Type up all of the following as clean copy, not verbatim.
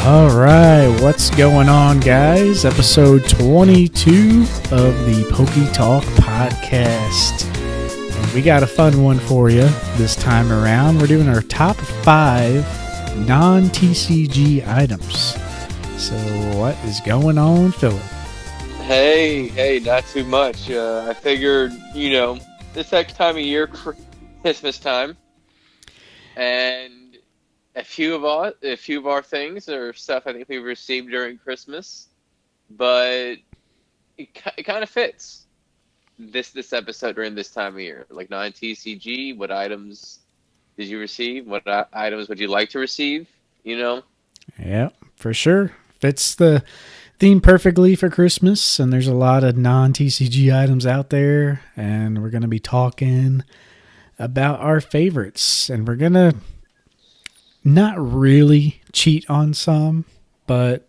All right, what's going on, guys? Episode 22 of the PokeTalk podcast. And we got a fun one for you this time around. We're doing our top 5 non-TCG items. So what is going on, Phillip? Hey, not too much. I figured, this next time of year, Christmas time, and a few of our things are stuff I think we received during Christmas, but it kind of fits this episode during this time of year. Like non-TCG, what items did you receive? What items would you like to receive? Yeah, for sure. Fits the theme perfectly for Christmas, and there's a lot of non-TCG items out there, and we're going to be talking about our favorites, and we're going to not really cheat on some, but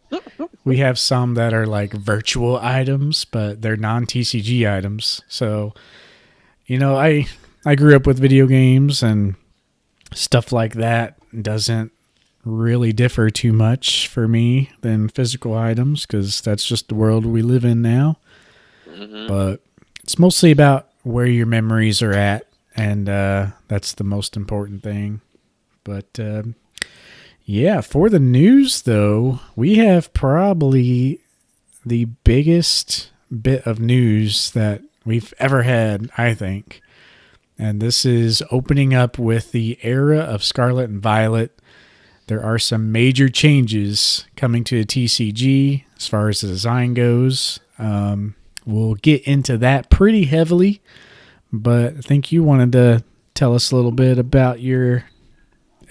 we have some that are like virtual items, but they're non-TCG items. So, I grew up with video games, and stuff like that doesn't really differ too much for me than physical items, because that's just the world we live in now. Mm-hmm. But it's mostly about where your memories are at, and that's the most important thing. But yeah, for the news, though, we have probably the biggest bit of news that we've ever had, I think. And this is opening up with the era of Scarlet and Violet. There are some major changes coming to the TCG as far as the design goes. We'll get into that pretty heavily, but I think you wanted to tell us a little bit about your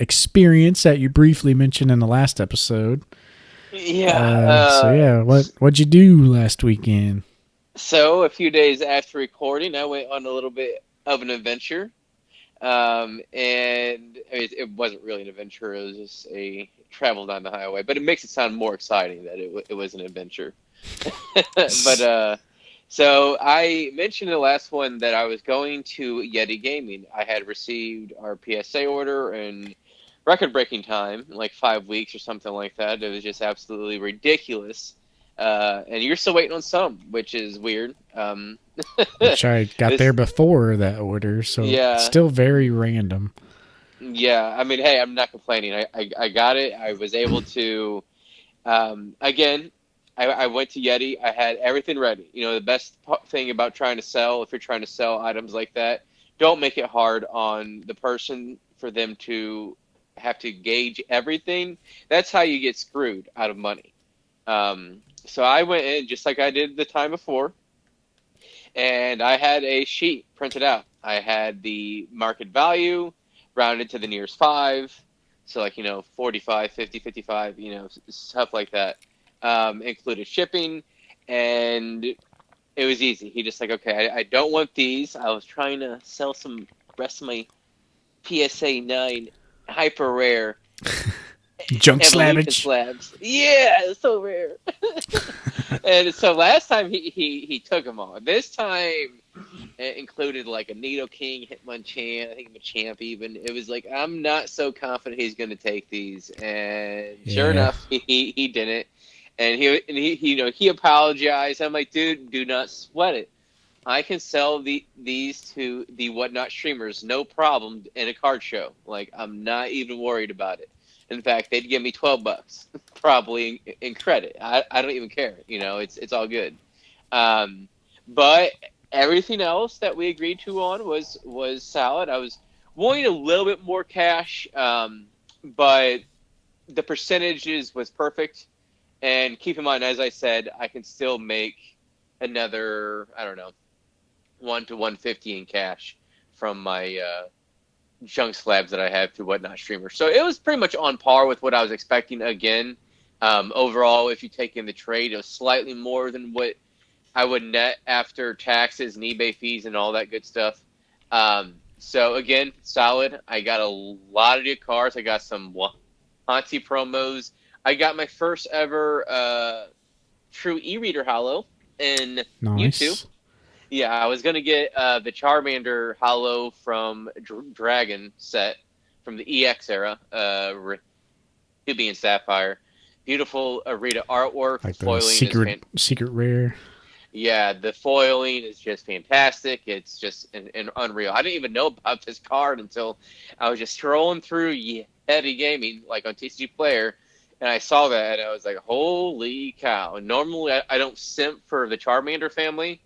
experience that you briefly mentioned in the last episode. Yeah. What'd you do last weekend? So a few days after recording, I went on a little bit of an adventure. And it wasn't really an adventure. It was just a travel down the highway, but it makes it sound more exciting that it was an adventure. But so I mentioned in the last one that I was going to Yeti Gaming. I had received our PSA order in record-breaking time, like 5 weeks or something like that. It was just absolutely ridiculous. And you're still waiting on some, which is weird. Which I got there before that order, so yeah. It's still very random. Yeah, I mean, hey, I'm not complaining. I got it. I was able to, again, I went to Yeti. I had everything ready. The best thing about trying to sell, if you're trying to sell items like that, don't make it hard on the person for them to have to gauge everything. That's how you get screwed out of money. So I went in just like I did the time before, and I had a sheet printed out. I had the market value rounded to the nearest 5. So 45, 50, 55, stuff like that. Included shipping, and it was easy. He just okay, I don't want these. I was trying to sell some rest of my PSA 9 hyper rare junk slabs. Yeah, it's so rare. And so last time he took them all. This time it included like a Nidoking, Hitmonchan, I think Machamp even. It was like, I'm not so confident he's going to take these. And sure enough, he didn't. And he apologized. I'm like, dude, do not sweat it. I can sell these to the Whatnot streamers, no problem, in a card show. Like, I'm not even worried about it. In fact, they'd give me $12, probably in credit. I don't even care. It's all good. But everything else that we agreed to on was solid. I was wanting a little bit more cash, but the percentages was perfect. And keep in mind, as I said, I can still make another, I don't know, 1 to 150 in cash from my junk slabs that I have through Whatnot streamers. So it was pretty much on par with what I was expecting. Again, overall, if you take in the trade, it was slightly more than what I would net after taxes and eBay fees and all that good stuff. So again, solid. I got a lot of good cards. I got some Hansi promos. I got my first ever true e-reader holo in YouTube. Yeah, I was going to get the Charmander holo from Dragon set from the EX era, Ruby and Sapphire. beautiful Arita artwork. The Like the foiling is secret rare. yeah, the foiling is just fantastic. It's just an unreal. I didn't even know about this card until I was just scrolling through Yeti Gaming, like on TCG Player, and I saw that, and I was like, "Holy cow!" And normally, I don't simp for the Charmander family,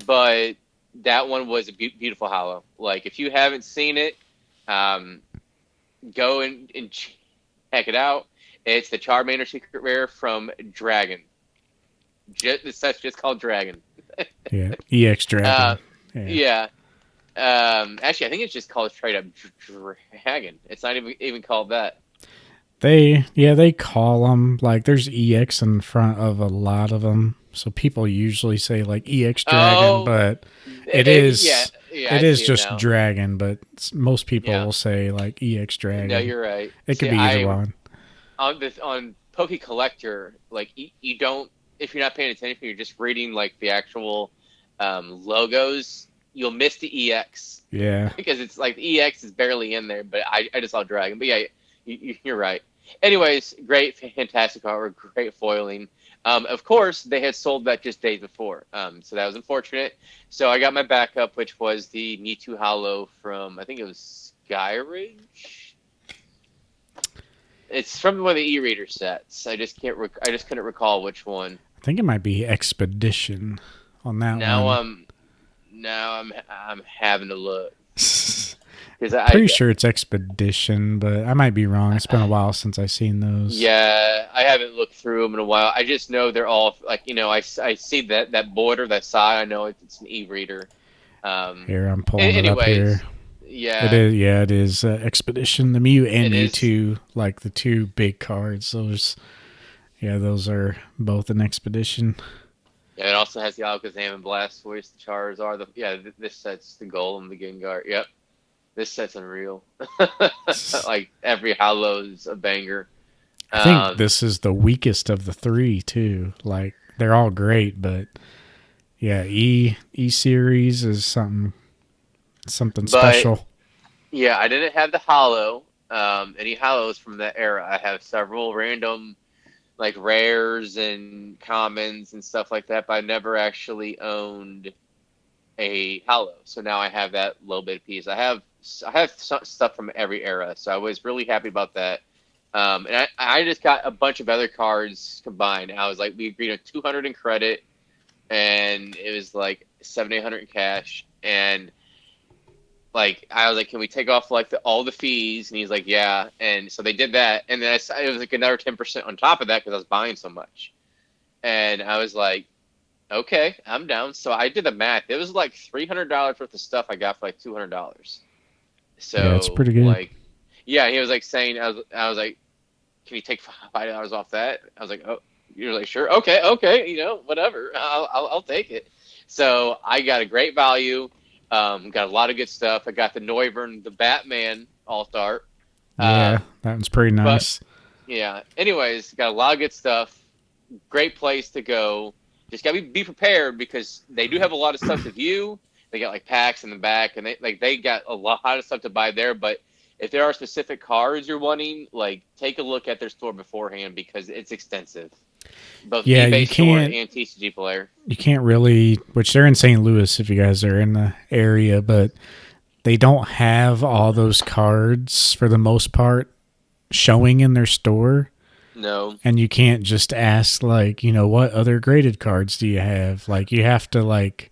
but that one was a beautiful hollow. Like, if you haven't seen it, um, go and check it out. It's the Charmander Secret Rare from Dragon. It's just called Dragon. Yeah, EX Uh, Dragon. Yeah. yeah. Actually, I think it's just called straight up Dragon. It's not even called that. They call them like there's EX in front of a lot of them, so people usually say like EX Dragon, Oh, but yeah, yeah. it I is see it just now. Dragon. But most people Yeah. will say like EX No, Dragon. you're right. It could See, be either I one. on Poke Collector, like you don't if you're not paying attention, you're just reading like the actual logos. You'll miss the EX Yeah, because it's like the EX is barely in there. But I just saw Dragon. But yeah, you're right. Anyways, great, fantastic artwork, great foiling. Of course, they had sold that just days before, so that was unfortunate. So I got my backup, which was the Nitu Hollow from I think it was Skyridge. It's from one of the e-reader sets. I just can't. I just couldn't recall which one. I think it might be Expedition on that Now one. I'm having to look because Pretty sure it's Expedition, but I might be wrong. It's been a while since I've seen those. yeah, I haven't looked through them in a while. I just know they're all like I see that border, that side. I know it's an e-reader. Here, I'm pulling it up here. Anyways, It yeah, is, yeah, it is Expedition. The Mew and it is. Mewtwo, like the two big cards. Those are both an Expedition. Yeah, it also has the Alakazam and Blastoise, the Charizard. This set's the Golem, the Gengar. Yep, this set's unreal. Like every Hollow's a banger. I think Um, this is the weakest of the three too. Like they're all great, but yeah, E series is something but special. yeah, I didn't have the Hollow. Any Hollows from that era. I have several random like rares and commons and stuff like that, but I never actually owned a Hollow. So now I have that little bit of piece. I have stuff from every era, so I was really happy about that. And I just got a bunch of other cards combined. I was like, we agreed on 200 in credit, and it was like 700-800 in cash. And like I was like, can we take off like all the fees? And he's like, yeah. And so they did that, and then it was like another 10% on top of that because I was buying so much. And I was like, okay, I'm down. So I did the math. It was like $300 worth of stuff I got for like $200. Yeah, it's So pretty good. like, yeah, he was like saying, I was like, can you take $5 off that? I was like, oh, you're like, sure, okay, whatever, I'll take it. So I got a great value. Got a lot of good stuff. I got the Noivern, the Batman All Star. Yeah, Um, that one's pretty but nice. yeah. Anyways, got a lot of good stuff. Great place to go. Just gotta be prepared because they do have a lot of stuff to view. They got like packs in the back, and they got a lot of stuff to buy there. But if there are specific cards you're wanting, like take a look at their store beforehand because it's extensive, both Yeah, eBay store and TCG Player. you can't really, which they're in St. Louis if you guys are in the area, but they don't have all those cards for the most part showing in their store. No, And you can't just ask like, what other graded cards do you have? Like you have to like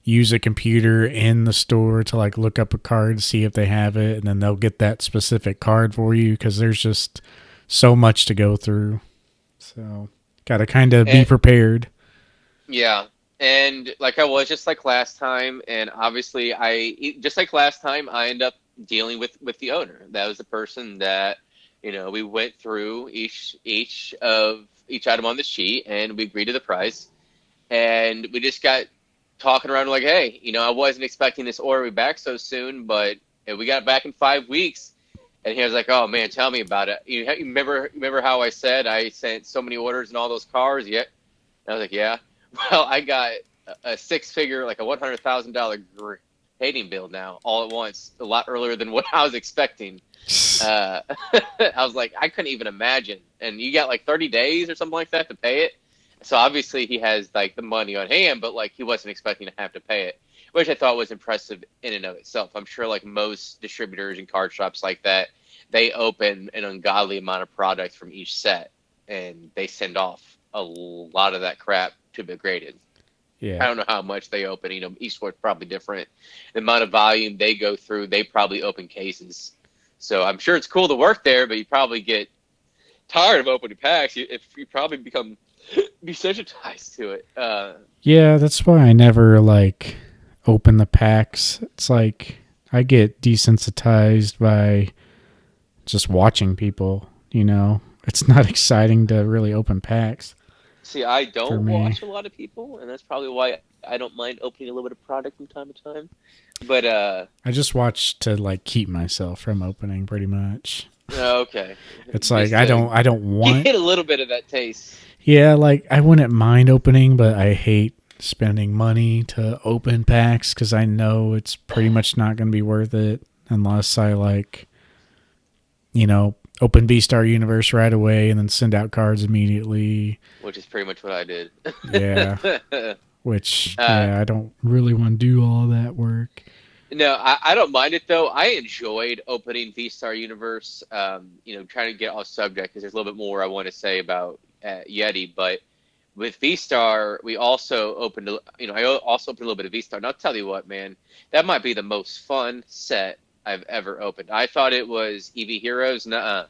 use a computer in the store to like look up a card, see if they have it, and then they'll get that specific card for you because there's just so much to go through. So, got to kind of be and prepared. yeah, and like I was just like last time, and obviously I just like last time I end up dealing with the owner. That was the person that we went through each item on the sheet, and we agreed to the price, and we just got talking around like, hey, I wasn't expecting this order to be back so soon, but we got it back in 5 weeks. And he was like, "Oh man, tell me about it. You remember how I said I sent so many orders and all those cars? Yeah." And I was like, "Yeah." Well, I got a six-figure, like a $100,000 grading bill now, all at once, a lot earlier than what I was expecting. Uh, I was like, I couldn't even imagine. and you got like 30 days or something like that to pay it. So obviously he has like the money on hand, but like he wasn't expecting to have to pay it, which I thought was impressive in and of itself. I'm sure like most distributors and card shops like that, they open an ungodly amount of product from each set, and they send off a lot of that crap to be graded. I Yeah. don't know how much they open. You know, each store's probably different. The amount of volume they go through, they probably open cases. So I'm sure it's cool to work there, but you probably get tired of opening packs. If you probably become desensitized to it. Yeah, that's why I never like open the packs. It's like I get desensitized by just watching people, you know. It's not exciting to really open packs See, I for don't me. watch a lot of people, and that's probably why I don't mind opening a little bit of product from time to time. But I just watch to like keep myself from opening pretty much. okay, It's like just to I don't want. get a little bit of that taste. Yeah, like I wouldn't mind opening, but I hate spending money to open packs cuz I know it's pretty much not going to be worth it unless I like, you know, open V-Star Universe right away and then send out cards immediately. Which is pretty much what I did. Yeah, which uh, yeah, I don't really want to do all that work. no, I don't mind it though. I enjoyed opening V Star Universe. You know, trying to get off subject because there's a little bit more I want to say about Yeti, but with V Star, we also opened. You know, I also opened a little bit of V Star. And I'll tell you what, man, that might be the most fun set I've ever opened. I thought it was EV Heroes. Nuh-uh.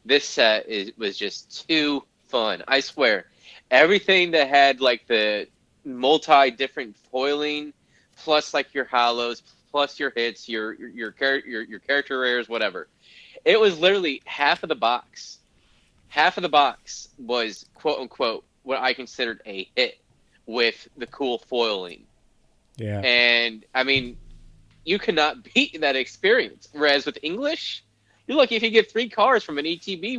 This set was just too fun. I swear, everything that had like the multi different foiling, plus like your hollows, plus your hits, your character rares, whatever. It was literally half of the box. Half of the box was quote unquote what I considered a hit with the cool foiling. Yeah. And I mean, you cannot beat that experience. Whereas with English, you're lucky if you get 3 cards from an ETB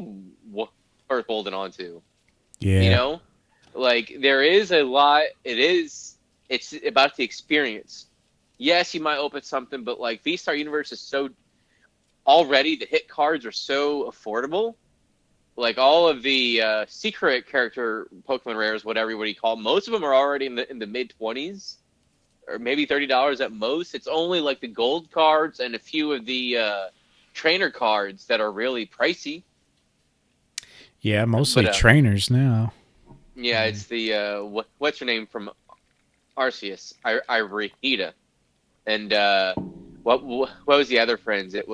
worth holding on to. You Yeah. know, like there is a lot. It's about the experience. Yes, you might open something, but like V Star Universe is so already the hit cards are so affordable. Like all of the secret character Pokemon rares, whatever you call them, most of them are already in the mid 20s or maybe $30 at most. It's only like the gold cards and a few of the trainer cards that are really pricey. Yeah, mostly But trainers now. yeah, it's the what's her name from Arceus, Irita, and what was the other friends? Uh It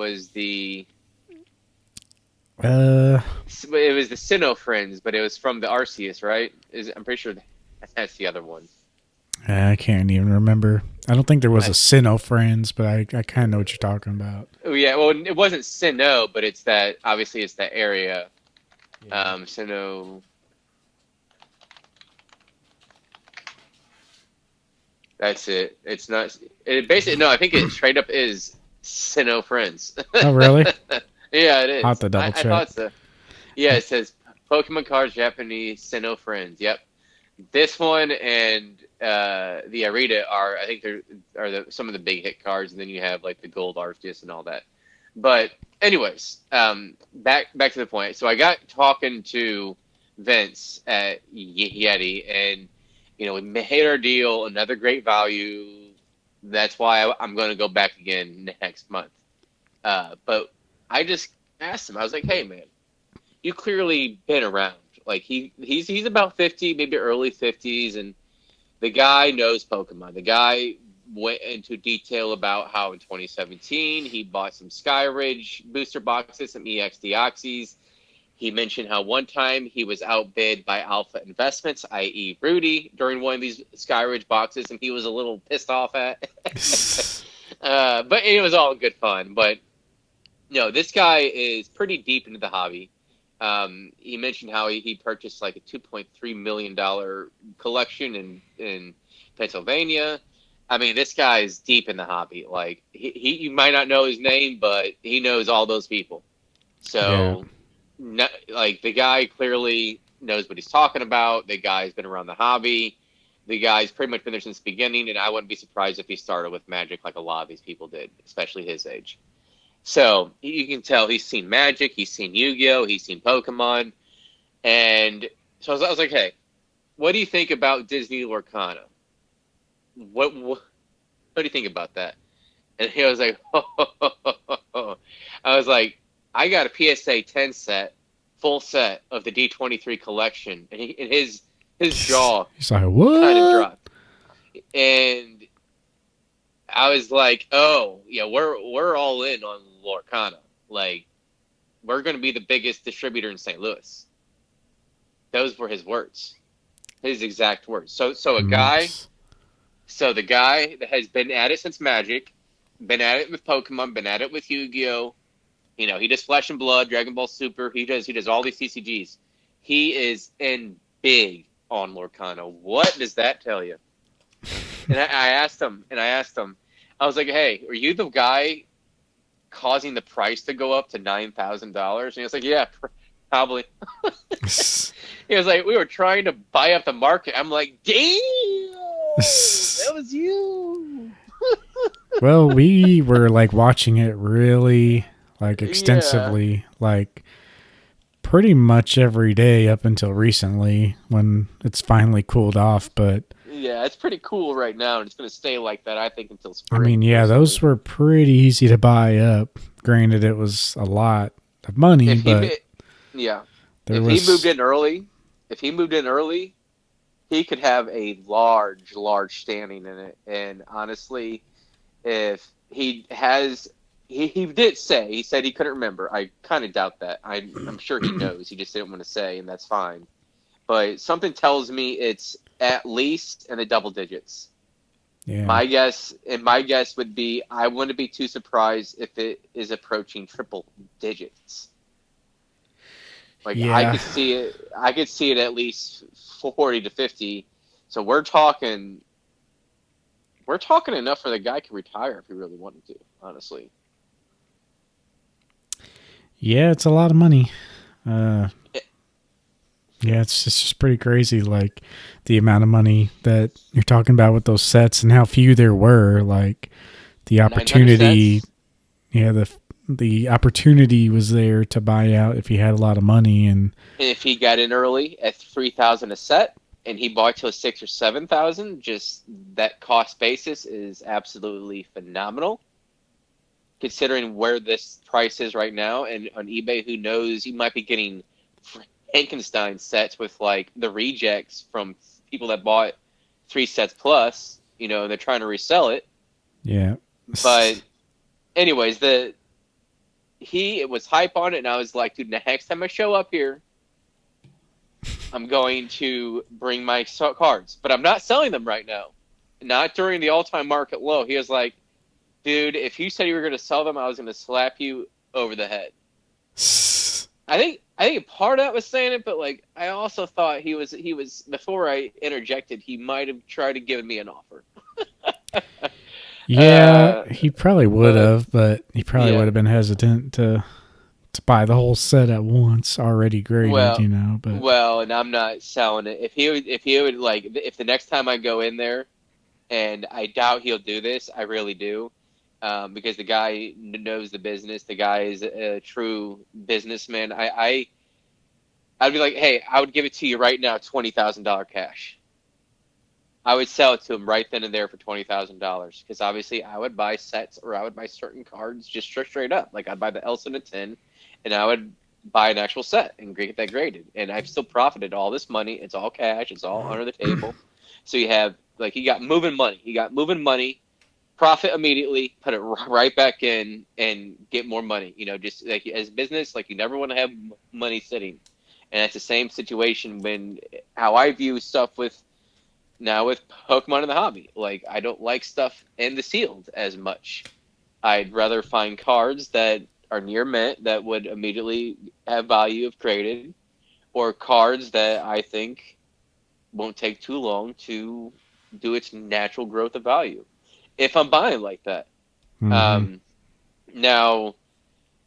was the Sinnoh friends, but it was from the Arceus, right? I'm pretty sure that's the other one. I can't even remember. I don't think there was a I, Sinnoh Friends, but I kind of know what you're talking about. oh yeah, well it wasn't Sinnoh, but it's that obviously it's that area. Yeah. Sinnoh. That's it. It's not. It basically no. I think it straight up is Sinnoh friends. Oh, really? Yeah, it I'll have is. to double I check. thought so. Yeah, it says Pokemon cards Japanese Sinnoh friends. Yep. This one and the Arita are I think some of the big hit cards, and then you have like the Gold Arceus and all that. But anyways, back to the point. So I got talking to Vince at Yeti, and you know we made our deal. Another great value. That's why I'm going to go back again next month. But I just asked him. I was like, "Hey, man, you clearly been around. Like he's about 50, maybe early 50s, and the guy knows Pokemon. The guy went into detail about how in 2017 he bought some Skyridge booster boxes, some EX Deoxys. He mentioned how one time he was outbid by Alpha Investments, i.e., Rudy, during one of these Skyridge boxes, and he was a little pissed off at. But it was all good fun. But no, this guy is pretty deep into the hobby. He mentioned how he purchased like a $2.3 million collection in Pennsylvania. I mean, this guy is deep in the hobby. Like you might not know his name, but he knows all those people. Yeah. So, like the guy clearly knows what he's talking about. The guy's been around the hobby. The guy's pretty much been there since the beginning, and I wouldn't be surprised if he started with Magic like a lot of these people did, especially his age. So you can tell he's seen Magic, he's seen Yu-Gi-Oh, he's seen Pokemon. And so I was like, hey, what do you think about Disney Lorcana? What do you think about that? And he was like, I was like, I got a PSA 10 set, full set of the D23 collection, and his jaw He's like, kind of what? dropped, and I was like, oh yeah, we're all in on Lorcana, like we're going to be the biggest distributor in St. Louis. Those were his words, his exact words. Tremendous. So the guy that has been at it since Magic, been at it with Pokemon, been at it with Yu-Gi-Oh. You know, he does Flesh and Blood, Dragon Ball Super. He does all these TCGs. He is in big on Lorcana. What does that tell you? And I asked him, I was like, hey, are you the guy causing the price to go up to $9,000? And he was like, yeah, probably. He was like, we were trying to buy up the market. I'm like, damn, that was you. Well, we were like watching it really like Yeah. extensively, like pretty much every day up until recently when it's finally cooled off. But Yeah, it's pretty cool right now, and it's going to stay like that, I think, until I mean, spring, yeah, those personally. were pretty easy to buy up. Granted, it was a lot of money, If he, but ma- yeah, there if he moved was, in early, if he moved in early, he could have a large standing in it. And honestly, if he has, he did say, he said he couldn't remember. I kind of doubt that. I'm sure he knows. He just didn't want to say, and that's fine. But something tells me it's at least in the double digits. yeah, My guess would be I wouldn't be too surprised if it is approaching triple digits. Like yeah, I could see it at least 40 to 50. So we're talking enough for the guy can retire if he really wanted to, honestly. yeah. It's a lot of money. Uh, Eh, yeah, it's just pretty crazy, like the amount of money that you're talking about with those sets and how few there were. Like the 900 opportunity, cents. yeah, the opportunity was there to buy out if you had a lot of money, and And if he got in early at 3,000 a set and he bought to a 6 or 7,000, just that cost basis is absolutely phenomenal considering where this price is right now. And on eBay, who knows, you might be getting Frankenstein sets with like the rejects from people that bought 3 sets plus, and they're trying to resell it. yeah, But anyways, he was hype on it, and I was like, dude, next time I show up here, I'm going to bring my cards, but I'm not selling them right now. Not during the all-time market low. He was like, dude, if you said you were going to sell them, I was going to slap you over the head. I think part of that was saying it, but like I also thought he was before I interjected, he might have tried to give me an offer. yeah, Uh, he probably would but have, but he probably would yeah, have been hesitant to buy the whole set at once, already graded, well, But and I'm not selling it. If he would like, if the next time I go in there, and I doubt he'll do this, I really do, because the guy knows the business. The guy is a true businessman. I'd be like, hey, I would give it to you right now, $20,000 cash. I would sell it to him right then and there for $20,000 because obviously I would buy sets or I would buy certain cards just straight up. Like I'd buy the Elson at 10 and I would buy an actual set and get that graded. And I've still profited all this money. It's all cash. It's all under the table. So you have like he got moving money. He got moving money, profit immediately, put it right back in and get more money. Just like as business, like you never want to have money sitting. And it's the same situation when how I view stuff with Pokemon in the hobby. Like I don't like stuff in the sealed as much. I'd rather find cards that are near mint that would immediately have value if created, or cards that I think won't take too long to do its natural growth of value. If I'm buying like that. mm-hmm. Um, now,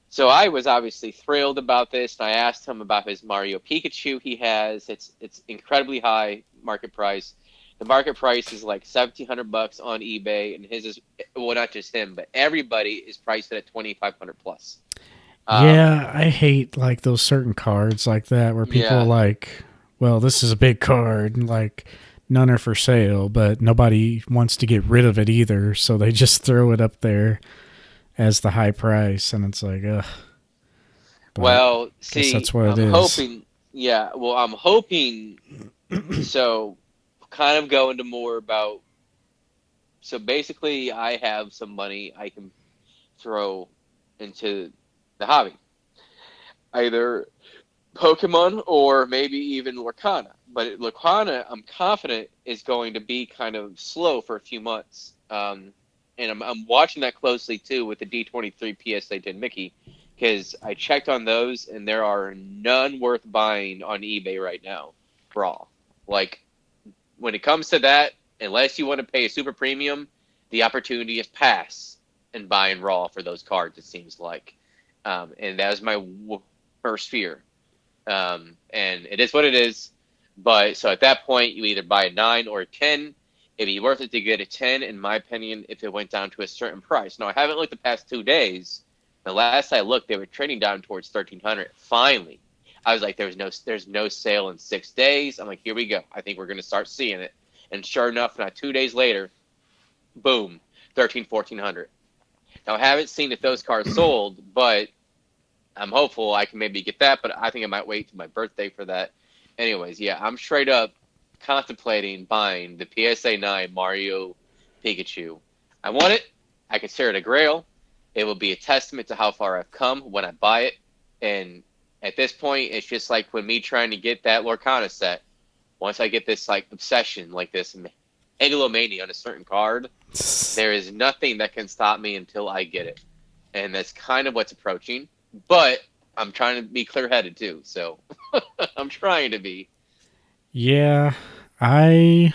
so I was obviously thrilled about this, and I asked him about his Mario Pikachu he has. It's incredibly high market price. The market price is like $1,700 on eBay, and his is well, not just him, but everybody is priced at 2,500 plus. Yeah, I hate like those certain cards like that where people are Yeah. like, well, this is a big card and like none are for sale, but nobody wants to get rid of it either, so they just throw it up there as the high price and it's like, ugh. But Well, guess see, that's what it I'm is. hoping. Yeah. Well, I'm hoping. So, kind of go into more about. So basically, I have some money I can throw into the hobby, either Pokemon or maybe even Lorcana. But Lorcana, I'm confident, is going to be kind of slow for a few months. And I'm watching that closely too with the D23 PSA 10 Mickey, because I checked on those and there are none worth buying on eBay right now. Raw. Like, when it comes to that, unless you want to pay a super premium, the opportunity is pass and buying raw for those cards, it seems like. And that was my worst fear. And it is what it is. But so at that point, you either buy a 9 or a 10. It'd be worth it to get a 10, in my opinion, if it went down to a certain price. Now, I haven't looked the past 2 days. The last I looked, they were trading down towards 1,300. Finally, I was like, there's no sale in 6 days. I'm like, here we go. I think we're going to start seeing it. And sure enough, not 2 days later, boom, 13, 1,400. Now, I haven't seen if those cards sold, but I'm hopeful I can maybe get that, but I think I might wait till my birthday for that. Anyways, yeah, I'm straight up contemplating buying the PSA 9 Mario Pikachu. I want it. I consider it a grail. It will be a testament to how far I've come when I buy it. And at this point, it's just like when me trying to get that Lorcana set. Once I get this like obsession, like this Megalomania on a certain card, there is nothing that can stop me until I get it. And that's kind of what's approaching. But I'm trying to be clear-headed too, so I'm trying to be. Yeah, I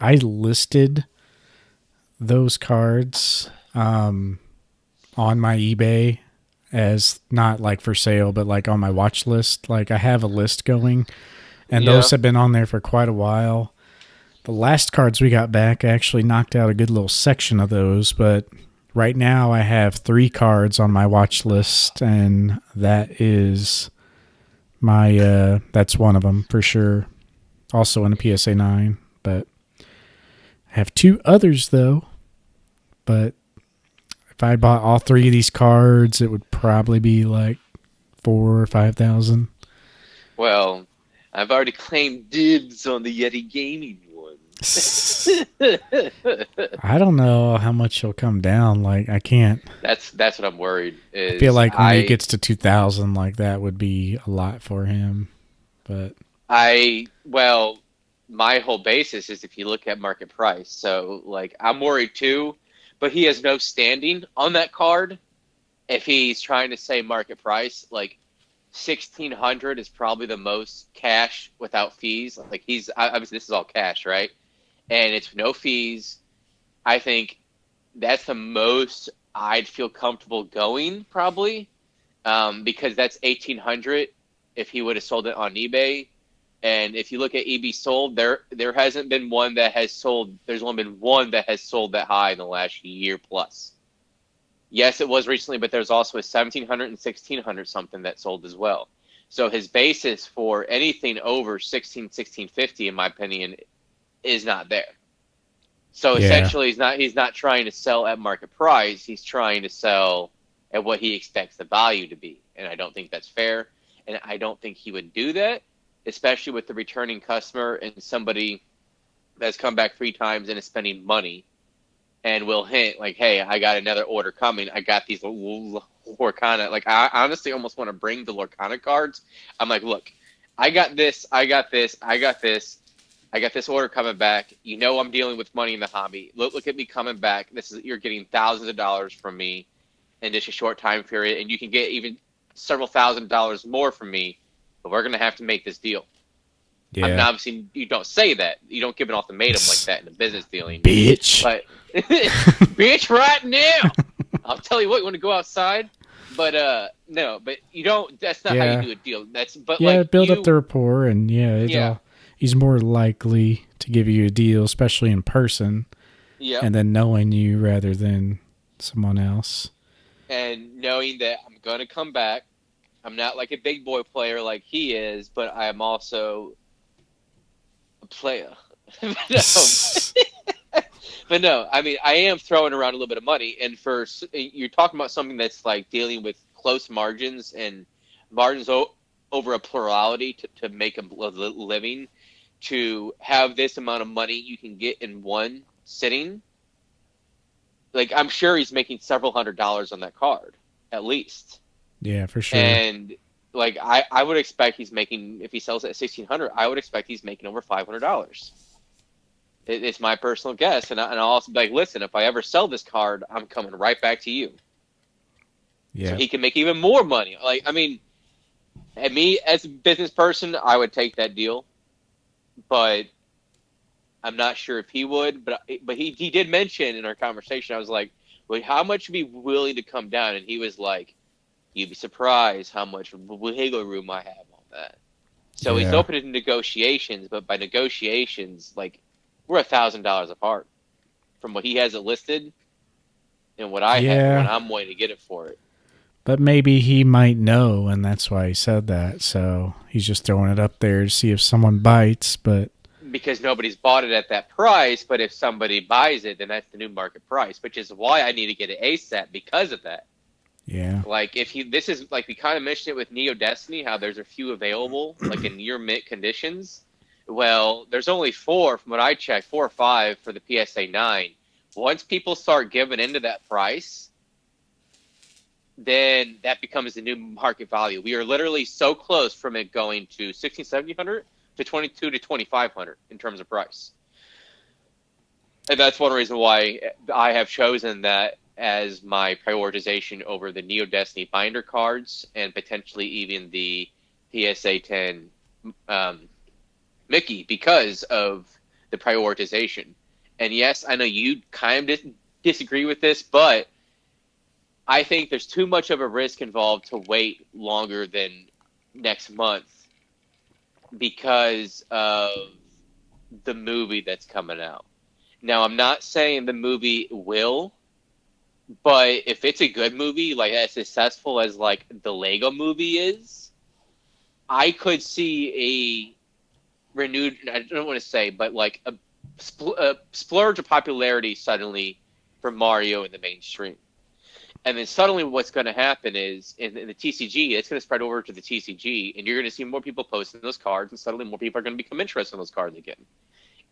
I listed those cards on my eBay as not like for sale, but like on my watch list. Like I have a list going, and those Yeah. have been on there for quite a while. The last cards we got back actually knocked out a good little section of those, but right now I have 3 cards on my watch list, and that is my that's one of them for sure. Also in a PSA 9, but I have 2 others though. But if I bought all 3 of these cards, it would probably be like 4 or 5,000. Well, I've already claimed dibs on the Yeti gaming one. I don't know how much he'll come down. Like I can't. That's what I'm worried I feel is like when he gets to 2,000, like that would be a lot for him. But well, my whole basis is if you look at market price. So like I'm worried too, but he has no standing on that card. If he's trying to say market price, like 1,600 is probably the most cash without fees. Like he's obviously this is all cash, right? And it's no fees. I think that's the most I'd feel comfortable going probably, because that's 1,800 if he would have sold it on eBay. And if you look at EB sold, there hasn't been one that has sold. There's only been one that has sold that high in the last year plus. Yes, it was recently, but there's also a 1,700 and 1,600 something that sold as well. So his basis for anything over 1,650, in my opinion, is not there. So yeah, essentially, he's not trying to sell at market price. He's trying to sell at what he expects the value to be, and I don't think that's fair. And I don't think he would do that, especially with the returning customer and somebody that's come back 3 times and is spending money and will hint like, "Hey, I got another order coming. I got these Lorcana." Like, I honestly almost want to bring the Lorcana cards. I'm like, "Look, I got this. I got this. I got this. I got this order coming back. You know, I'm dealing with money in the hobby. Look at me coming back. You're getting thousands of dollars from me in just a short time period, and you can get even several $1,000s more from me. But we're gonna have to make this deal." I mean, yeah, obviously, you don't say that. You don't give an ultimatum like that in a business dealing. bitch. But bitch, right now, I'll tell you what. You want to go outside, but no. But you don't. That's not how you Yeah, do a deal. That's but yeah. like Build up the rapport, and yeah, yeah, it'll. He's more likely to give you a deal, especially in person, yeah. and then knowing you rather than someone else. and knowing that I'm going to come back. I'm not like a big boy player like he is, but I am also a player. No. But no, I mean, I am throwing around a little bit of money, and you're talking about something that's like dealing with close margins and margins over a plurality to make a living. To have this amount of money you can get in one sitting, like I'm sure he's making several $100s on that card, at least. Yeah, for sure. And like I would expect he's making, if he sells it at 1,600, I would expect he's making over $500. It's my personal guess, and I'll also be like, listen, if I ever sell this card, I'm coming right back to you, so Yeah. he can make even more money. Like, I mean, and me as a business person, I would take that deal, but I'm not sure if he would. But he did mention in our conversation, I was like, well, how much would be willing to come down? And he was like, you'd be surprised how much wiggle room I have on that. So he's Yeah. open to negotiations, but by negotiations, like we're $1,000 apart from what he has it listed and what I have, what Yeah. I'm willing to get it for it. But maybe he might know, and that's why he said that. So he's just throwing it up there to see if someone bites. But Because nobody's bought it at that price, but if somebody buys it, then that's the new market price, which is why I need to get it ASAP because of that. yeah. Like this is like we kind of mentioned it with Neo Destiny, how there's a few available, like in near mint conditions. Well, there's only four from what I checked, 4 or 5 for the PSA 9. Once people start giving into that price, then that becomes the new market value. We are literally so close from it going to 16, 1700 to 22 to 2500 in terms of price. And that's one reason why I have chosen that as my prioritization over the Neo Destiny binder cards and potentially even the PSA 10 Mickey, because of the prioritization. And yes, I know you kind of disagree with this, but I think there's too much of a risk involved to wait longer than next month because of the movie that's coming out. Now, I'm not saying the movie will, but if it's a good movie, like as successful as like the Lego movie is, I could see a renewed, I don't want to say, but like a splurge of popularity suddenly for Mario in the mainstream. And then suddenly what's going to happen is in the TCG, it's going to spread over to the TCG, and you're going to see more people posting those cards, and suddenly more people are going to become interested in those cards again.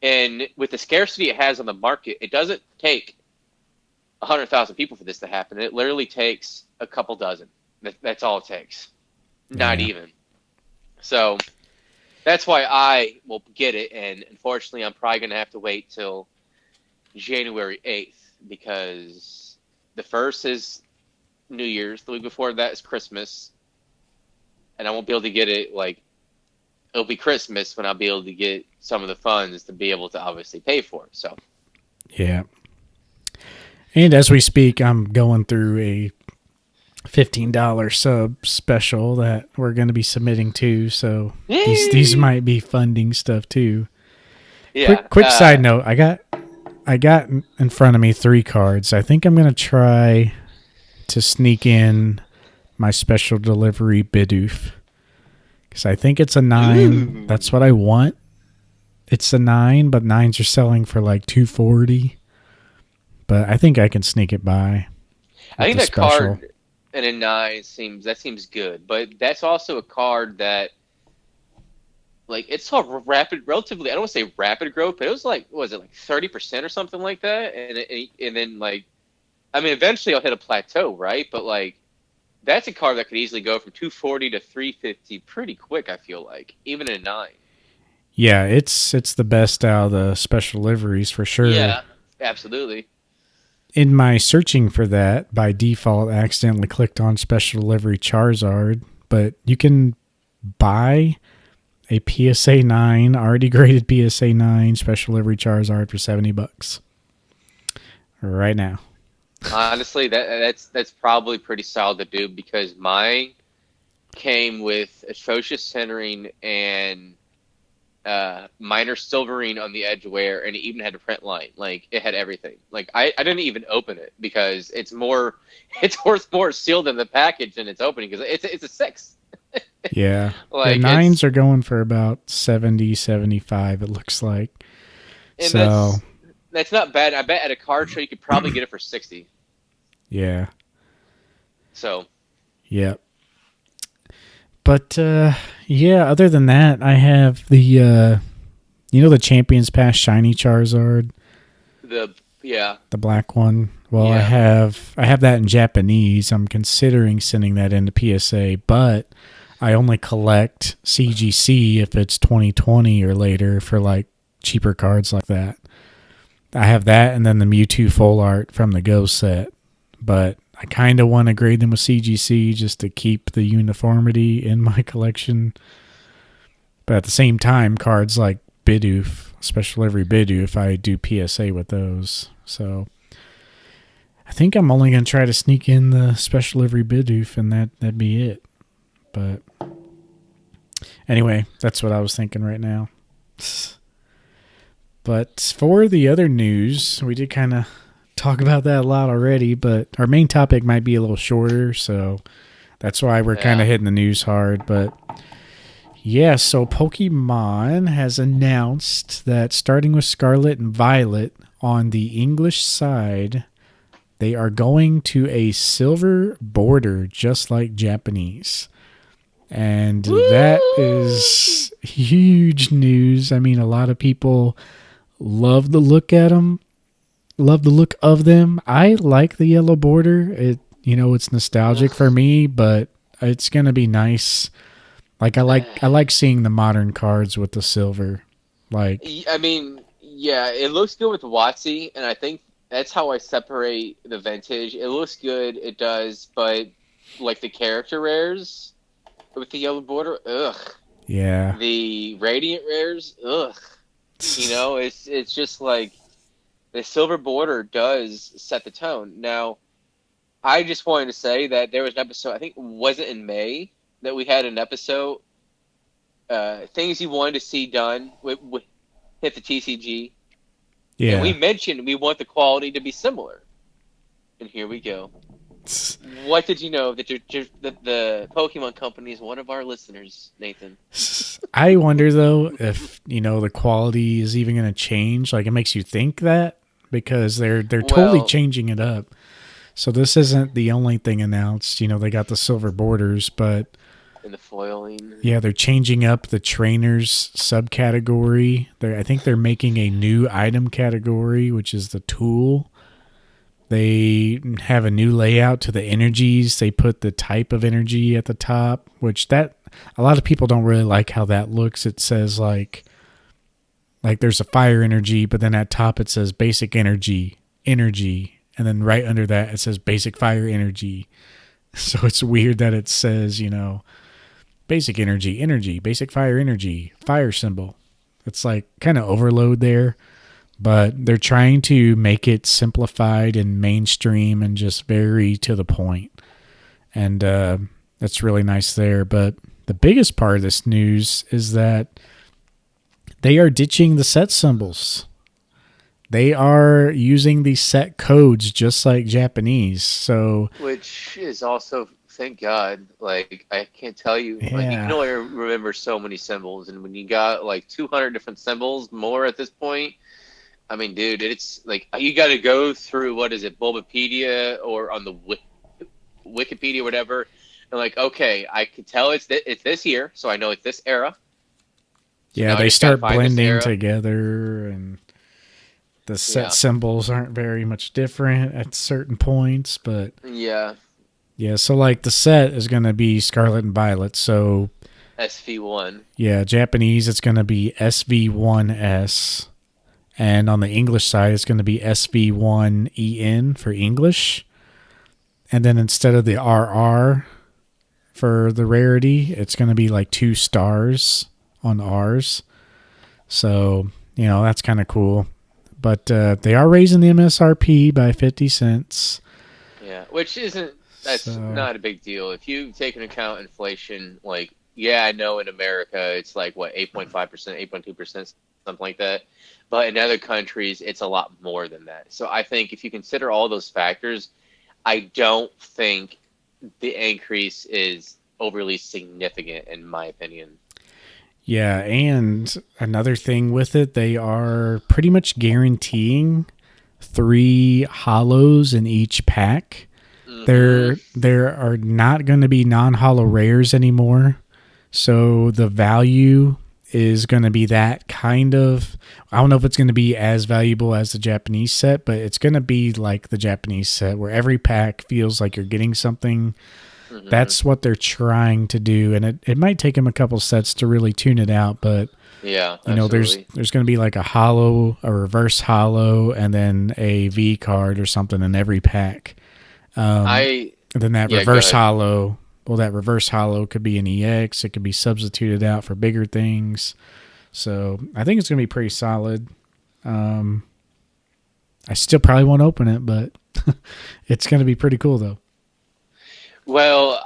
And with the scarcity it has on the market, it doesn't take 100,000 people for this to happen. It literally takes a couple dozen. That's all it takes. Not Yeah. even. So that's why I will get it, and unfortunately, I'm probably going to have to wait till January 8th because the first is New Year's, the week before that is Christmas, and I won't be able to get it. Like it'll be Christmas when I'll be able to get some of the funds to be able to obviously pay for it. So Yeah. And as we speak, I'm going through a $15 sub special that we're going to be submitting to. So these Yay! might be funding stuff too. Yeah, Quick side note. I got in front of me 3 cards. I think I'm going to try to sneak in my special delivery Bidoof. Because I think it's a 9. ooh. That's what I want. It's a 9, but 9s are selling for like $240. But I think I can sneak it by I with think the that special. card and a 9 seems good, but that's also a card that like it saw rapid, relatively. I don't want to say rapid growth, but it was like what was it like 30% or something like that, and then like I mean eventually I'll hit a plateau, right? But like that's a card that could easily go from 240 to 350 pretty quick. I feel like even in a 9. Yeah, it's the best out of the special deliveries for sure. Yeah, absolutely. In my searching for that, by default, I accidentally clicked on special delivery Charizard, but you can buy a PSA 9, already graded PSA 9 special delivery Charizard for $70 right now. Honestly, that's probably pretty solid to do because mine came with atrocious centering and minor silvering on the edge wear, and it even had a print line. Like it had everything. Like I didn't even open it because it's worth more sealed in the package than it's opening because it's a 6. Yeah. Yeah, Like nines it's are going for about 70, 75. It looks like. and So, that's not bad. I bet at a card show you could probably get it for 60. yeah. So Yep. But yeah, other than that, I have the the Champions Pass shiny Charizard, the yeah the black one. Well, I yeah have that in Japanese. I'm considering sending that into PSA, but I only collect CGC if it's 2020 or later for like cheaper cards like that. I have that and then the Mewtwo full art from the Go set, but I kind of want to grade them with CGC just to keep the uniformity in my collection. But at the same time, cards like Bidoof, special every Bidoof, I do PSA with those. So I think I'm only going to try to sneak in the special every Bidoof, and that'd be it. But anyway, that's what I was thinking right now. But for the other news, we did kind of talk about that a lot already, but our main topic might be a little shorter, so that's why we're kind of hitting the news hard. But yeah, so Pokemon has announced that starting with Scarlet and Violet on the English side, they are going to a silver border just like Japanese. And that is huge news. I mean, a lot of people love the look at them, love the look of them. I like the yellow border. It's nostalgic for me, but it's going to be nice. Like I like seeing the modern cards with the silver. Like I mean, yeah, it looks good with Watsy, and I think that's how I separate the vintage. It looks good, it does, but like the character rares with the yellow border, ugh. yeah. The radiant rares, ugh. It's just like the silver border does set the tone. Now, I just wanted to say that there was an episode, I think, was it in May, that we had an episode, things you wanted to see done with hit the TCG. Yeah. And we mentioned we want the quality to be similar. And here we go. What did you know that the Pokemon Company is one of our listeners, Nathan? I wonder though if the quality is even going to change. Like it makes you think that because they're totally changing it up. So this isn't the only thing announced. They got the silver borders, but in the foiling. Yeah, they're changing up the trainers subcategory. I think they're making a new item category, which is the tool. They have a new layout to the energies. They put the type of energy at the top, which a lot of people don't really like how that looks. It says like there's a fire energy, but then at top it says basic energy, and then right under that it says basic fire energy. So it's weird that it says, basic energy, basic fire energy, fire symbol. It's like kind of overload there. But they're trying to make it simplified and mainstream and just very to the point. And that's really nice there. But the biggest part of this news is that they are ditching the set symbols. They are using the set codes just like Japanese. So, which is also, thank God, like I can't tell you, like you can only remember so many symbols. And when you got like 200 different symbols more at this point, I mean, dude, it's like you got to go through, what is it, Bulbapedia or on the Wikipedia or whatever. And like, okay, I can tell it's this year, so I know it's this era. So yeah, they start blending together, and the set symbols aren't very much different at certain points. But yeah, so like the set is going to be Scarlet and Violet. So SV1. Yeah, Japanese, it's going to be SV1S. And on the English side, it's going to be SV1EN for English. And then instead of the RR for the rarity, it's going to be like 2 stars on R's. So, that's kind of cool. But they are raising the MSRP by 50 cents. Yeah, which that's not a big deal. If you take into account inflation, like Yeah, I know in America it's like what 8.5%, 8.2%, something like that. But in other countries it's a lot more than that. So I think if you consider all those factors, I don't think the increase is overly significant in my opinion. Yeah, and another thing with it, they are pretty much guaranteeing 3 hollows in each pack. Hmm. There are not going to be non-hollow rares anymore. So the value is going to be that kind of. I don't know if it's going to be as valuable as the Japanese set, but it's going to be like the Japanese set where every pack feels like you're getting something. Hmm. That's what they're trying to do, and it might take them a couple sets to really tune it out, but Yeah, there's absolutely. going to be like a hollow, a reverse hollow, and then a V card or something in every pack. I And then that Yeah, go reverse ahead. hollow, well, that reverse hollow could be an EX. It could be substituted out for bigger things. So I think it's going to be pretty solid. Um, I still probably won't open it, but it's going to be pretty cool though. Well,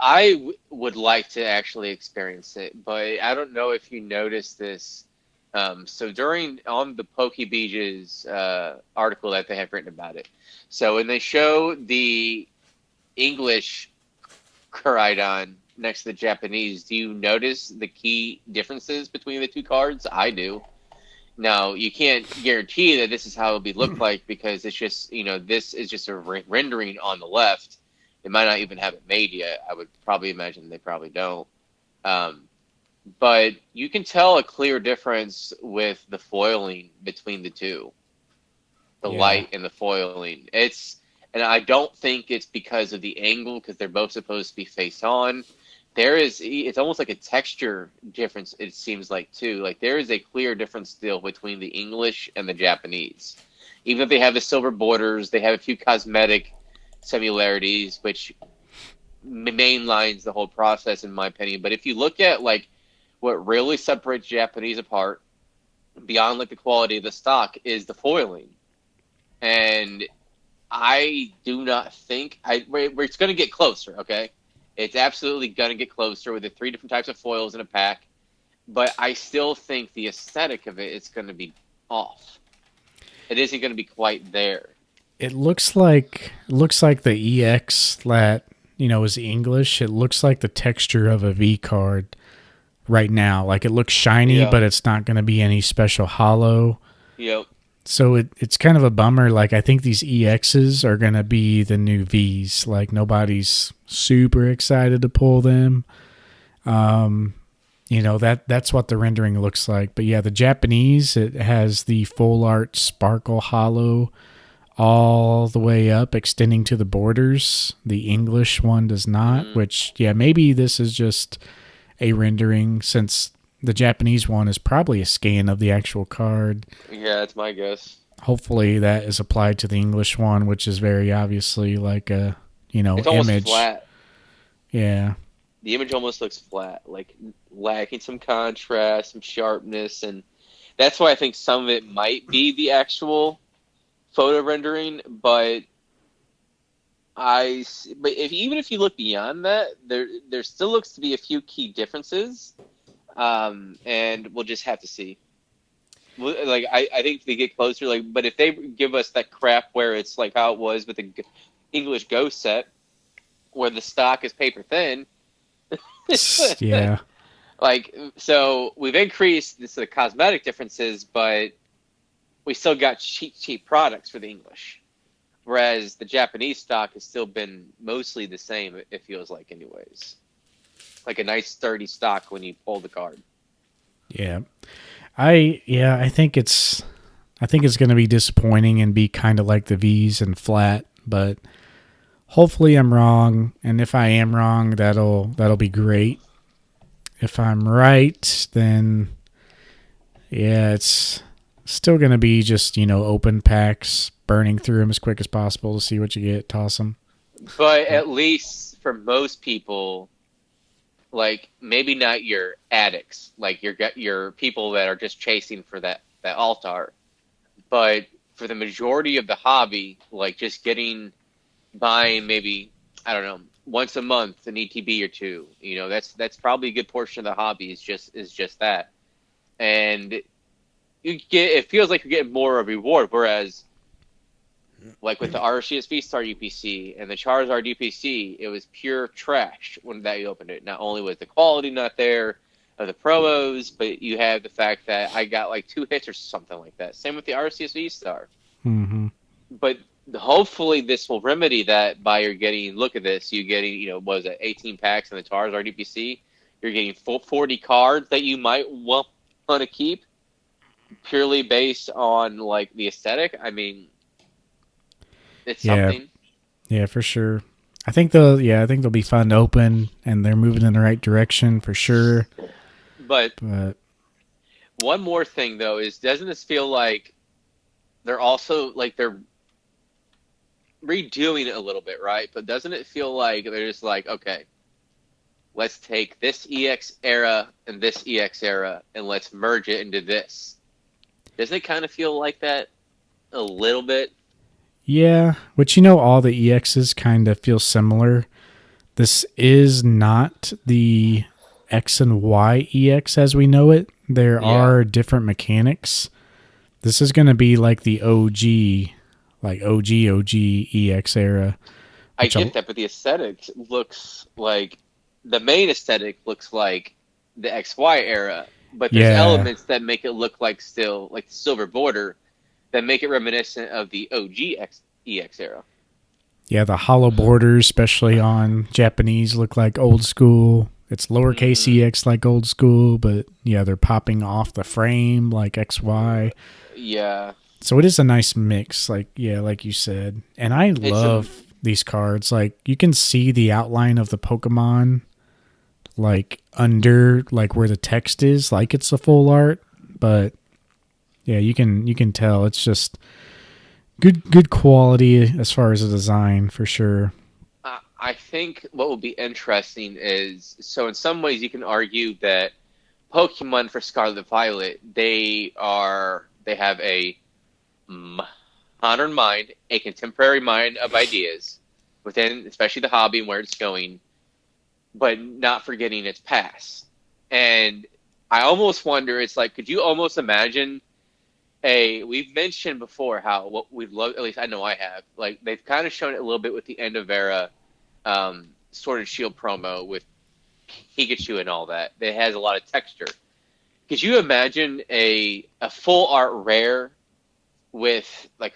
would like to actually experience it, but I don't know if you noticed this. So during on the PokeBeege's article that they have written about it, so when they show the English Koraidon next to the Japanese, do you notice the key differences between the two cards? I do. Now, you can't guarantee that this is how it'll be looked like because it's just, this is just a rendering on the left. They might not even have it made yet. I would probably imagine they probably don't. Um, but you can tell a clear difference with the foiling between the two, the Yeah. light and the foiling. And I don't think it's because of the angle because they're both supposed to be face on. It's almost like a texture difference, it seems like, too. Like, there is a clear difference still between the English and the Japanese. Even if they have the silver borders, they have a few cosmetic similarities, which mainlines the whole process, in my opinion. But if you look at, like, what really separates Japanese apart, beyond, like, the quality of the stock, is the foiling. And I do not think it's going to get closer. Okay, it's absolutely going to get closer with the three different types of foils in a pack. But I still think the aesthetic of it is going to be off. It isn't going to be quite there. It looks like the EX that is English. It looks like the texture of a V card right now. Like it looks shiny, Yeah. but it's not going to be any special hollow. Yep. So it's kind of a bummer. Like I think these EXs are gonna be the new Vs. Like nobody's super excited to pull them. Um, that's what the rendering looks like. But yeah, the Japanese, it has the full art sparkle hollow all the way up, extending to the borders. The English one does not. Mm-hmm. Which yeah, maybe this is just a rendering since the Japanese one is probably a scan of the actual card. Yeah, that's my guess. Hopefully that is applied to the English one, which is very obviously like a It's almost image. flat. Yeah, The image almost looks flat, like lacking some contrast, some sharpness, and that's why I think some of it might be the actual photo rendering, but but even if you look beyond that, there still looks to be a few key differences, and we'll just have to see. Like I think if they get closer, like, but if they give us that crap where it's like how it was with the English Ghost set, where the stock is paper thin, yeah, like, so we've increased the cosmetic differences, but we still got cheap products for the English. Whereas the Japanese stock has still been mostly the same, it feels like, anyways. Like a nice sturdy stock when you pull the card. yeah. I think it's going to be disappointing and be kind of like the V's and flat, but hopefully I'm wrong. And if I am wrong, that'll be great. If I'm right, then yeah, it's still going to be just open packs, burning through them as quick as possible to see what you get, toss them. But But at least for most people, like maybe not your addicts, like your people that are just chasing for that altar, but for the majority of the hobby, like just buying maybe, I don't know, once a month, an ETB or two. You know, that's probably a good portion of the hobby is just that. And it feels like you're getting more of a reward, whereas like with the RCSV Star UPC and the Charizard UPC, it was pure trash when that you opened it. Not only was the quality not there of the promos, but you have the fact that I got like 2 hits or something like that. Same with the RCSV Star. Mm-hmm. But hopefully this will remedy that by you're getting, look at this, you're getting, you know, what was it, 18 packs in the Charizard UPC. You're getting full 40 cards that you might want to keep purely based on like the aesthetic. I mean, it's something. Yeah, for sure. I think they'll be fun to open, and they're moving in the right direction for sure. But one more thing though is, doesn't this feel like they're also like they're redoing it a little bit, right? But doesn't it feel like they're just like, okay, let's take this EX era and this EX era and let's merge it into this? Doesn't it kind of feel like that a little bit? Yeah, but you know, all the EXs kind of feel similar. This is not the X and Y EX as we know it. There are different mechanics. This is going to be like the OG, OG EX era. I get that, but the aesthetic looks like the main aesthetic looks like the XY era, but there's elements that make it look like still like the silver border that make it reminiscent of the OG EX era. Yeah, the hollow borders, especially on Japanese, look like old school. It's lowercase EX like old school, but yeah, they're popping off the frame like XY. Yeah. So it is a nice mix, like you said. And I love these cards. Like, you can see the outline of the Pokemon like under like where the text is, like it's a full art, but yeah, you can tell it's just good quality as far as the design for sure. I think what will be interesting is, so in some ways you can argue that Pokemon for Scarlet and Violet, they have a modern mind, a contemporary mind of ideas within, especially the hobby and where it's going, but not forgetting its past. And I almost wonder, it's like, could you almost imagine we've mentioned before how what we've loved, at least I know I have, like they've kind of shown it a little bit with the end of era Sword and Shield promo with Pikachu and all that. That has a lot of texture. Could you imagine a full art rare with like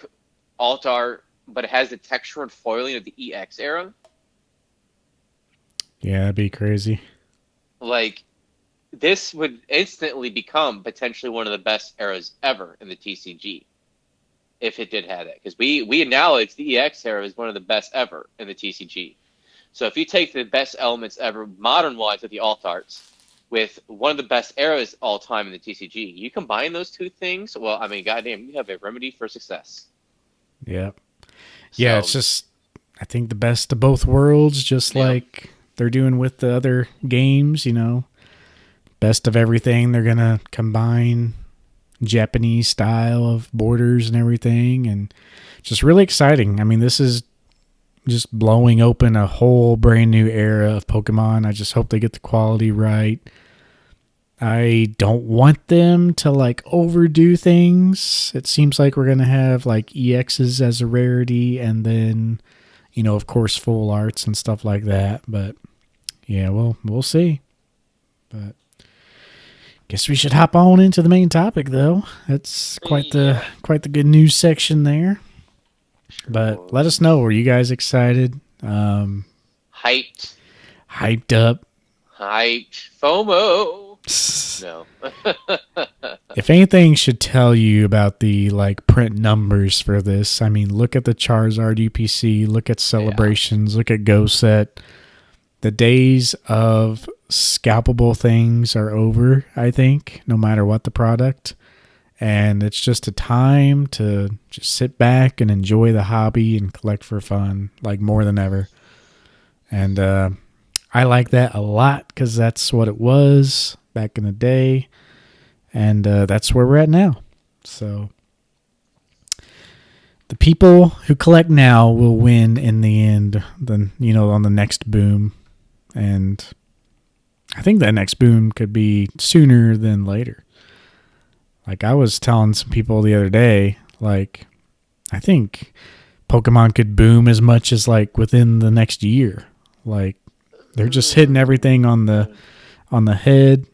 alt art, but it has the texture and foiling of the EX era? Yeah, that'd be crazy. Like, this would instantly become potentially one of the best eras ever in the TCG if it did have that. Because we acknowledge the EX era is one of the best ever in the TCG. So if you take the best elements ever, modern-wise, with the alt arts, with one of the best eras all time in the TCG, you combine those two things, well, I mean, goddamn, you have a remedy for success. Yeah. Yeah, it's just, I think the best of both worlds, just like they're doing with the other games, you know. Best of everything. They're going to combine Japanese style of borders and everything, and just really exciting. I mean, this is just blowing open a whole brand new era of Pokemon. I just hope they get the quality right. I don't want them to like overdo things. It seems like we're going to have like EXs as a rarity, and then, you know, of course, full arts and stuff like that. But yeah, we'll see. But guess we should hop on into the main topic, though. That's quite the good news section there. But let us know. Are you guys excited? Hyped up. Hyped. FOMO. No. If anything should tell you about the like print numbers for this, I mean, look at the Charizard UPC, look at celebrations, look at Go Set. The days of scalpable things are over, I think, no matter what the product. And it's just a time to just sit back and enjoy the hobby and collect for fun, like more than ever. And I like that a lot because that's what it was back in the day. And that's where we're at now. So, the people who collect now will win in the end. Then on the next boom, and I think that next boom could be sooner than later. Like I was telling some people the other day, like I think Pokemon could boom as much as like within the next year. Like they're just hitting everything on the head.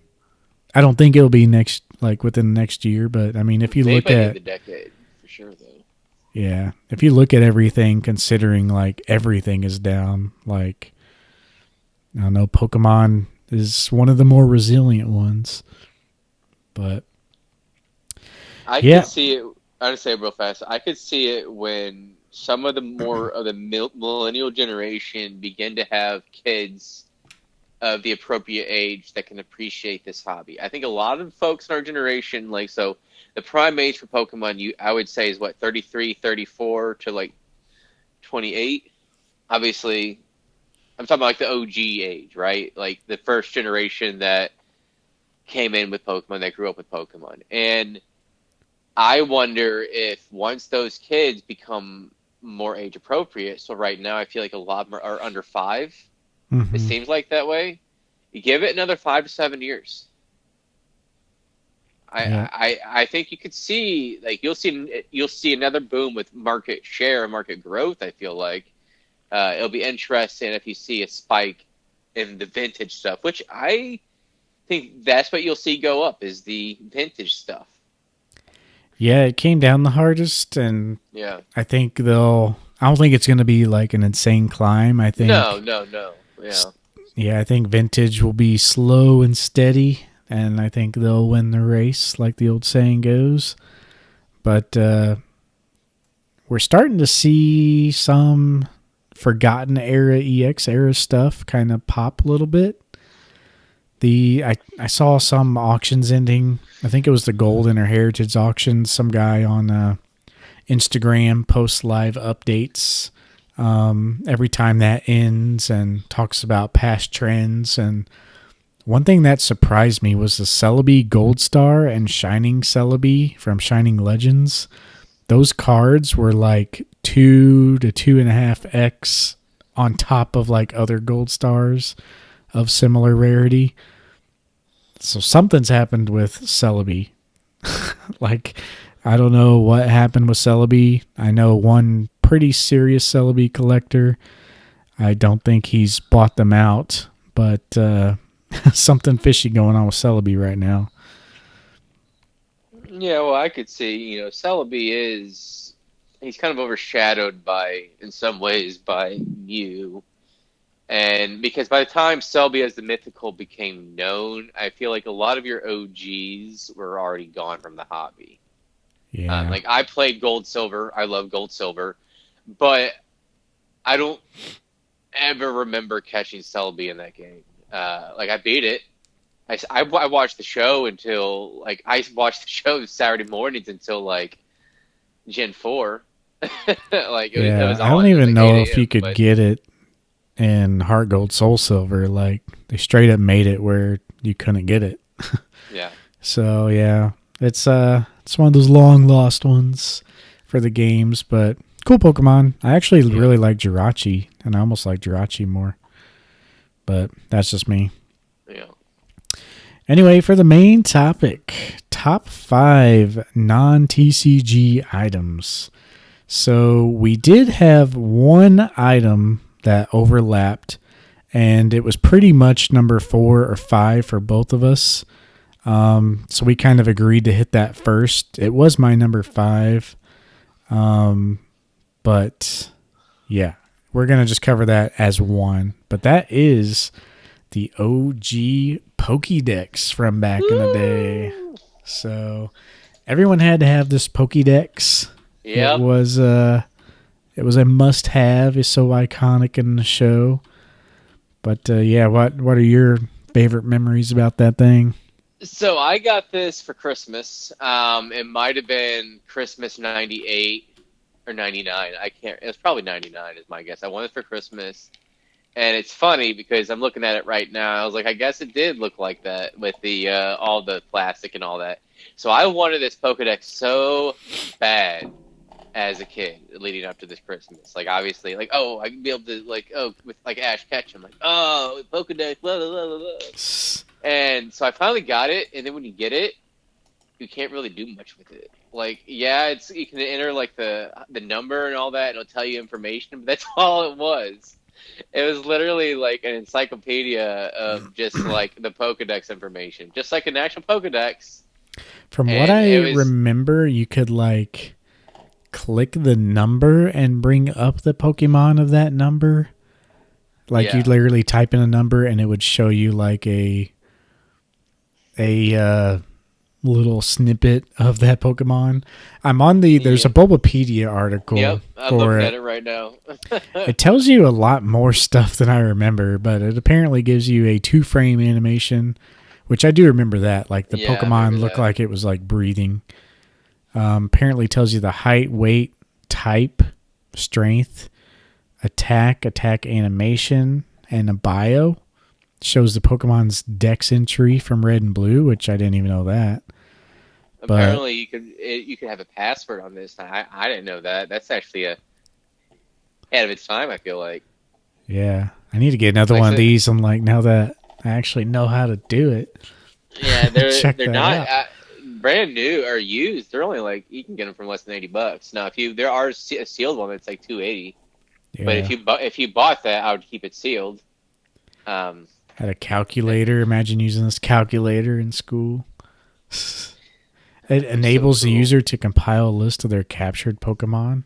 I don't think it'll be within the next year, but I mean if you Maybe look by the end at of the decade, for sure, though. yeah, if you look at everything considering like everything is down, like I don't know, Pokemon is one of the more resilient ones. But I yeah. could see it. I'm gonna say it real fast. I could see it when some of the more of the millennial generation begin to have kids of the appropriate age that can appreciate this hobby. I think a lot of folks in our generation, like, so the prime age for Pokemon, I would say is what, 33, 34 to like 28. Obviously, I'm talking about like the OG age, right? Like the first generation that came in with Pokemon, that grew up with Pokemon. And I wonder if once those kids become more age appropriate, so right now I feel like a lot more are under 5. It Mm-hmm. seems like that way. You give it another 5 to 7 years. Yeah. I think you could see, like, you'll see another boom with market share and market growth. I feel like it'll be interesting if you see a spike in the vintage stuff, which I think that's what you'll see go up is the vintage stuff. Yeah, it came down the hardest, and Yeah. I think I don't think it's going to be like an insane climb. I No, think, no, no. Yeah. yeah, I think vintage will be slow and steady, and I think they'll win the race, like the old saying goes. But we're starting to see some forgotten era EX era stuff kind of pop a little bit. I saw some auctions ending. I think it was the Gold Inner Heritage auction. Some guy on Instagram posts live updates every time that ends and talks about past trends. And one thing that surprised me was the Celebi Gold Star and Shining Celebi from Shining Legends. Those cards were like 2 to 2.5x on top of like other gold stars of similar rarity. So something's happened with Celebi. Like, I don't know what happened with Celebi. I know one pretty serious Celebi collector. I don't think he's bought them out, but something fishy going on with Celebi right now. Yeah, well, I could see, Celebi he's kind of overshadowed in some ways, by you. And because by the time Selby as the mythical became known, I feel like a lot of your OGs were already gone from the hobby. Yeah. Like I played Gold Silver, I love Gold Silver, but I don't ever remember catching Selby in that game. Like I beat it. I watched the show until like I watched the show Saturday mornings until like Gen 4. Like it Yeah. was I don't on. It was even like know 8 if you a.m. could But get it in Heart Gold Soul Silver. Like, they straight up made it where you couldn't get it. yeah. So, yeah. It's one of those long lost ones for the games, but cool Pokemon. I actually Yeah. really like Jirachi, and I almost like Jirachi more. But that's just me. Yeah. Anyway, for the main topic, top 5 non-TCG items. So we did have one item that overlapped, and it was pretty much number 4 or 5 for both of us. So we kind of agreed to hit that first. It was my number 5. But yeah, we're going to just cover that as one. But that is the OG Pokédex from back in the day. So everyone had to have this Pokédex. Yep. It was a must have. It's so iconic in the show. But yeah, what are your favorite memories about that thing? So I got this for Christmas. It might have been Christmas '98 or '99. I can't. It was probably '99 is my guess. I won it for Christmas, and it's funny because I'm looking at it right now. I was like, I guess it did look like that with the all the plastic and all that. So I wanted this Pokedex so bad, as a kid leading up to this Christmas. Like, obviously, like, oh, I can be able to, like, oh, with, like, Ash Ketchum, like, oh, Pokedex, blah, blah, blah, blah. And so I finally got it, and then when you get it, you can't really do much with it. Like, yeah, it's you can enter, like, the number and all that, and it'll tell you information, but that's all it was. It was literally like an encyclopedia of just like the Pokedex information, just like an actual Pokedex. From what And I it was, remember, you could like click the number and bring up the Pokemon of that number. Like yeah, you'd literally type in a number and it would show you like a little snippet of that Pokemon. I'm on there's a yeah, Bulbapedia article yep. I'm for looking at it. it right now. It tells you a lot more stuff than I remember, but it apparently gives you a 2-frame animation, which I do remember that. Like the Yeah, I remember Pokemon looked that. like it was like breathing. Apparently tells you the height, weight, type, strength, attack animation, and a bio. Shows the Pokemon's Dex entry from Red and Blue, which I didn't even know that. But Apparently, you could have a password on this. I didn't know that. That's actually a ahead of its time. I feel like. yeah, I need to get another Like one of so, these. I'm like, now that I actually know how to do it, yeah, check they're that not out. brand new or used. They're only like you can get them for less than $80. Now, if you there are a sealed one that's like 280. But Yeah, if you bought that, I would keep it sealed. Um, had a calculator. Imagine using this calculator in school. It so enables the cool. user to compile a list of their captured Pokemon.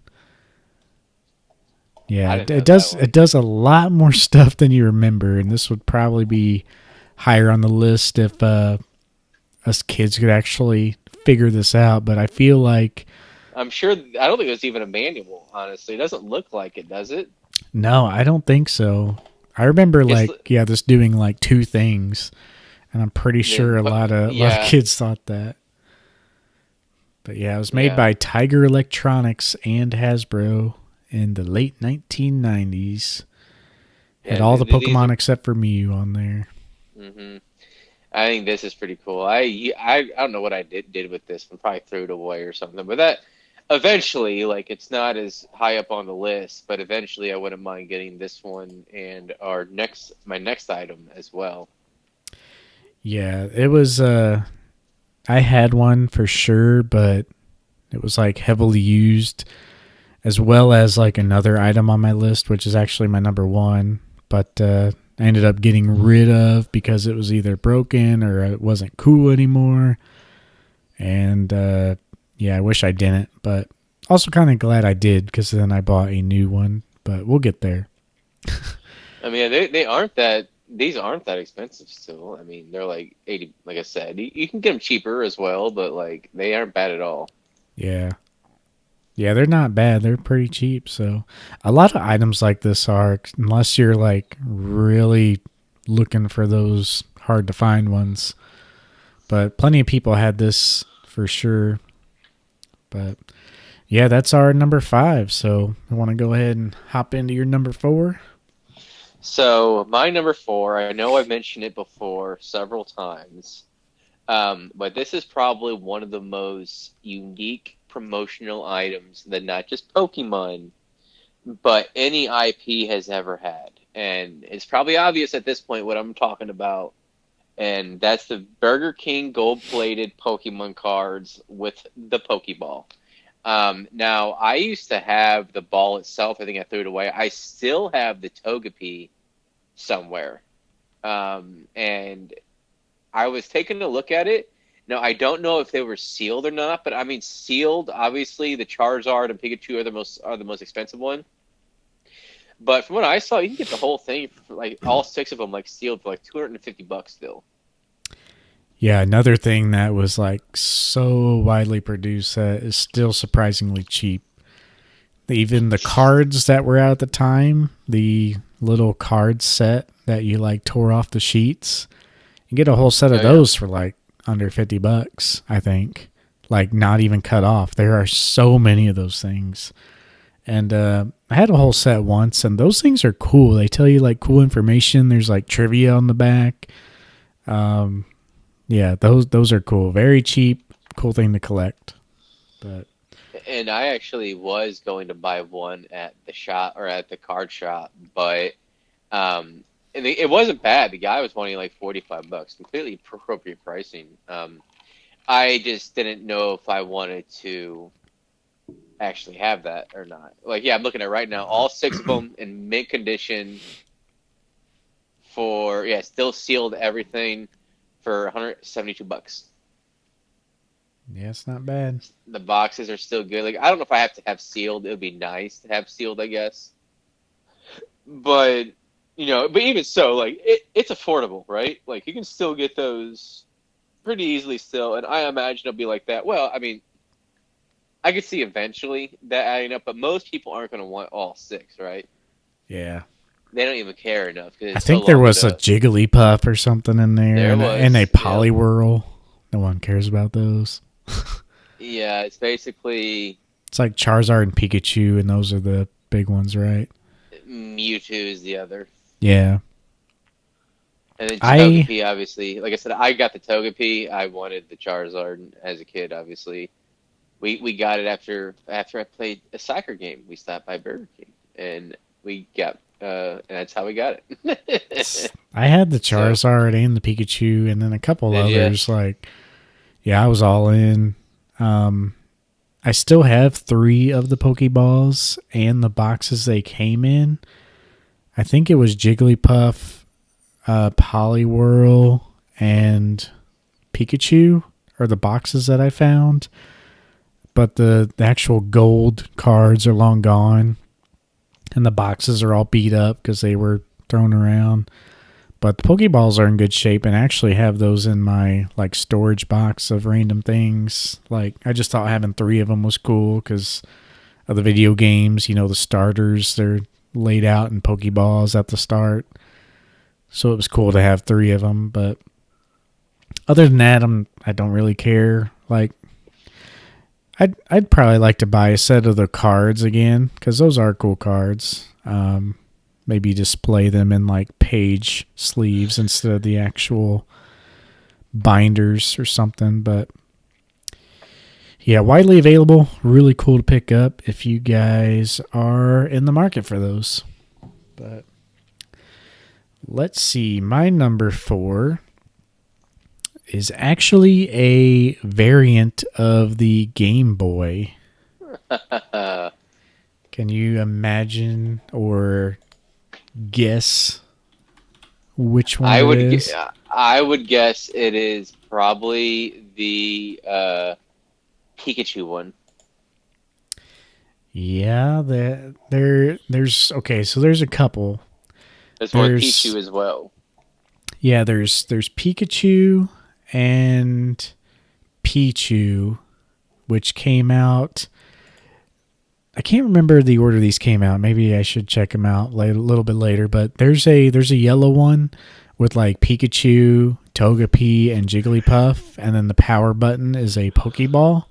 Yeah, I it, didn't know it that does. one. It does a lot more stuff than you remember, and this would probably be higher on the list if us kids could actually figure this out. But I feel like I'm sure. I don't think it was even a manual. Honestly, it doesn't look like it, does it? no, I don't think so. I remember It's like this doing like 2 things, and I'm pretty sure a but lot of yeah, kids thought that. But yeah, it was made yeah. by Tiger Electronics and Hasbro in the late 1990s. Had Yeah, all the these Pokemon are. except for Mew on there. Hmm I think this is pretty cool. I don't know what I did with this one. Probably threw it away or something. But that eventually, like, it's not as high up on the list. But eventually, I wouldn't mind getting this one and our next my next item as well. Yeah, it was. I had one for sure, but it was like heavily used, as well as like another item on my list, which is actually my number one. But I ended up getting rid of because it was either broken or it wasn't cool anymore. And yeah, I wish I didn't, but also kind of glad I did because then I bought a new one. But we'll get there. I mean, they aren't that these aren't that expensive still. I mean, they're like 80. Like I said, you can get them cheaper as well, but like they aren't bad at all. Yeah. Yeah, they're not bad. They're pretty cheap. So, a lot of items like this are, unless you're like really looking for those hard to find ones. But plenty of people had this for sure. But yeah, that's our number 5. So, I want to go ahead and hop into your number 4. So my number four, I know I've mentioned it before several times, but this is probably one of the most unique promotional items that not just Pokemon, but any IP has ever had. And it's probably obvious at this point what I'm talking about. And that's the Burger King gold-plated Pokemon cards with the Pokeball. Now, I used to have the ball itself. I think I threw it away. I still have the Togepi somewhere. And I was taking a look at it. Now, I don't know if they were sealed or not, but I mean, sealed, obviously, the Charizard and Pikachu are the most expensive one. But from what I saw, you can get the whole thing for like all 6 of them like sealed for like $250 still. Yeah, another thing that was like so widely produced that is still surprisingly cheap. Even the cards that were out at the time, the little card set that you like tore off the sheets, you get a whole set of Oh yeah. those for like under $50, I think. Like not even cut off. There are so many of those things. And I had a whole set once, and those things are cool. They tell you like cool information. There's like trivia on the back. Um, yeah, those are cool. Very cheap, cool thing to collect. But and I actually was going to buy one at the shop or at the card shop, but and it wasn't bad. The guy was wanting like $45, completely appropriate pricing. I just didn't know if I wanted to actually have that or not. Like, yeah, I'm looking at it right now, all six of them in mint condition for still sealed everything for $172. Yeah, it's not bad. The boxes are still good. Like, I don't know if I have to have sealed. It would be nice to have sealed, I guess. But but even so, like it's affordable, right? Like you can still get those pretty easily still, and I imagine it'll be like that. Well, I mean, I could see eventually that adding up, but most people aren't going to want all six, right? Yeah. They don't even care enough because I it's so think there long was a ago. Jigglypuff or something in there, There and a was, Poliwhirl. No one cares about those. yeah. It's basically It's like Charizard and Pikachu, and those are the big ones, right? Mewtwo is the other, Yeah. and then I Togepi. Obviously, like I said, I got the Togepi. I wanted the Charizard as a kid. Obviously, we got it after I played a soccer game. We stopped by Burger King, and we got and that's how we got it. I had the So, Charizard and the Pikachu, and then a couple did you? others. Like, yeah, I was all in. I still have 3 of the Pokeballs and the boxes they came in. I think it was Jigglypuff, Poliwhirl, and Pikachu are the boxes that I found. But the actual gold cards are long gone, and the boxes are all beat up because they were thrown around. But the Pokeballs are in good shape, and I actually have those in my like storage box of random things. Like I just thought having 3 of them was cool because of the video games. The starters, they're laid out in Pokeballs at the start, so it was cool to have 3 of them. But other than that, I don't really care. Like I'd probably like to buy a set of the cards again because those are cool cards. Maybe display them in like page sleeves instead of the actual binders or something. But yeah, widely available. Really cool to pick up if you guys are in the market for those. But let's see. My number 4 is actually a variant of the Game Boy. Can you imagine or guess which one I it would is? I would guess it is probably the Pikachu one. Yeah, there's okay, so there's a couple. There's one with There's Pichu as well. there's Pikachu and Pichu, which came out. I can't remember the order these came out. Maybe I should check them out a little bit later. But there's a yellow one with like Pikachu, Togepi, and Jigglypuff, and then the power button is a Pokeball.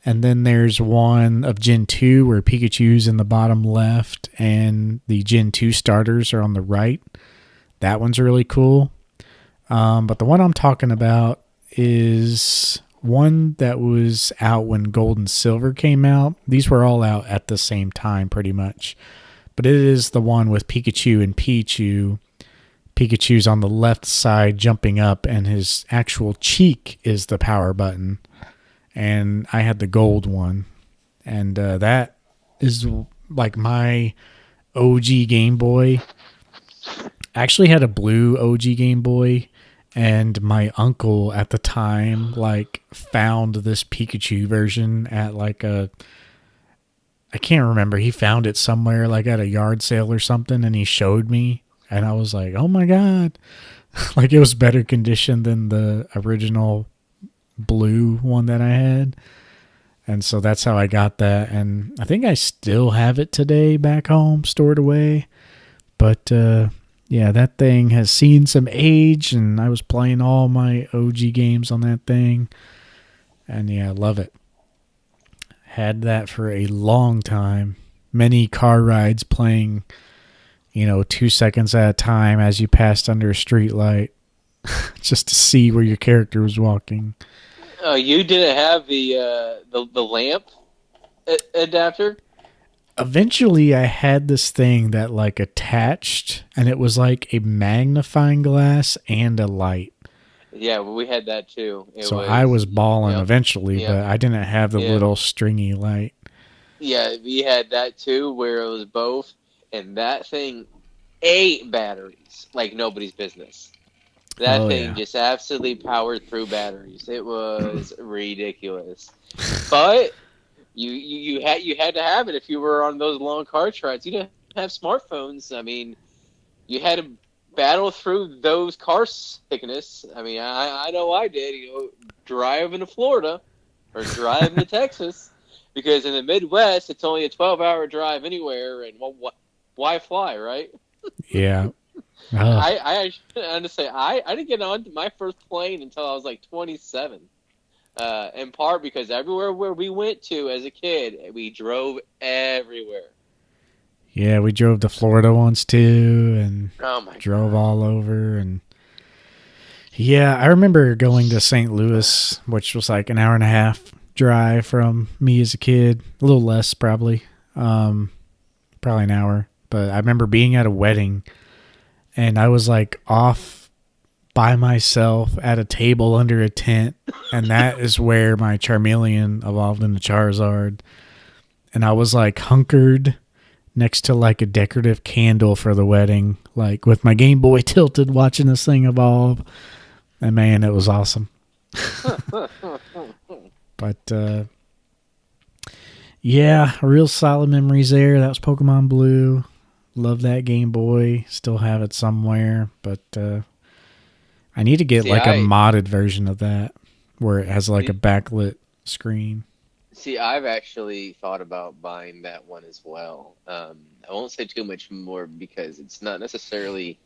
And then there's one of Gen 2 where Pikachu's in the bottom left and the Gen 2 starters are on the right. That one's really cool. But the one I'm talking about is one that was out when Gold and Silver came out. These were all out at the same time pretty much. But it is the one with Pikachu and Pichu. Pikachu's on the left side jumping up and his actual cheek is the power button. And I had the gold one. And that is like my OG Game Boy. I actually had a blue OG Game Boy, and my uncle at the time like found this Pikachu version at like I can't remember. He found it somewhere like at a yard sale or something, and he showed me, and I was like, "Oh my god!" Like it was better condition than the original blue one that I had. And so that's how I got that. And I think I still have it today back home, stored away. But yeah, that thing has seen some age, and I was playing all my OG games on that thing. And yeah, I love it. Had that for a long time. Many car rides playing, 2 seconds at a time as you passed under a street light just to see where your character was walking. You didn't have the lamp. adapter. Eventually, I had this thing that like attached, and it was like a magnifying glass and a light. Yeah, well, we had that too. It So I was, was balling yep, eventually, yep, but I didn't have the yep. little stringy light. Yeah, we had that too, where it was both, and that thing ate batteries like nobody's business. That Oh thing yeah. just absolutely powered through batteries. It was ridiculous. But you had to have it if you were on those long car rides. You didn't have smartphones. I mean, you had to battle through those car sickness. I mean, I know I did. Driving to Florida or driving to Texas, because in the Midwest it's only a 12-hour drive anywhere, and why fly, right? Yeah. Oh, I honestly I didn't get on my first plane until I was like 27. In part because everywhere where we went to as a kid, we drove everywhere. yeah. We drove to Florida once too, and Oh my drove god. all over. And yeah, I remember going to St. Louis, which was like an hour and a half drive from me as a kid. A little less, probably. Um, Probably an hour. But I remember being at a wedding, and I was like off by myself at a table under a tent, and that is where my Charmeleon evolved into Charizard. And I was like hunkered next to like a decorative candle for the wedding, like with my Game Boy tilted, watching this thing evolve. And man, it was awesome. But yeah, real solid memories there. That was Pokemon Blue. Love that Game Boy. Still have it somewhere, but I need to get see, like a I modded version of that where it has like a backlit screen. see. I've actually thought about buying that one as well. I won't say too much more because it's not necessarily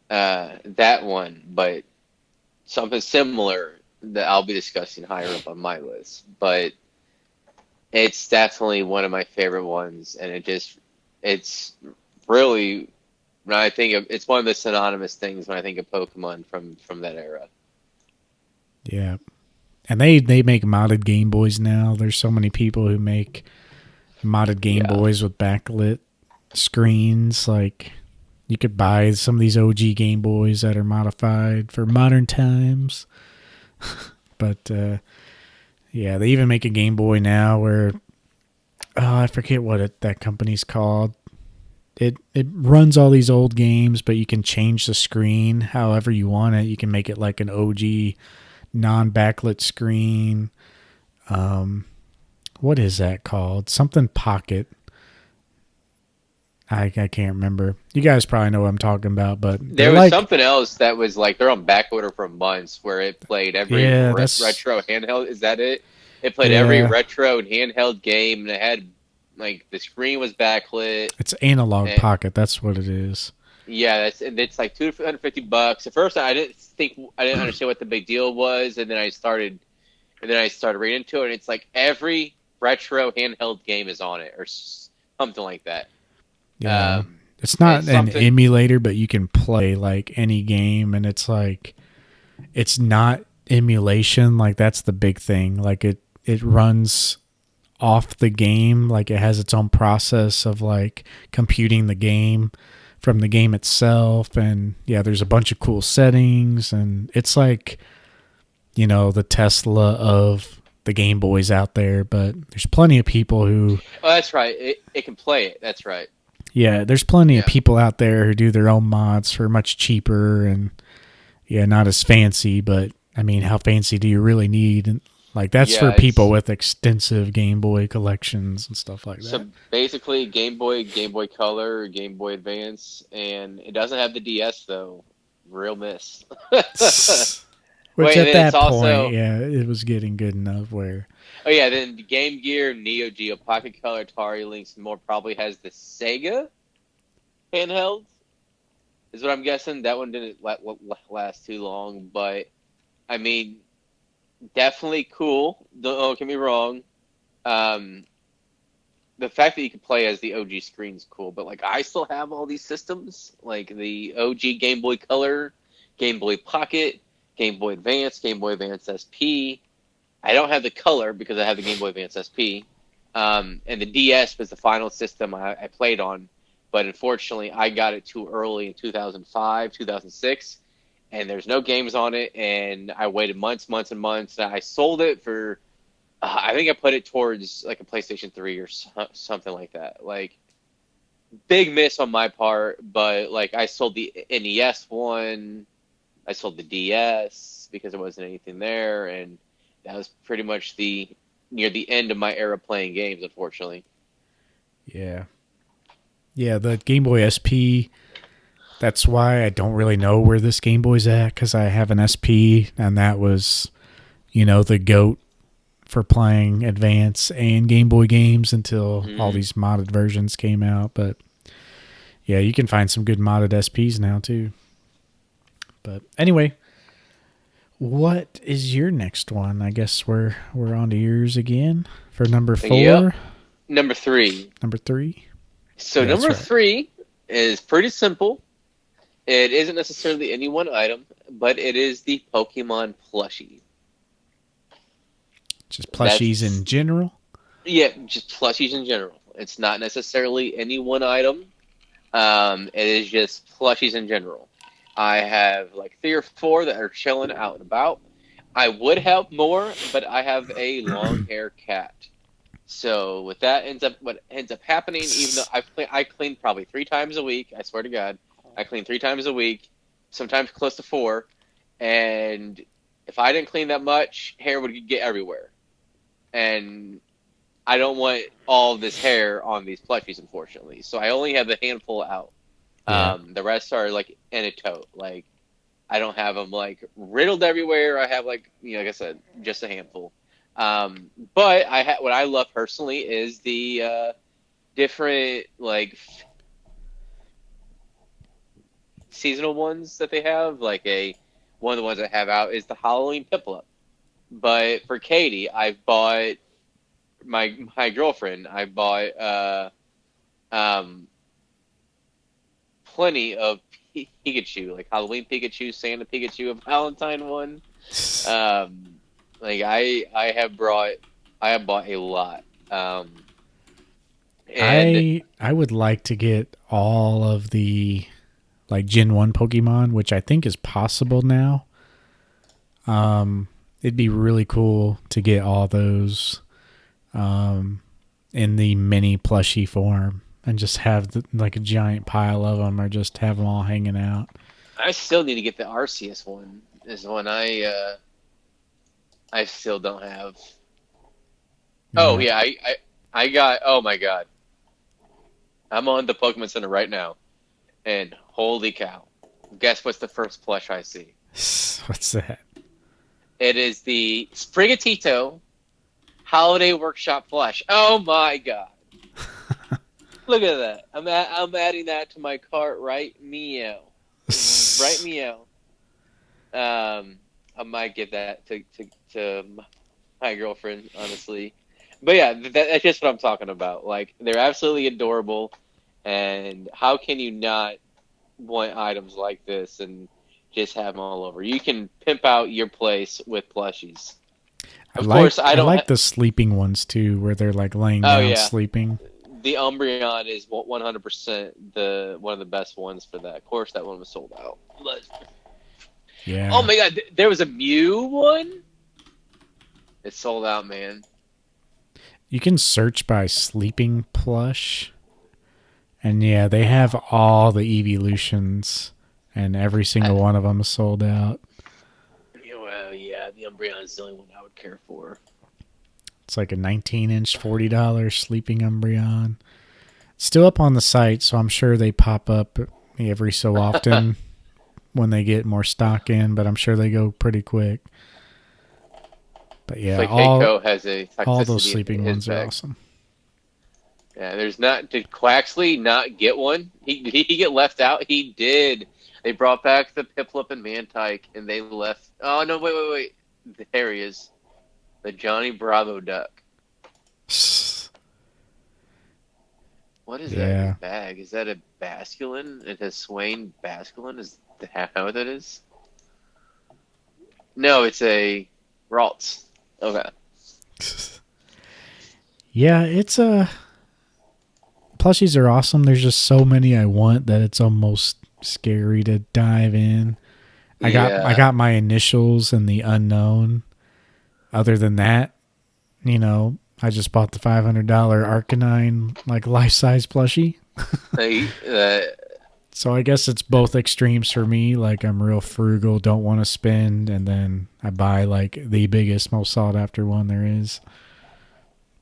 that one, but something similar that I'll be discussing higher up on my list. But it's definitely one of my favorite ones, and it's really when I think of it's one of the synonymous things when I think of Pokemon from that era. Yeah. And they make modded Game Boys now. There's so many people who make modded Game Yeah, Boys with backlit screens. Like you could buy some of these OG Game Boys that are modified for modern times. But yeah, they even make a Game Boy now where I forget what that company's called. It runs all these old games, but you can change the screen however you want it. You can make it like an OG non backlit screen. Um, what is that called? Something Pocket. I can't remember. You guys probably know what I'm talking about, but they're there was like, something else that was like they're on back order for months where it played every yeah, that's retro handheld. Is that it? It played every yeah, retro and handheld game, and it had like the screen was backlit. it's Analog And Pocket. That's what it is. yeah, it's like $250. At first, I didn't understand what the big deal was, and then I started reading into it, and it's like every retro handheld game is on it, or something like that. Yeah, Um, it's and not an something, emulator, but you can play like any game, and it's like it's not emulation. Like that's the big thing. Like it runs off the game. Like it has its own process of like computing the game from the game itself. And yeah, there's a bunch of cool settings, and it's like, the Tesla of the Game Boys out there. But there's plenty of people who, oh, that's right. It can play it. That's right. yeah, there's plenty of Yeah, people out there who do their own mods for much cheaper and yeah, not as fancy, but I mean, how fancy do you really need? And like that's for yeah. people It's with extensive Game Boy collections and stuff like that. so basically Game Boy, Game Boy Color, Game Boy Advance, and it doesn't have the DS though. Real miss. Which Wait, and at then it's that point, also yeah, it was getting good enough where, oh yeah, then Game Gear, Neo Geo, Pocket Color, Atari, Lynx, and more probably has the Sega handheld. Is what I'm guessing. That one didn't last too long, but I mean, definitely cool. Don't get me wrong. Um, the fact that you can play as the OG screen's cool, but like I still have all these systems, like the OG Game Boy Color, Game Boy Pocket, Game Boy Advance, Game Boy Advance SP. I don't have the color because I have the Game Boy Advance SP. And the DS was the final system I played on. But unfortunately, I got it too early in 2005, 2006, and there's no games on it. And I waited months, months, and months. And I sold it for, I think I put it towards like a PlayStation 3 or something like that. Like, big miss on my part, but like I sold the NES one, I sold the DS because there wasn't anything there, and that was pretty much the near the end of my era playing games, unfortunately. Yeah. Yeah, the Game Boy SP. That's why I don't really know where this Game Boy's at, because I have an SP, and that was, the GOAT for playing Advance and Game Boy games until all these modded versions came out. But yeah, you can find some good modded SPs now too. But anyway, what is your next one? I guess we're on to yours again for number 4. Yep. Number 3. Number 3. So Yeah, number right. 3 is pretty simple. It isn't necessarily any one item, but it is the Pokemon plushie. Just plushies in general? Yeah, just plushies in general. It's not necessarily any one item. It is just plushies in general. I have like 3 or 4 that are chilling out and about. I would have more, but I have a long hair cat. So what ends up happening, even though I clean probably 3 times a week. I swear to God, I clean 3 times a week, sometimes close to 4. And if I didn't clean that much, hair would get everywhere. And I don't want all this hair on these plushies, unfortunately. So I only have a handful out. Yeah. The rest are like in a tote. Like I don't have them like riddled everywhere. I have like like I said, just a handful. But what I love personally is the different like seasonal ones that they have. Like one of the ones I have out is the Halloween Piplup. But for Katie, I bought my girlfriend. I bought plenty of Pikachu, like Halloween Pikachu, Santa Pikachu, a Valentine one. Like I have bought a lot. And I would like to get all of the like Gen 1 Pokemon, which I think is possible now. It'd be really cool to get all those in the mini plushie form and just have like a giant pile of them, or just have them all hanging out. I still need to get the Arceus one. Is one I still don't have. Oh yeah, I got. Oh my God, I'm on the Pokemon Center right now, and holy cow! Guess what's the first plush I see? What's that? It is the Sprigatito Holiday Workshop plush. Oh my God! Look at that. I'm adding that to my cart right meow. Right meow. I might give that to my girlfriend, honestly. But yeah, that's just what I'm talking about. Like, they're absolutely adorable, and how can you not want items like this and just have them all over? You can pimp out your place with plushies. Of course, I don't. I like the sleeping ones too, where they're like laying Oh down yeah, sleeping. the Umbreon is 100% the one of the best ones for that. Of course, that one was sold out. Yeah. Oh my God, there was a Mew one. It's sold out, man. You can search by sleeping plush, and yeah, they have all the evolutions, and every single one of them is sold out. Well, yeah, the Umbreon is the only one I would care for. It's like a 19-inch, $40 sleeping Umbreon. It's still up on the site, so I'm sure they pop up every so often when they get more stock in, but I'm sure they go pretty quick. But yeah, like Keiko has a all those sleeping ones are awesome. Yeah, there's not. Did Quaxley not get one? Did he get left out? He did. They brought back the Piplup and Mantike, and they left. Oh no! Wait! There he is, the Johnny Bravo duck. What is that in his bag? Is that a Basculin? It has Swain Basculin. Is that how that is? No, it's a Ralts. Okay. Yeah, it's a plushies are awesome. There's just so many I want that it's almost scary to dive in. I Yeah. got my initials and the unknown. Other than that, I just bought the $500 Arcanine like life size plushie. Like, So I guess it's both extremes for me. Like I'm real frugal, don't want to spend, and then I buy like the biggest, most sought after one there is.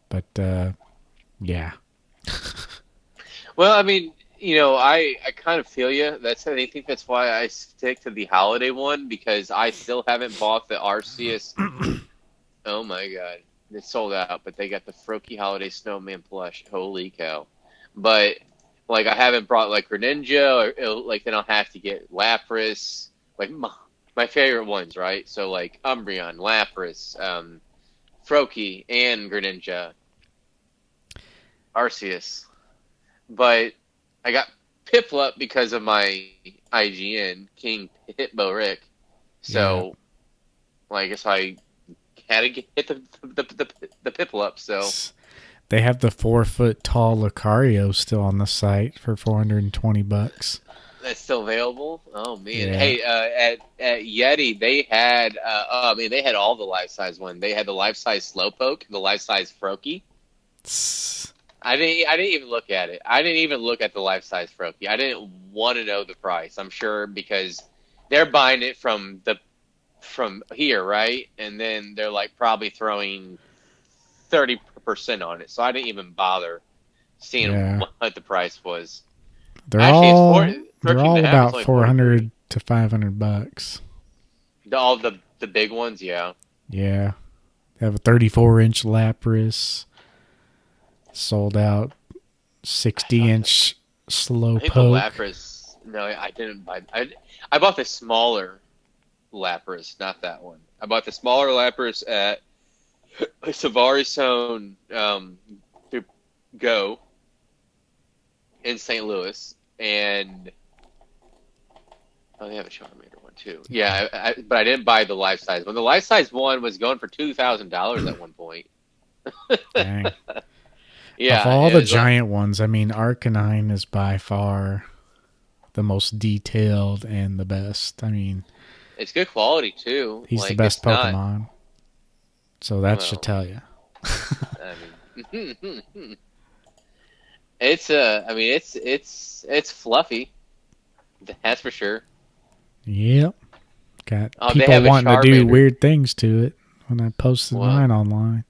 But yeah, well, I mean, I kind of feel you. I think that's why I stick to the holiday one because I still haven't bought the Arceus. Oh my god, it's sold out, but they got the Froakie Holiday Snowman plush. Holy cow! But like, I haven't brought like Greninja, or like then I'll have to get Lapras, like my favorite ones, right? So like Umbreon, Lapras, Froakie, and Greninja, Arceus. But I got Piplup because of my IGN King Hitbo Rick. yeah. So, well, I guess I had to get the Piplup. So They have the 4 foot tall Lucario still on the site for $420. that's still available. Oh man! Yeah. Hey, at Yeti they had I mean they had all the life size one. They had the life size Slowpoke, the life size Froakie. I didn't even look at it. I didn't even look at the life size Froakie. I didn't want to know the price. I'm sure because they're buying it from here, right? And then they're like probably throwing 30% on it. So I didn't even bother seeing Yeah. what the price was. They're Actually, it's all they're 13 and all a half. It's about only 43. 400 to $500. All the big ones, yeah. Yeah. They have a 34-inch Lapras, sold out I thought 60-inch I think the Slowpoke. Lapras. No, I didn't buy. I bought the smaller Lapras, not that one. I bought the smaller Lapras at Savari's Zone through Go in St. Louis, and they have a Charmander one too. Yeah, but I didn't buy the life size one. The life size one was going for $2,000 at one point. Dang. Of Yeah, all it the was. giant ones, I mean, Arcanine is by far the most detailed and the best. I mean, It's good quality too. he's the Like best it's not. Pokemon. So that should Well, tell you. I mean, it's I mean, it's fluffy. That's for sure. Yep. Got Oh, they people have a wanting to do Charmander. weird things to it when I posted Well, mine online.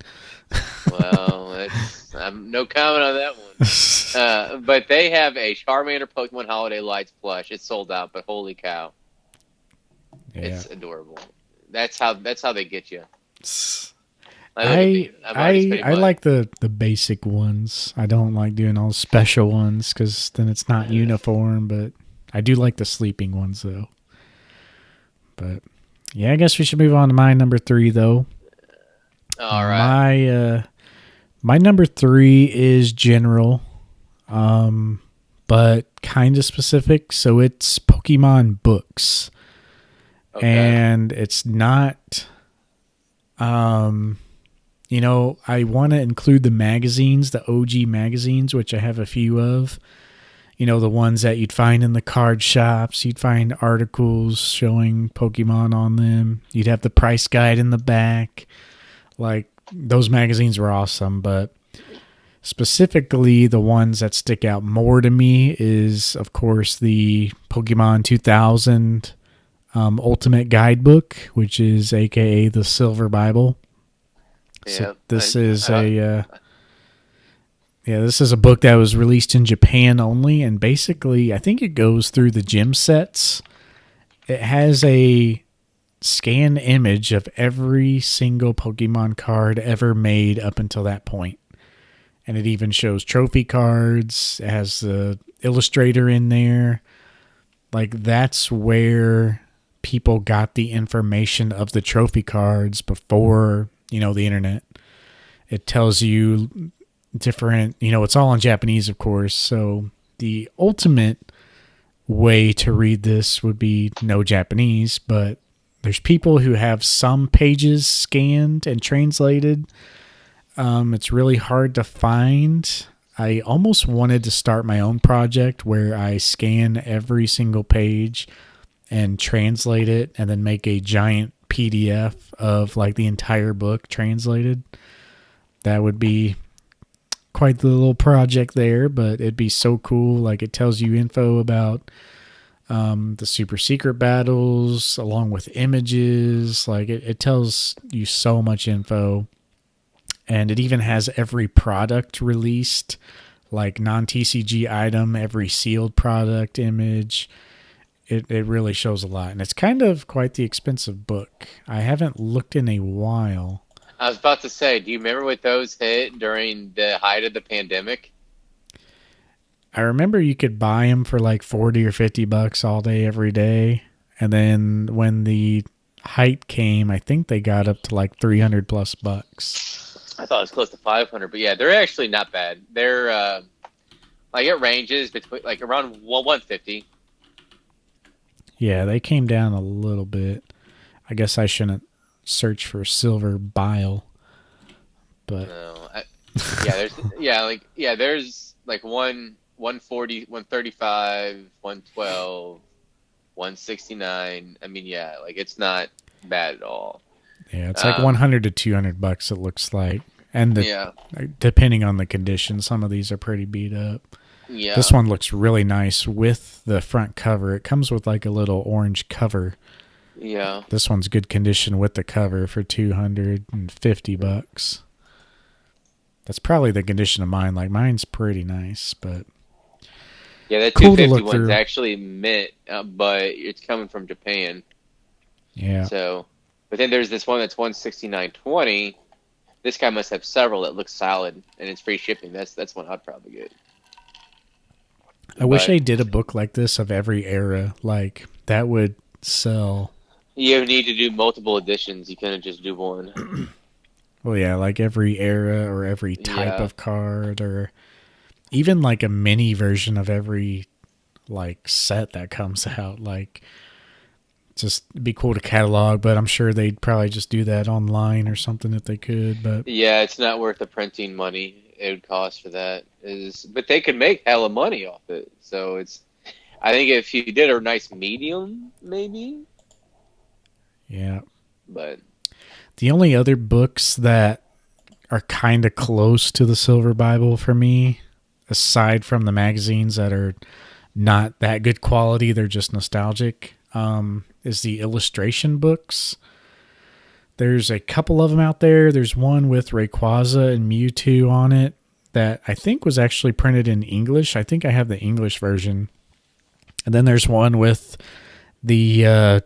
well, it's no comment on that one. But they have a Charmander Pokemon Holiday Lights plush. It's sold out, but holy cow, Yeah. it's adorable. That's how they get you. Like, look at I me. I'm already I spending I money. like the basic ones. I don't like doing all special ones because then it's not uniform. But I do like the sleeping ones though. But yeah, I guess we should move on to my number 3 though. All right. My number 3 is general, but kind of specific. So it's Pokemon books, Okay. and it's not. I want to include the magazines, the OG magazines, which I have a few of. The ones that you'd find in the card shops. You'd find articles showing Pokemon on them. You'd have the price guide in the back. Like, those magazines were awesome, but specifically the ones that stick out more to me is, of course, the Pokemon 2000 Ultimate Guidebook, which is aka the Silver Bible. So Yeah. this is this is a book that was released in Japan only, and basically, I think it goes through the gym sets. It has a scan image of every single Pokemon card ever made up until that point. And it even shows trophy cards. It has the illustrator in there. Like, that's where people got the information of the trophy cards before, the internet. It tells you different, it's all in Japanese, of course. So the ultimate way to read this would be no Japanese, but there's people who have some pages scanned and translated, It's really hard to find. I almost wanted to start my own project where I scan every single page and translate it and then make a giant PDF of like the entire book translated. That would be quite the little project there, but it'd be so cool. Like it tells you info about the super secret battles along with images. Like it tells you so much info. And it even has every product released, like non-TCG item, every sealed product image. It really shows a lot. And it's kind of quite the expensive book. I haven't looked in a while. I was about to say, do you remember what those hit during the height of the pandemic? I remember you could buy them for like 40 or $50 all day, every day. And then when the height came, I think they got up to like 300 plus bucks. I thought it was close to 500, but yeah, they're actually not bad. They're like it ranges between like around 150. Yeah, they came down a little bit. I guess I shouldn't search for silver bile, but No, there's like 140, 135, 112, 169. I mean, yeah, like it's not bad at all. yeah, it's like 100 to $200. It looks like, and Yeah, depending on the condition, some of these are pretty beat up. yeah, This one looks really nice with the front cover. It comes with like a little orange cover. yeah. This one's good condition with the cover for $250. That's probably the condition of mine. Like mine's pretty nice, but Yeah, that cool to 250 look one's through. actually mint, but it's coming from Japan. Yeah. So, but then there's this one that's 169.20. This guy must have several that look solid, and it's free shipping. That's one I'd probably get. I wish But they did a book like this of every era. Like that would sell. you need to do multiple editions. You couldn't just do one. Well, yeah, like every era or every type Yeah, of card or even like a mini version of every like set that comes out. Like just be cool to catalog, but I'm sure they'd probably just do that online or something if they could. But yeah, it's not worth the printing money it would cost for that. But they could make hella money off it. So it's, I think if you did a nice medium, maybe. yeah, But the only other books that are kind of close to the Silver Bible for me, aside from the magazines that are not that good quality, they're just nostalgic, is the illustration books. There's a couple of them out there. There's one with Rayquaza and Mewtwo on it that I think was actually printed in English. I think I have the English version. And then there's one with the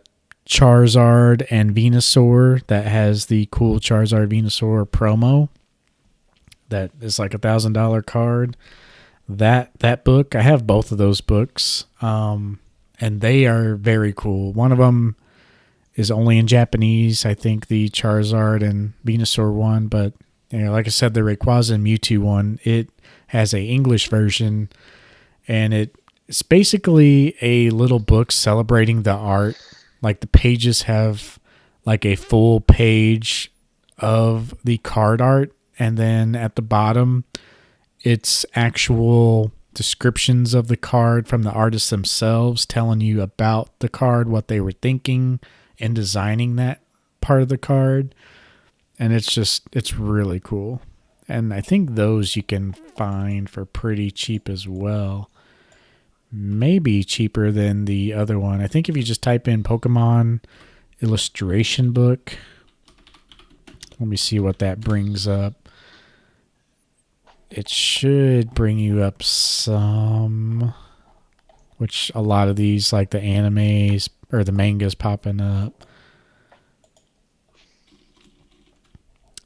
Charizard and Venusaur that has the cool Charizard Venusaur promo. That is like $1,000 card. That book, I have both of those books, and they are very cool. One of them is only in Japanese, I think, the Charizard and Venusaur one, but like I said, the Rayquaza and Mewtwo one, it has a English version, and it's basically a little book celebrating the art. Like the pages have like a full page of the card art, and then at the bottom it's actual descriptions of the card from the artists themselves telling you about the card, what they were thinking in designing that part of the card. And it's really cool. And I think those you can find for pretty cheap as well. Maybe cheaper than the other one. I think if you just type in Pokemon illustration book, let me see what that brings up. It should bring you up some, which a lot of these, like the animes or the mangas popping up.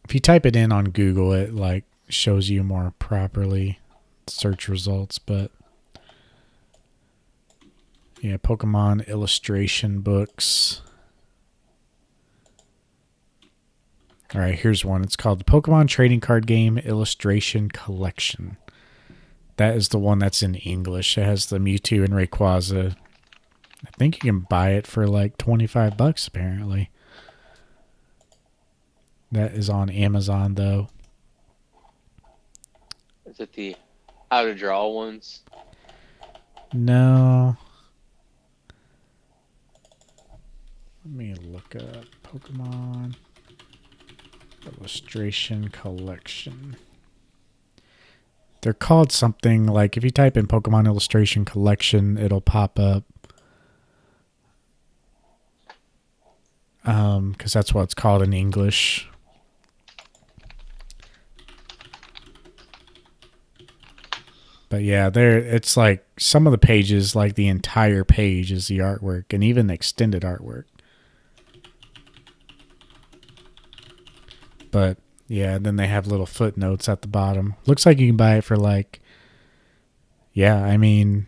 If you type it in on Google, it like shows you more properly search results. But yeah, Pokemon illustration books. All right, here's one. It's called the Pokemon Trading Card Game Illustration Collection. That is the one that's in English. It has the Mewtwo and Rayquaza. I think you can buy it for like $25 apparently. That is on Amazon though. Is it the how to draw ones? No. Let me look up Pokemon Illustration Collection. They're called something like, if you type in Pokemon Illustration Collection, it'll pop up. Because that's what it's called in English. But yeah, it's like some of the pages, like the entire page is the artwork, and even extended artwork. But yeah, then they have little footnotes at the bottom. Looks like you can buy it for like, yeah, I mean,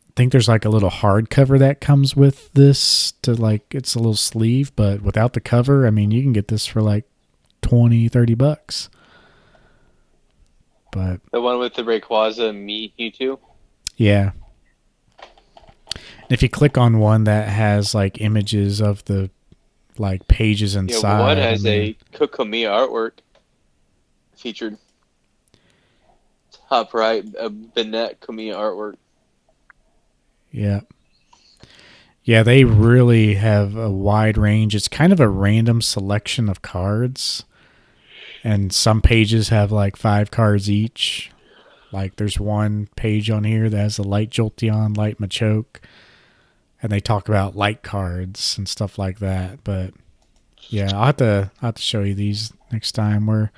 I think there's like a little hardcover that comes with this to like, it's a little sleeve, but without the cover, I mean, you can get this for like 20-30 bucks. But The one with the Rayquaza Mewtwo? yeah. If you click on one that has like images of the like pages Yeah, inside, one has a Kokomiya artwork featured. Top right, a Bennett Komiya artwork. yeah. Yeah, they really have a wide range. It's kind of a random selection of cards. And some pages have like 5 cards each. Like there's one page on here that has a Light Jolteon, Light Machoke. And they talk about light cards and stuff like that. But yeah, I'll have to show you these next time we're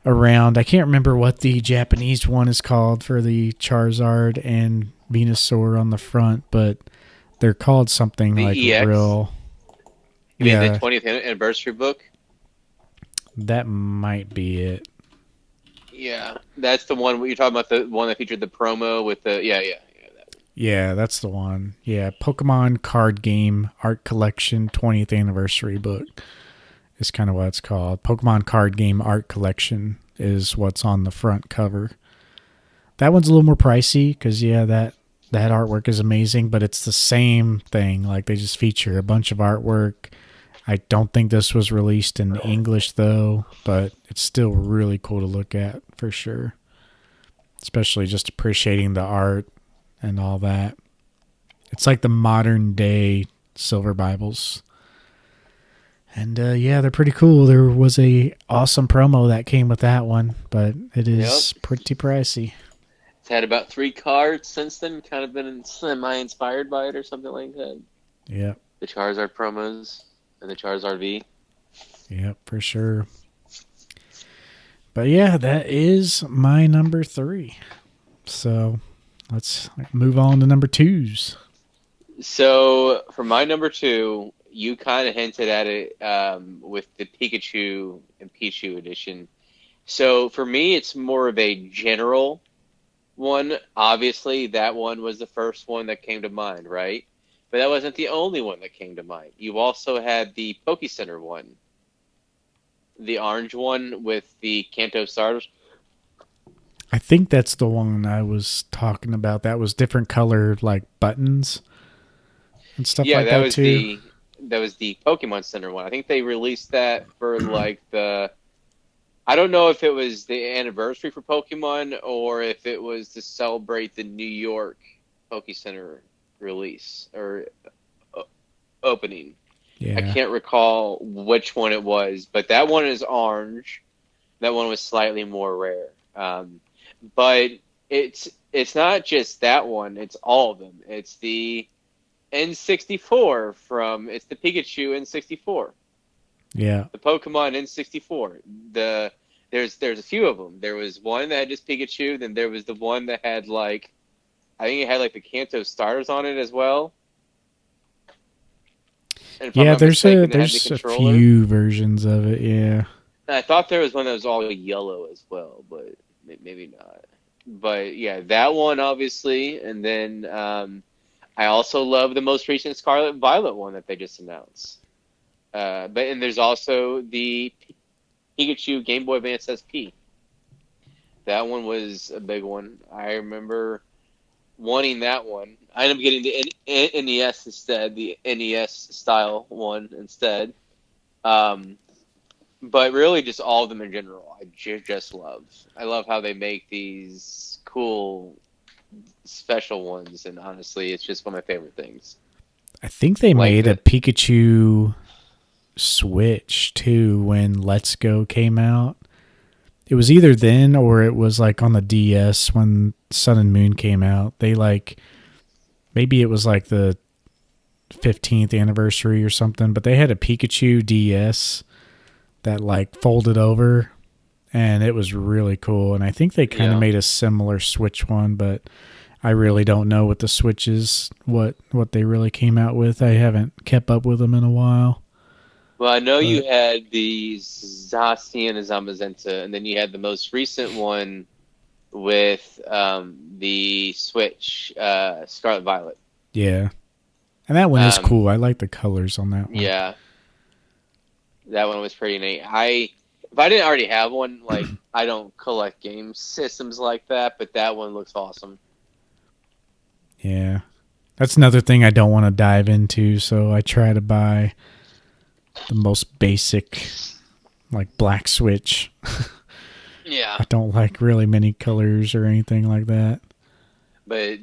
around. I can't remember what the Japanese one is called for the Charizard and Venusaur on the front, but they're called something The like EX? real. You mean the Yeah, 20th anniversary book? that might be it. Yeah, that's the one. You're talking about the one that featured the promo with the that Yeah, that's the one. Yeah, Pokemon Card Game Art Collection 20th Anniversary Book is kind of what it's called. Pokemon Card Game Art Collection is what's on the front cover. That one's a little more pricey because yeah, that artwork is amazing, but it's the same thing. Like they just feature a bunch of artwork. I don't think this was released in English though, but it's still really cool to look at for sure. Especially just appreciating the art and all that. It's like the modern day Silver Bibles. And yeah, they're pretty cool. There was a awesome promo that came with that one, but it Yep. is pretty pricey. It's had about 3 cards since then. Kind of been semi-inspired by it or something like that. Yep. The Charizard promos and the Charizard V. Yep, for sure. But yeah, that is my number 3. So let's move on to number 2s. So for my number 2, you kind of hinted at it with the Pikachu and Pichu edition. So for me, it's more of a general one. Obviously, that one was the first one that came to mind, right? But that wasn't the only one that came to mind. You also had the Poke Center one, the orange one with the Kanto stars. I think that's the one I was talking about. That was different colored like buttons and stuff Yeah, like that too. that was the Pokemon Center one. I think they released that for like the I don't know if it was the anniversary for Pokemon or if it was to celebrate the New York Poke Center release or opening. I Yeah. can't recall which one it was, but that one is orange. That one was slightly more rare. But it's not just that one; it's all of them. It's the N64 from it's the Pikachu N64, Yeah. the Pokemon N64. There's a few of them. There was one that had just Pikachu. Then there was the one that had like I think it had like the Kanto stars on it as well. And if I'm Yeah, not mistaken, it had the there's a controller. few versions of it, yeah. And I thought there was one that was all yellow as well, but maybe not. But yeah, that one obviously, and then I also love the most recent Scarlet Violet one that they just announced. But and there's also the Pikachu Game Boy Advance SP. That one was a big one. I remember wanting that one. I ended up getting the NES instead, the NES style one instead. Um, but really just all of them in general. I just love. I love how they make these cool special ones, and honestly, it's just one of my favorite things. I think they Like made a the Pikachu Switch too when Let's Go came out. It was either then or it was like on the DS when Sun and Moon came out. They like maybe it was like the 15th anniversary or something, but they had a Pikachu DS that like folded over and it was really cool. And I think they kind of yeah. made a similar Switch one, but I really don't know what the Switch is, what they really came out with. I haven't kept up with them in a while. Well, I know you But had the Zacian and Zamazenta, and then you had the most recent one with the Switch, Scarlet Violet. yeah. And that one is Um, cool. I like the colors on that one. yeah, that one was pretty neat. If I didn't already have one, like I don't collect game systems like that, but that one looks awesome. Yeah. That's another thing I don't want to dive into, so I try to buy the most basic like black Switch. Yeah, I don't like really many colors or anything like that. but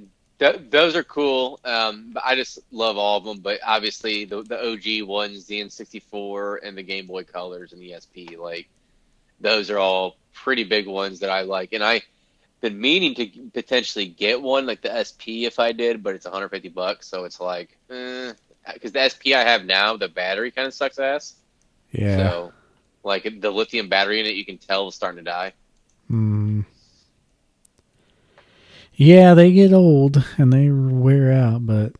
those are cool. But I just love all of them. But obviously, the OG ones, the N64 and the Game Boy Colors and the SP, like those are all pretty big ones that I like. And I've been meaning to potentially get one like the SP if I did, but it's $150, so it's like, because the SP I have now, the battery kind of sucks ass. Yeah. So, like the lithium battery in it, you can tell is starting to die. Mm. Yeah, they get old and they wear out, but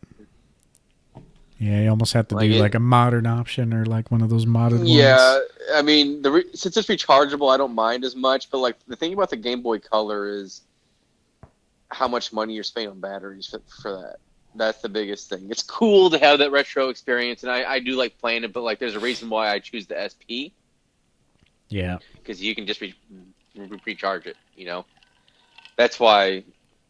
yeah, you almost have to Like do it, like a modern option or like one of those modded yeah. ones. I mean, since it's rechargeable, I don't mind as much. But like the thing about the Game Boy Color is how much money you're spending on batteries for that. That's the biggest thing. It's cool to have that retro experience, and I do like playing it. But like, there's a reason why I choose the SP Yeah. because you can just recharge it. That's why.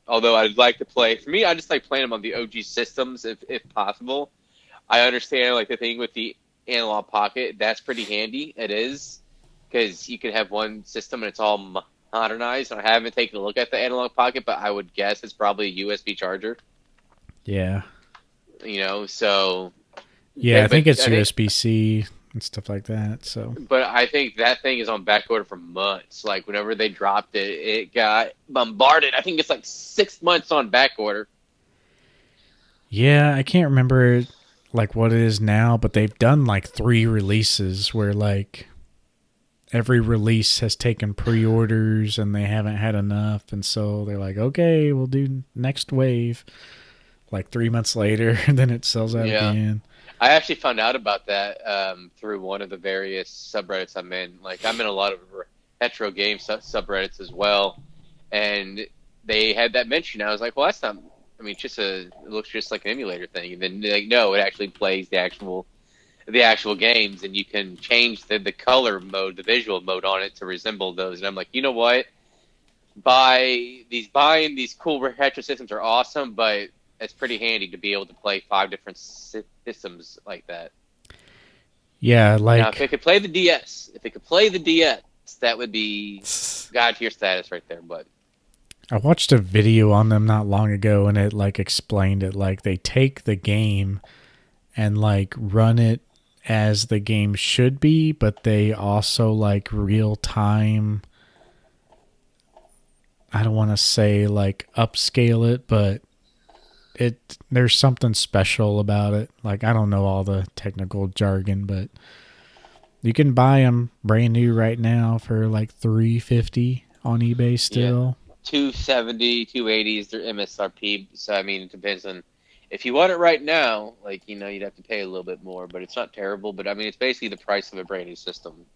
Although I'd like to play, for me, I just like playing them on the OG systems if possible. I understand like the thing with the analog pocket. That's pretty handy. It is because you can have one system and it's all modernized. I haven't taken a look at the analog pocket, but I would guess it's probably a USB charger. Yeah. So Yeah, I but think it's I think, USB-C and stuff like that. So but I think that thing is on back order for months. Like whenever they dropped it, it got bombarded. I think it's like 6 months on back order. yeah, I can't remember like what it is now, but they've done like 3 releases where like every release has taken pre-orders and they haven't had enough, and so they're like, okay, we'll do next wave. Like 3 months later, and then it sells out Yeah. again. I actually found out about that through one of the various subreddits I'm in. Like, I'm in a lot of retro game subreddits as well, and they had that mention. I was like, well, that's not. I mean, it looks just like an emulator thing. And then they're like, no, it actually plays the actual games, and you can change the color mode, the visual mode on it to resemble those. And I'm like, you know what? Buying these cool retro systems are awesome, but it's pretty handy to be able to play 5 different systems like that. Yeah, Now, if like it could play the DS, that would be God tier status right there. But I watched a video on them not long ago, and it like explained it. Like they take the game and like run it as the game should be, but they also like real time. I don't want to say like upscale it, but there's something special about it. Like I don't know all the technical jargon, but you can buy them brand new right now for like $350 on eBay yeah, still. 270, 280 is their MSRP. So I mean, it depends on if you want it right now. Like you'd have to pay a little bit more, but it's not terrible. But I mean, it's basically the price of a brand new system.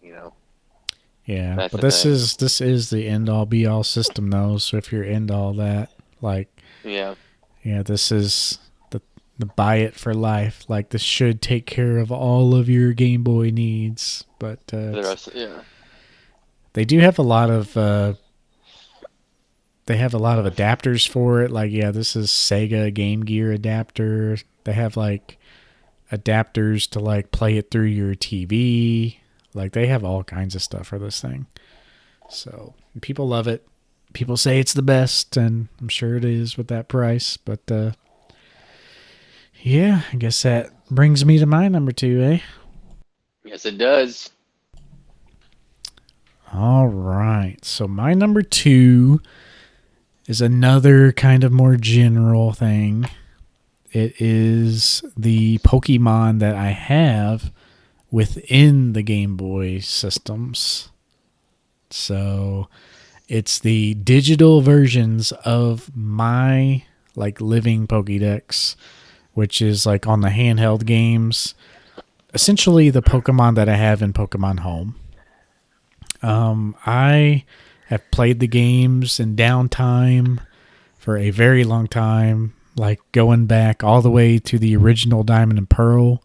Yeah, That's but the this thing. is the end all be all system though. So if you're into all that, like Yeah, yeah, this is the buy it for life. Like this should take care of all of your Game Boy needs. But for the rest. Yeah, they do have a lot of adapters for it. Like yeah, this is Sega Game Gear adapter. They have like adapters to like play it through your TV. Like they have all kinds of stuff for this thing. So people love it. People say it's the best, and I'm sure it is with that price. But yeah, I guess that brings me to my number two, eh? Yes, it does. All right. So my number two is another kind of more general thing. It is the Pokemon that I have within the Game Boy systems. So it's the digital versions of my like living Pokédex, which is like on the handheld games. Essentially the Pokemon that I have in Pokemon Home. I have played the games in downtime for a very long time, like going back all the way to the original Diamond and Pearl.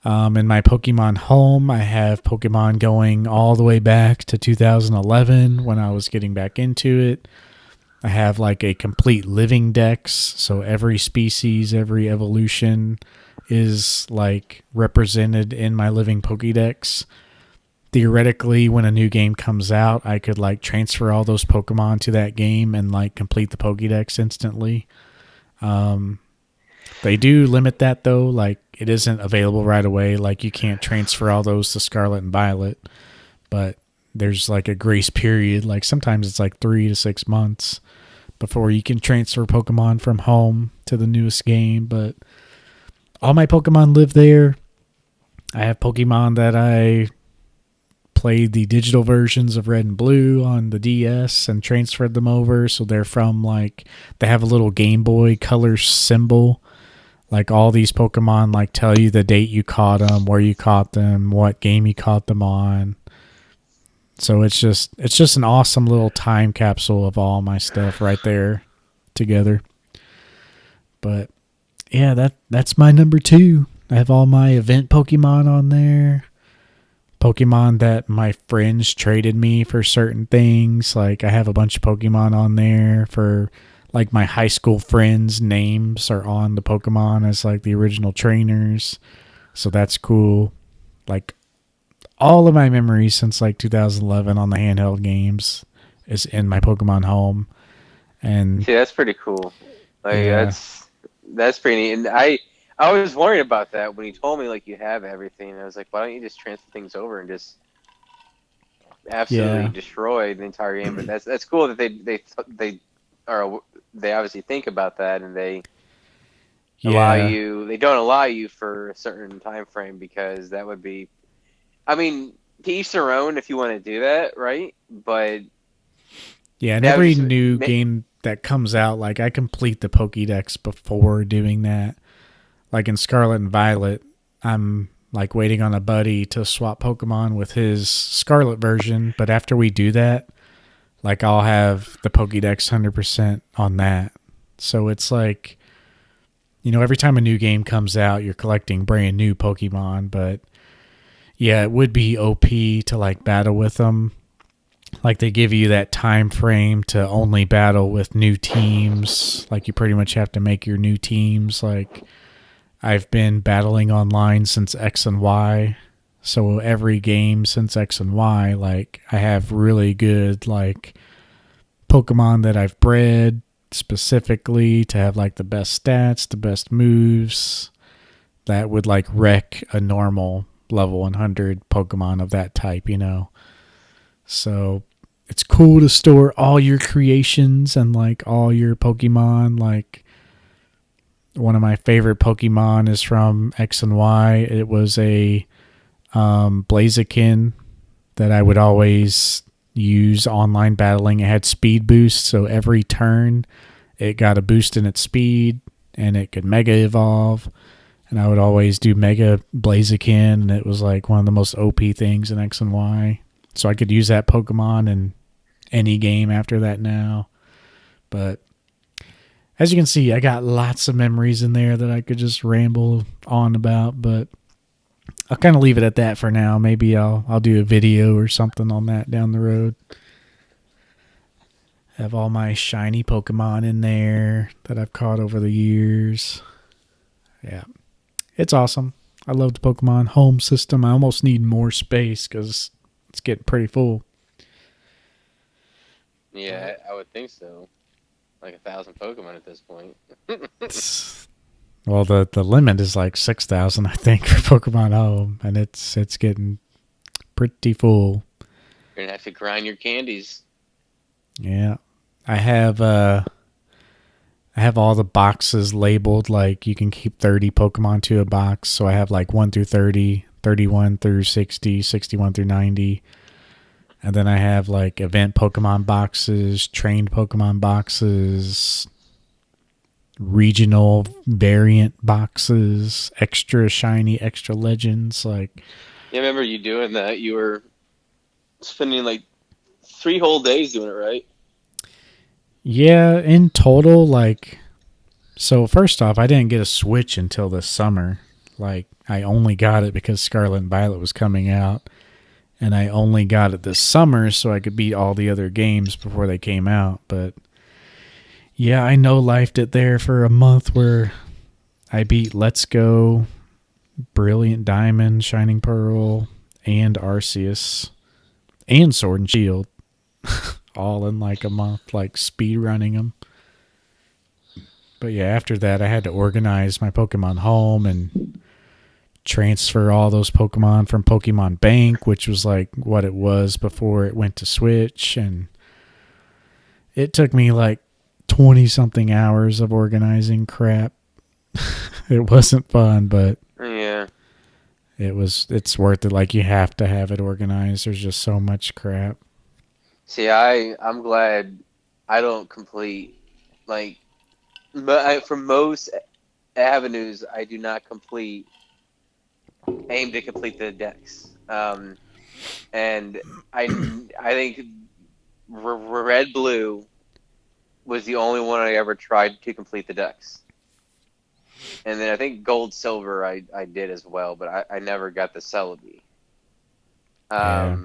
In my Pokemon Home, I have Pokemon going all the way back to 2011 when I was getting back into it. I have like a complete living dex, so every species, every evolution is like represented in my living Pokédex. Theoretically, when a new game comes out, I could like transfer all those Pokemon to that game and like complete the Pokédex instantly. They do limit that though, like it isn't available right away. Like you can't transfer all those to Scarlet and Violet, but there's like a grace period. Like sometimes it's like 3 to 6 months before you can transfer Pokemon from home to the newest game. But all my Pokemon live there. I have Pokemon that I played the digital versions of Red and Blue on the DS and transferred them over. So they're from like, they have a little Game Boy Color symbol. Like all these Pokemon like tell you the date you caught them, where you caught them, what game you caught them on. So it's just an awesome little time capsule of all my stuff right there together. But yeah, that's my number two. I have all my event Pokemon on there. Pokemon that my friends traded me for certain things. Like I have a bunch of Pokemon on there for like my high school friends' names are on the Pokemon as like the original trainers. So that's cool. Like all of my memories since like 2011 on the handheld games is in my Pokemon Home. And See, that's pretty cool. Like yeah, that's pretty neat. And I was worried about that when he told me like you have everything. I was like, why don't you just transfer things over and just absolutely yeah, destroy the entire game? But that's cool that they obviously think about that and yeah, they don't allow you for a certain time frame because that would be, I mean, to each their own if you want to do that, right? But yeah. And that would every just new game that comes out, like I complete the Pokédex before doing that. Like in Scarlet and Violet, I'm like waiting on a buddy to swap Pokemon with his Scarlet version. But after we do that, like I'll have the Pokédex 100% on that. So it's like, every time a new game comes out, you're collecting brand new Pokemon. But yeah, it would be OP to like battle with them. Like they give you that time frame to only battle with new teams. Like you pretty much have to make your new teams. Like I've been battling online since X and Y. So every game since X and Y, like I have really good like Pokemon that I've bred specifically to have like the best stats, the best moves that would like wreck a normal level 100 Pokemon of that type. So it's cool to store all your creations and like all your Pokemon. Like one of my favorite Pokemon is from X and Y. It was a Blaziken that I would always use online battling. It had speed boost, so every turn it got a boost in its speed and it could mega evolve. And I would always do Mega Blaziken, and it was like one of the most OP things in X and Y. So I could use that Pokemon in any game after that now. But as you can see, I got lots of memories in there that I could just ramble on about. But I'll kind of leave it at that for now. Maybe I'll do a video or something on that down the road. Have all my shiny Pokemon in there that I've caught over the years. Yeah, it's awesome. I love the Pokemon home system. I almost need more space because it's getting pretty full. Yeah, I would think so. Like 1,000 Pokemon at this point. Well, the limit is like 6,000, I think, for Pokemon Home, and it's getting pretty full. You're gonna have to grind your candies. Yeah, I have all the boxes labeled like you can keep 30 Pokemon to a box. So I have like 1 through 30, 31 through 60, 61 through 90. And then I have like event Pokemon boxes, trained Pokemon boxes, regional variant boxes, extra shiny, extra legends. Like, Yeah, I remember you doing that. You were spending like 3 whole days doing it, right? yeah, in total, like, so first off, I didn't get a Switch until this summer. Like, I only got it because Scarlet and Violet was coming out. And I only got it this summer so I could beat all the other games before they came out. But yeah, I no lifed it there for a month where I beat Let's Go, Brilliant Diamond, Shining Pearl, and Arceus, and Sword and Shield, all in like a month, like speed running them. But yeah, after that, I had to organize my Pokemon home and transfer all those Pokemon from Pokemon Bank, which was like what it was before it went to Switch. And it took me like 20 something hours of organizing crap. It wasn't fun, but Yeah. it's worth it. Like, you have to have it organized. There's just so much crap. See, I'm glad I don't complete like, but for most avenues, I do not aim to complete the decks. And I think red blue was the only one I ever tried to complete the decks. And then I think gold silver I did as well, but I never got the Celebi. Yeah.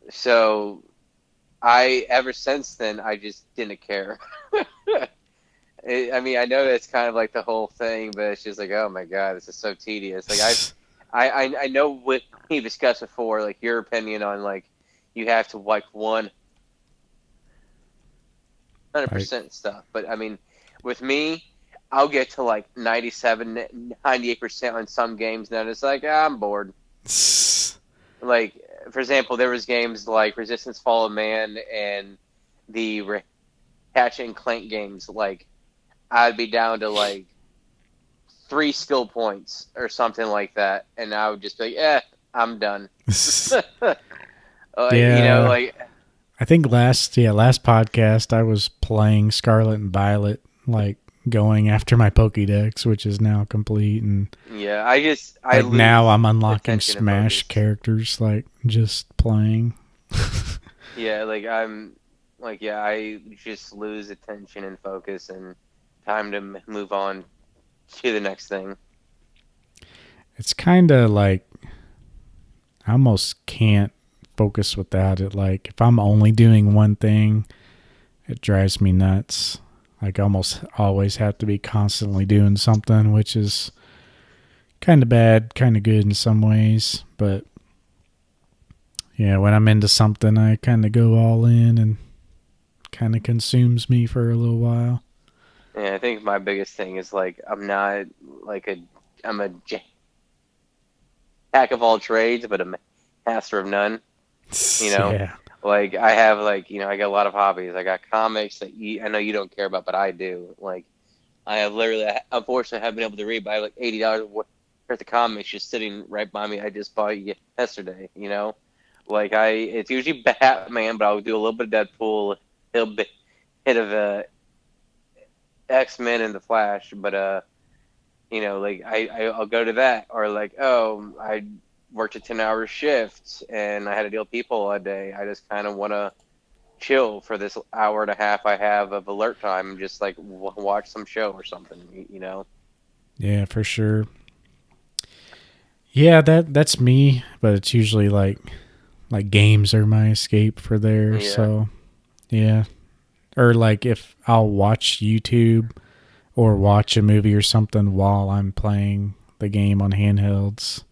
So I ever since then I just didn't care. I mean, I know that's kind of like the whole thing, but it's just like, oh my god, this is so tedious. Like I know what we discussed before, like your opinion on like you have to like 100% stuff, but I mean, with me, I'll get to like 97, 98% on some games, and then it's like, I'm bored. Like, for example, there was games like Resistance Fall of Man and the Ratchet and Clank games. Like, I'd be down to like 3 skill points or something like that, and I would just be like, I'm done. Yeah. Like, I think last podcast I was playing Scarlet and Violet, like going after my Pokédex, which is now complete, and yeah, I like now lose I'm unlocking attention and Smash focus. characters, like just playing. Yeah, like I just lose attention and focus, and time to move on to the next thing. It's kind of like I almost can't focus without it. Like, if I'm only doing one thing, it drives me nuts. Like, I almost always have to be constantly doing something, which is kind of bad, kind of good in some ways. But yeah, when I'm into something, I kind of go all in and kind of consumes me for a little while. And I think my biggest thing is like I'm a jack of all trades, but a master of none. You know, Yeah. like I have I got a lot of hobbies. I got comics that I know you don't care about, but I do. Like I have literally, unfortunately, I haven't been able to read, but I have like $80 worth of comics just sitting right by me. I just bought yesterday. Like it's usually Batman, but I'll do a little bit of Deadpool, a little bit of X-Men and the Flash, but like I'll go to that, or like, oh, I worked a 10-hour shift and I had to deal with people all day. I just kind of want to chill for this hour and a half I have of alert time and just like watch some show or something. Yeah, for sure. Yeah, that's me, but it's usually like games are my escape for there. Yeah. So yeah, or like if I'll watch YouTube or watch a movie or something while I'm playing the game on handhelds.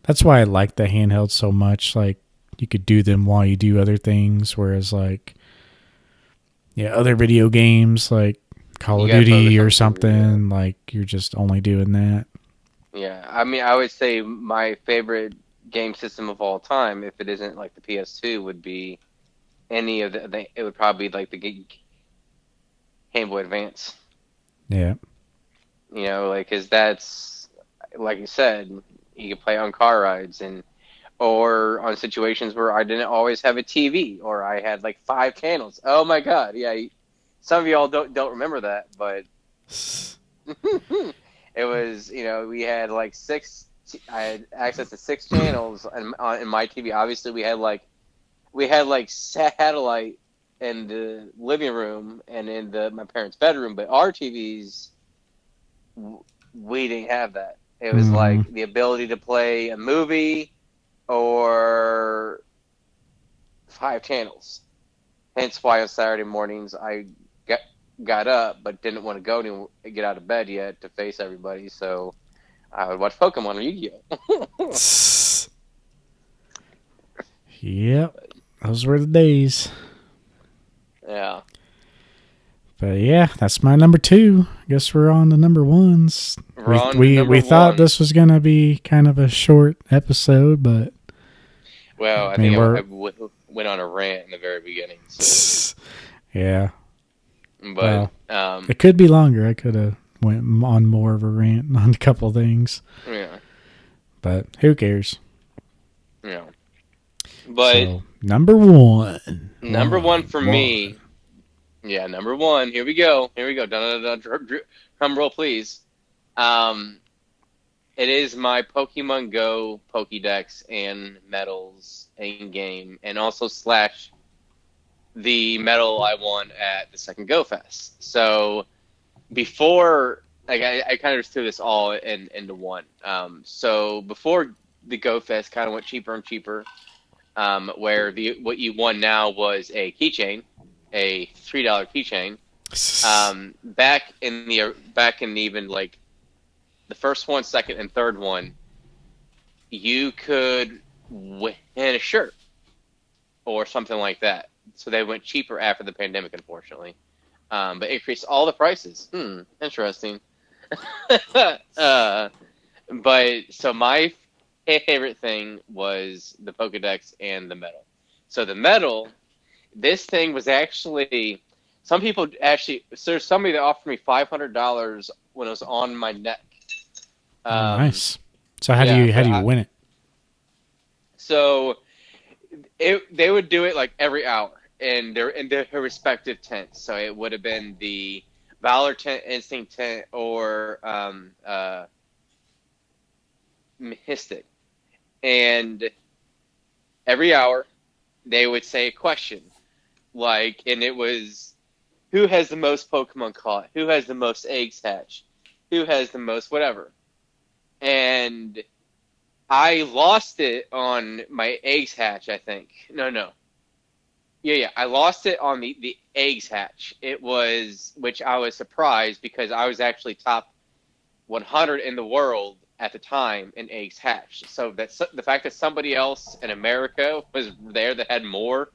That's why I like the handhelds so much. Like, you could do them while you do other things, whereas like, yeah, other video games like Call You of gotta Duty focus or on TV. something, like you're just only doing that. Yeah, I mean, I would say my favorite game system of all time, if it isn't like the PS2, would be any of it would probably be like the Game Boy Advance. Yeah. You know, like, cause that's like you said, you can play on car rides and or on situations where I didn't always have a TV or I had like 5 channels. Oh my God, yeah. Some of y'all don't remember that, but it was, we had like six. I had access to 6 channels in my TV. Obviously, we had like satellite in the living room and in my parents' bedroom, but our TVs, we didn't have that. It was Mm-hmm. like the ability to play a movie or 5 channels. Hence why on Saturday mornings I got up but didn't want to get out of bed yet to face everybody, so I would watch Pokemon or Yu-Gi-Oh. Yep. Those were the days. Yeah. But yeah, that's my number 2. Guess we're on to number 1s. We're We on to we number we thought one. this was gonna be kind of a short episode, but Well, I I mean think we're went on a rant in the very beginning. So, yeah. but Well, it could be longer. I could have went on more of a rant on a couple things, yeah, but who cares? yeah. But So number 1, number one for one. me, yeah, number one. Here we go. Here we go. Dun, dun, dun, drum roll, please. Um, it is my Pokemon Go Pokédex and medals in game, and also slash the medal I won at the second Go Fest. So before, like, I kind of just threw this all into one. So before the Go Fest, kind of went cheaper and cheaper. Where what you won now was a keychain, a $3 keychain. Back in even like the first one, second, and third one, you could win a shirt or something like that. So they went cheaper after the pandemic, unfortunately. But increased all the prices. Interesting. uh, but so my favorite thing was the Pokedex and the medal. So the medal, this thing was actually, some people actually, so there's somebody that offered me $500 when it was on my neck. Oh, Um, nice. So how do yeah, you win it? so they would do it like every hour in their respective tents. So it would have been the Valor tent, Instinct tent, or Mystic. And every hour they would say a question, like, and it was, who has the most Pokemon caught? Who has the most eggs hatched? Who has the most whatever? And I lost it on my eggs hatch, I think. No. Yeah. I lost it on the eggs hatch. It was, which I was surprised because I was actually top 100 in the world at the time in eggs hatched. So that's the fact that somebody else in America was there that had more.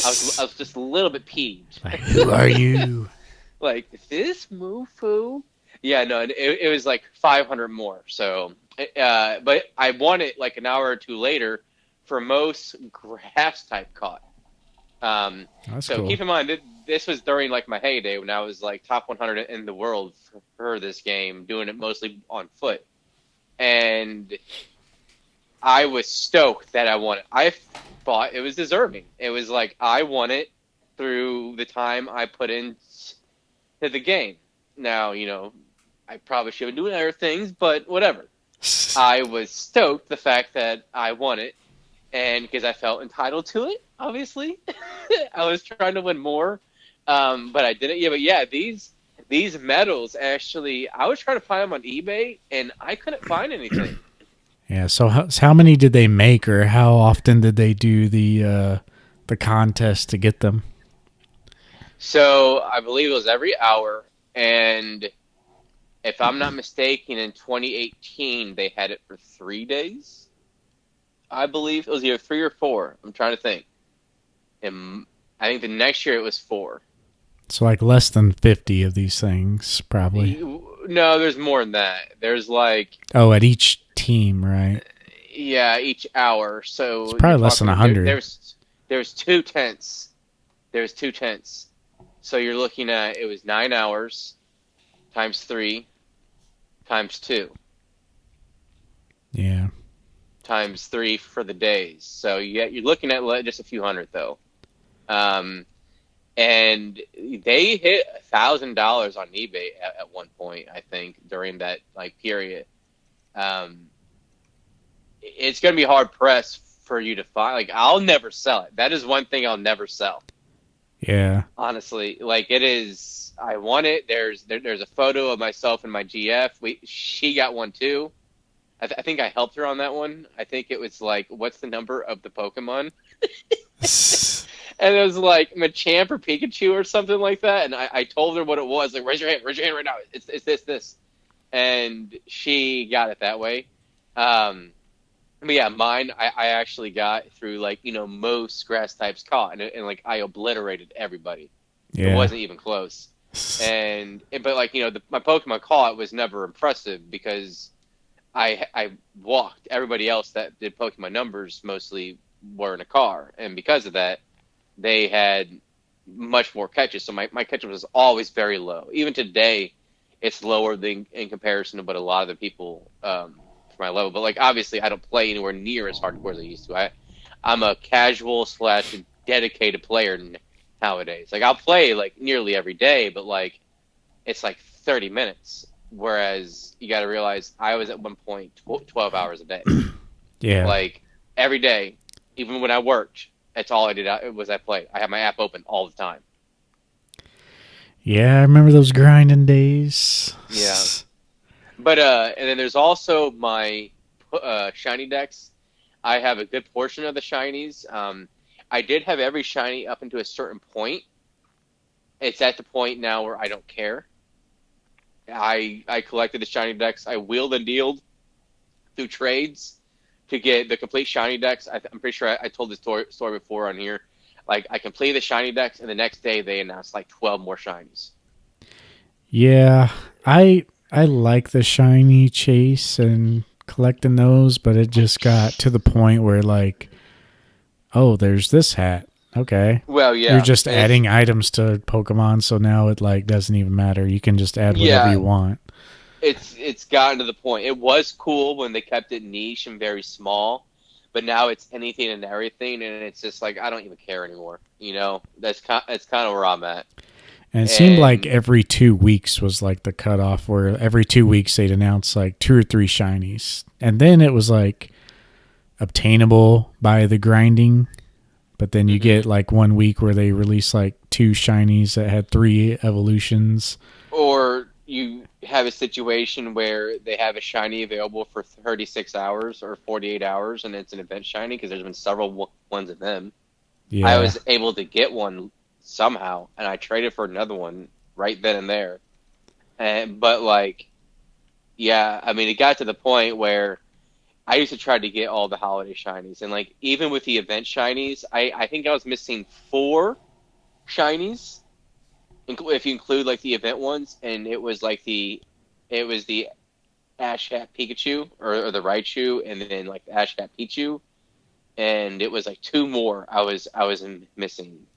I was just a little bit peeved. Like, who are you? Like, this Mufu? Yeah, no, it was like 500 more. So, but I won it like an hour or two later for most grass type caught. That's So cool. keep in mind, this was during like my heyday when I was like top 100 in the world for this game, doing it mostly on foot. And I was stoked that I won it. I thought it was deserving. It was like I won it through the time I put into the game. Now, I probably should have been doing other things, but whatever. I was stoked the fact that I won it, and because I felt entitled to it, obviously. I was trying to win more, but I didn't. Yeah, but yeah, these medals, actually, I was trying to find them on eBay, and I couldn't find anything. Yeah. So how many did they make, or how often did they do the contest to get them? So I believe it was every hour, and If I'm not mistaken, in 2018 they had it for 3 days. I believe it was either 3 or 4. I'm trying to think. And I think the next year it was 4. So like less than 50 of these things, probably. No, there's more than that. There's like, Oh, at each team, right? yeah, each hour. It's So you're probably less than talking 100. there's 2 tents. There's 2 tents. So you're looking at, it was 9 hours times 3 times 2 Yeah. times 3 for the days. So you're looking at just a few hundred though. Um, and they hit $1,000 on eBay at one point, I think, during that like period. Um, it's going to be hard pressed for you to find. Like, I'll never sell it. That is one thing I'll never sell. Yeah. Honestly, like it is. I want it. There's a photo of myself and my GF. She got one too. I think I helped her on that one. I think it was like, what's the number of the Pokemon? And it was like Machamp or Pikachu or something like that. And I told her what it was. Like, raise your hand right now. It's this. And she got it that way. But yeah, mine I actually got through like, most grass types caught, and like I obliterated everybody. It Yeah. wasn't even close. But like, my Pokemon caught was never impressive because I walked. Everybody else that did Pokemon numbers mostly were in a car, and because of that, they had much more catches. So my catch was always very low. Even today, it's lower than in comparison to what a lot of the people for my level. But like obviously, I don't play anywhere near as hardcore as I used to. I'm a casual slash dedicated player nowadays. Like I'll play like nearly every day, but like it's like 30 minutes. Whereas you got to realize I was at one point 12 hours a day. Yeah. Like every day, even when I worked, that's all I did. I played. I had my app open all the time. Yeah, I remember those grinding days. Yeah. But and then there's also my shiny decks. I have a good portion of the shinies. I did have every shiny up into a certain point. It's at the point now where I don't care. I collected the shiny decks. I wheeled and dealed through trades to get the complete shiny decks. I'm pretty sure I told this story before on here. Like I completed the shiny decks, and the next day they announced like 12 more shinies. Yeah, I like the shiny chase and collecting those, but it just got to the point where like, oh, there's this hat. Okay. Well, You're yeah, just and it's adding items to Pokemon, so now it like doesn't even matter. You can just add whatever yeah, you want. it's gotten to the point. It was cool when they kept it niche and very small, but now it's anything and everything, and it's just like I don't even care anymore. That's kind of where I'm at. And it seemed like And every 2 weeks was like the cutoff where every 2 weeks they'd announce like 2 or 3 shinies. And then it was like obtainable by the grinding. But then you mhm. get like 1 week where they release like 2 shinies that had 3 evolutions. Or you have a situation where they have a shiny available for 36 hours or 48 hours, and it's an event shiny because there's been several ones of them. I Yeah. was able to get one somehow, and I traded for another one right then and there. But like, yeah, I mean, it got to the point where I used to try to get all the holiday shinies, and like even with the event shinies, I think I was missing 4 shinies if you include like the event ones, and it was the Ash Hat Pikachu or the Raichu, and then like the Ash Hat Pichu, and it was like 2 more I was missing.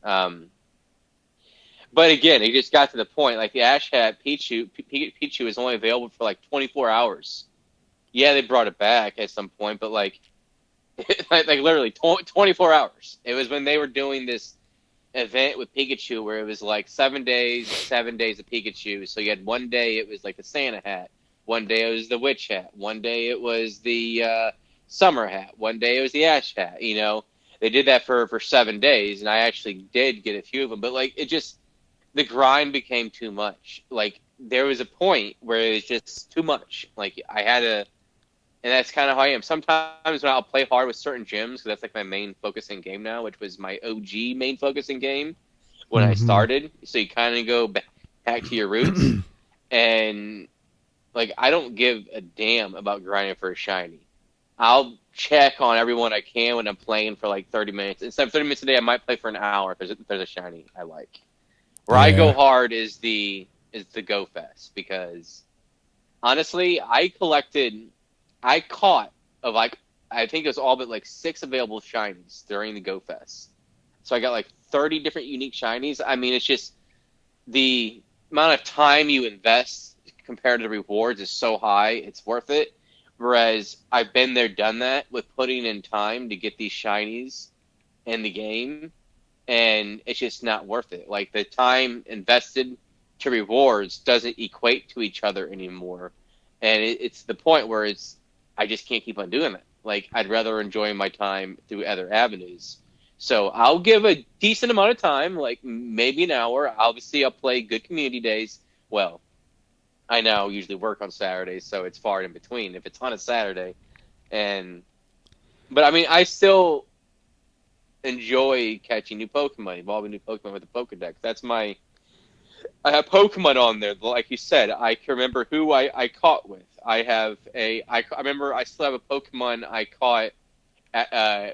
But again, it just got to the point like the Ash Hat Pichu is only available for like 24 hours. Yeah, they brought it back at some point, but like like literally 24 hours. It was when they were doing this event with Pikachu where it was like 7 days, 7 days of Pikachu. So you had one day it was like the Santa hat, one day it was the Witch hat, one day it was the Summer hat, one day it was the Ash hat. They did that for 7 days, and I actually did get a few of them. But like it just the grind became too much. Like there was a point where it was just too much. Like I had to. And that's kind of how I am. Sometimes when I'll play hard with certain gyms, because that's like my main focusing game now, which was my OG main focusing game when I Mm-hmm. started. So you kind of go back to your roots. And like I don't give a damn about grinding for a shiny. I'll check on everyone I can when I'm playing for like 30 minutes. Instead of 30 minutes a day, I might play for an hour if there's a shiny I like. Where I go Yeah. hard is the Go Fest because honestly, I caught of like I think it was all but like 6 available shinies during the Go Fest. So I got like 30 different unique shinies. I mean, it's just the amount of time you invest compared to the rewards is so high, it's worth it. Whereas I've been there, done that with putting in time to get these shinies in the game, and it's just not worth it. Like the time invested to rewards doesn't equate to each other anymore, and it's the point where I just can't keep on doing that. Like I'd rather enjoy my time through other avenues. So I'll give a decent amount of time, like maybe an hour. Obviously, I'll play good community days. Well, I now usually work on Saturdays, so it's far in between if it's on a Saturday. And but I mean, I still enjoy catching new Pokemon, evolving new Pokemon with the Pokedex. I have Pokemon on there, like you said. I can remember who I caught with. I remember I still have a Pokemon I caught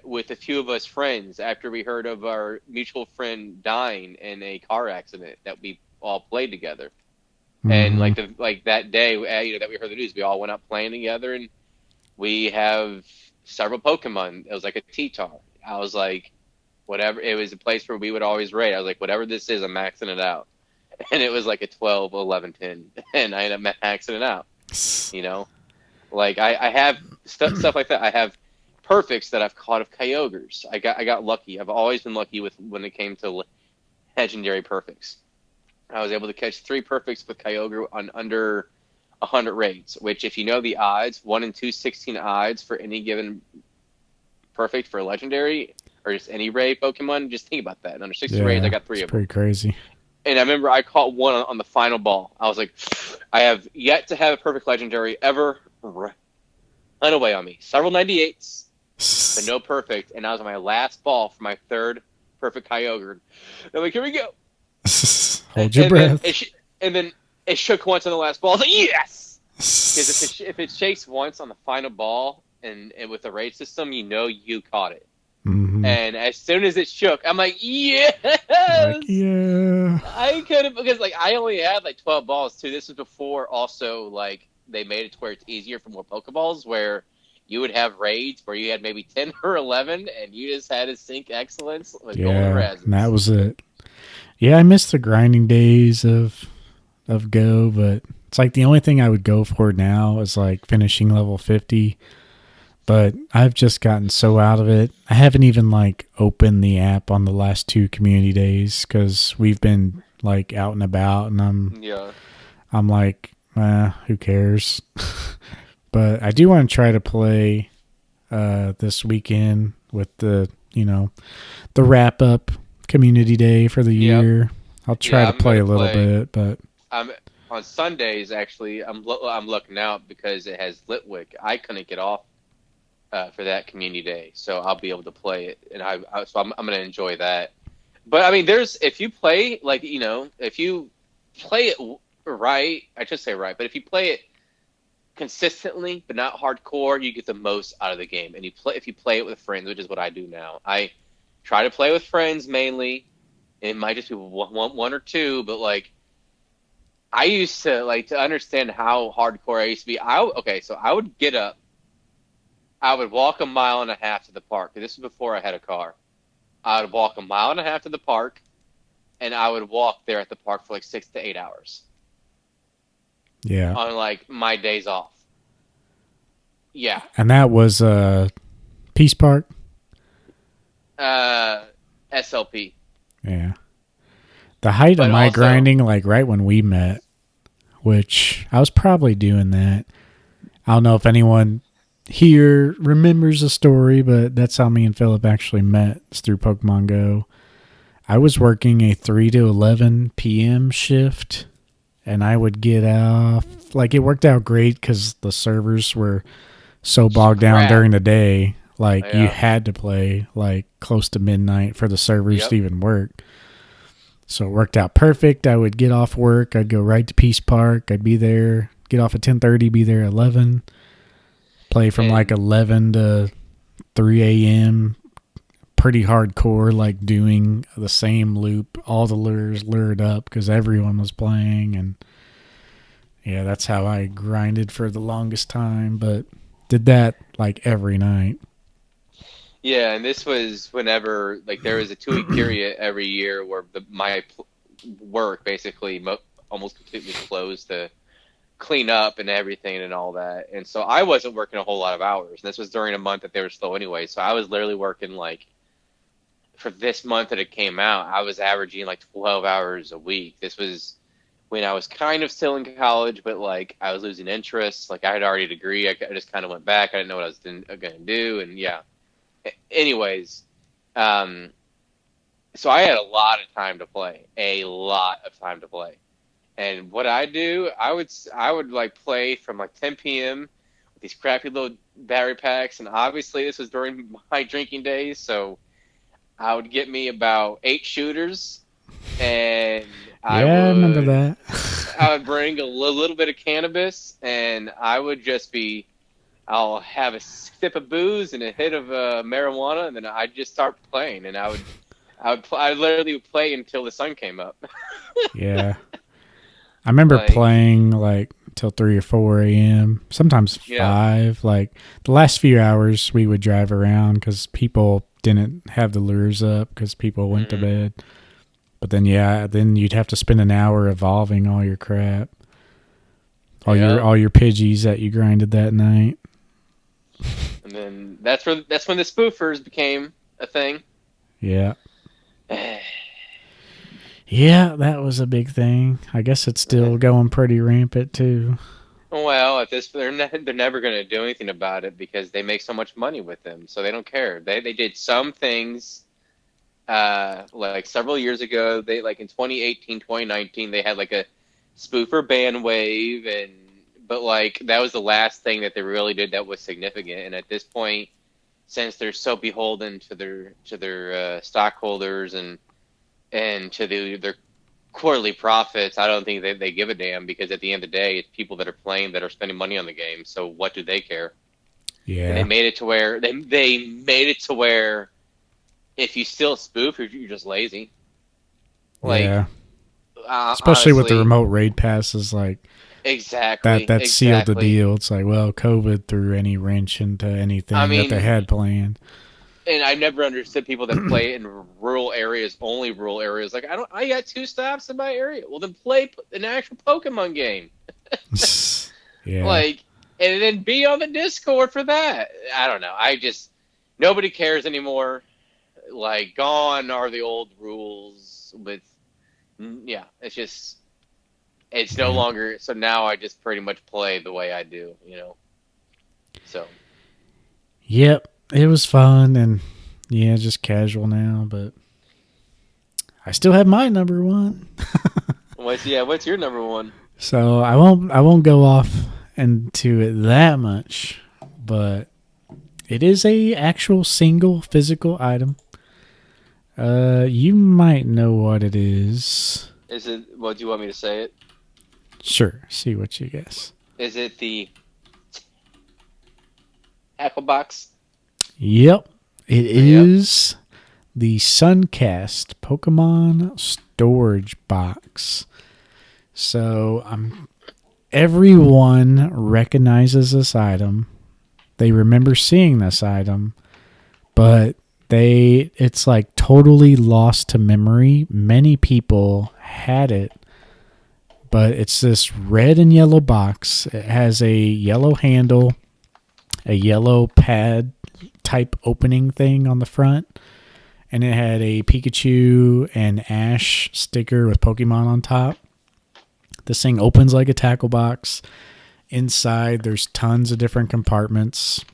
with a few of us friends after we heard of our mutual friend dying in a car accident that we all played together. And Mm-hmm. like that day, that we heard the news, we all went out playing together, and we have several Pokemon. It was like a T-Tar. I was like, whatever. It was a place where we would always raid. I was like, whatever this is, I'm maxing it out. And it was like a 12, 11, 10, and I ended up maxing it out. You know, like I have stuff like that. I have perfects that I've caught of Kyogres. I got lucky. I've always been lucky with when it came to legendary perfects. I was able to catch 3 perfects with Kyogre on under 100 raids, which if you know the odds, 1 in 216 odds for any given perfect for a legendary or just any raid Pokemon, just think about that. In under 60 raids, I Yeah. got 3 It's of them. pretty crazy. And I remember I caught one on the final ball. I was like, I have yet to have a perfect legendary ever run away on me. Several 98s, but no perfect. And I was on my last ball for my 3rd perfect Kyogre. I'm like, here we go. Hold your And then breath. it shook once on the last ball. I was like, yes! Because if it shakes once on the final ball and with the raid system, you know you caught it. Mm-hmm. And as soon as it shook, I'm like, yes! Like, yeah. I could have, because like I only had like 12 balls too. This was before also like they made it to where it's easier for more Pokeballs, where you would have raids where you had maybe 10 or 11 and you just had to sync excellence with golden Yeah. And that razzes. was it. Yeah, I miss the grinding days of Go, but it's like the only thing I would go for now is like finishing level 50. But I've just gotten so out of it. I haven't even like opened the app on the last 2 community days because we've been like out and about, and Yeah. I'm like, who cares? But I do want to try to play this weekend with the wrap up community day for the Yep. year. I'll try Yeah, to I'm play gonna a little play. bit, but I'm on Sundays actually. I'm looking out because it has Litwick. I couldn't get off for that community day, so I'll be able to play it, and so I'm gonna enjoy that. But I mean, there's if you play like if you play it right, I should say right, but if you play it consistently but not hardcore, you get the most out of the game. And if you play it with friends, which is what I do now. I try to play with friends mainly. It might just be one or two, but like I used to like to understand how hardcore I used to be. So I would get up, I would walk a mile and a half to the park. This was before I had a car. I would walk a mile and a half to the park, and I would walk there at the park for like 6 to 8 hours yeah. on like my days off. Yeah, And that was Peace Park. uh, SLP, Yeah. The height of but my also grinding, like right when we met, which I was probably doing that. I don't know if anyone here remembers the story, but that's how me and Phillip actually met. It's through Pokemon Go. I was working a 3 to 11 p.m. shift, and I would get off. Like, it worked out great because the servers were so bogged down crap. during the day. Like, you Yeah, had to play, like, close to midnight for the servers to yep, even work. So it worked out perfect. I would get off work. I'd go right to Peace Park. I'd be there, get off at 10:30, be there at 11. Play from like 11 to 3 a.m. Pretty hardcore, like doing the same loop. All the lures lured up because everyone was playing, and yeah, that's how I grinded for the longest time. But did that like every night. Yeah, and this was whenever like there was a 2 week period every year where my work basically almost completely closed to clean up and everything and all that. And so I wasn't working a whole lot of hours. And this was during a month that they were slow anyway. So I was literally working like for this month that it came out, I was averaging like 12 hours a week. This was when I was kind of still in college, but like I was losing interest. Like I had already a degree. I just kind of went back. I didn't know what I was going to do. And yeah. Anyways, so I had a lot of time to play, And what I do, I would like play from like 10 p.m. with these crappy little battery packs, and obviously this was during my drinking days, so I would get me about 8 shooters, and I remember that. I would bring a little bit of cannabis, and I would just be. I'll have a sip of booze and a hit of marijuana, and then I'd just start playing, and I literally would play until the sun came up. Yeah. I remember playing like till 3 or 4 a.m., sometimes 5. Like the last few hours we would drive around because people didn't have the lures up because people went to bed. But then, then you'd have to spend an hour evolving all your crap. All your Pidgeys that you grinded that night. And then that's when the spoofers became a thing. Yeah. Yeah, that was a big thing. I guess it's still going pretty rampant too. Well, at this, they're never going to do anything about it because they make so much money with them, so they don't care. They did some things, like several years ago. They like in 2018, 2019, they had like a spoofer ban wave, but like that was the last thing that they really did that was significant. And at this point, since they're so beholden to their stockholders and to their quarterly profits, I don't think they give a damn because at the end of the day, it's people that are playing that are spending money on the game. So what do they care? Yeah, and they made it to where they made it to where if you still spoof, you're just lazy. Like, yeah, especially honestly, with the remote raid passes, like exactly that sealed the deal. It's like, well, COVID threw any wrench into anything that they had planned. And I never understood people that play in rural areas, only rural areas. Like, I got 2 stops in my area. Well, then play an actual Pokemon game. Yeah. Like, and then be on the Discord for that. I don't know. Nobody cares anymore. Like, gone are the old rules it's no longer. So now I just pretty much play the way I do, So. Yep. It was fun and just casual now, but I still have my number 1. What's your number 1? So I won't go off into it that much, but it is a actual single physical item. You might know what it is. Is it? Well, do you want me to say it? Sure. See what you guess. Is it the tackle box? Yep, it is the Suncast Pokemon Storage Box. So everyone recognizes this item. They remember seeing this item, but it's like totally lost to memory. Many people had it, but it's this red and yellow box. It has a yellow handle, a yellow pad type opening thing on the front, and it had a Pikachu and Ash sticker with Pokemon on top. This thing opens like a tackle box. Inside there's tons of different compartments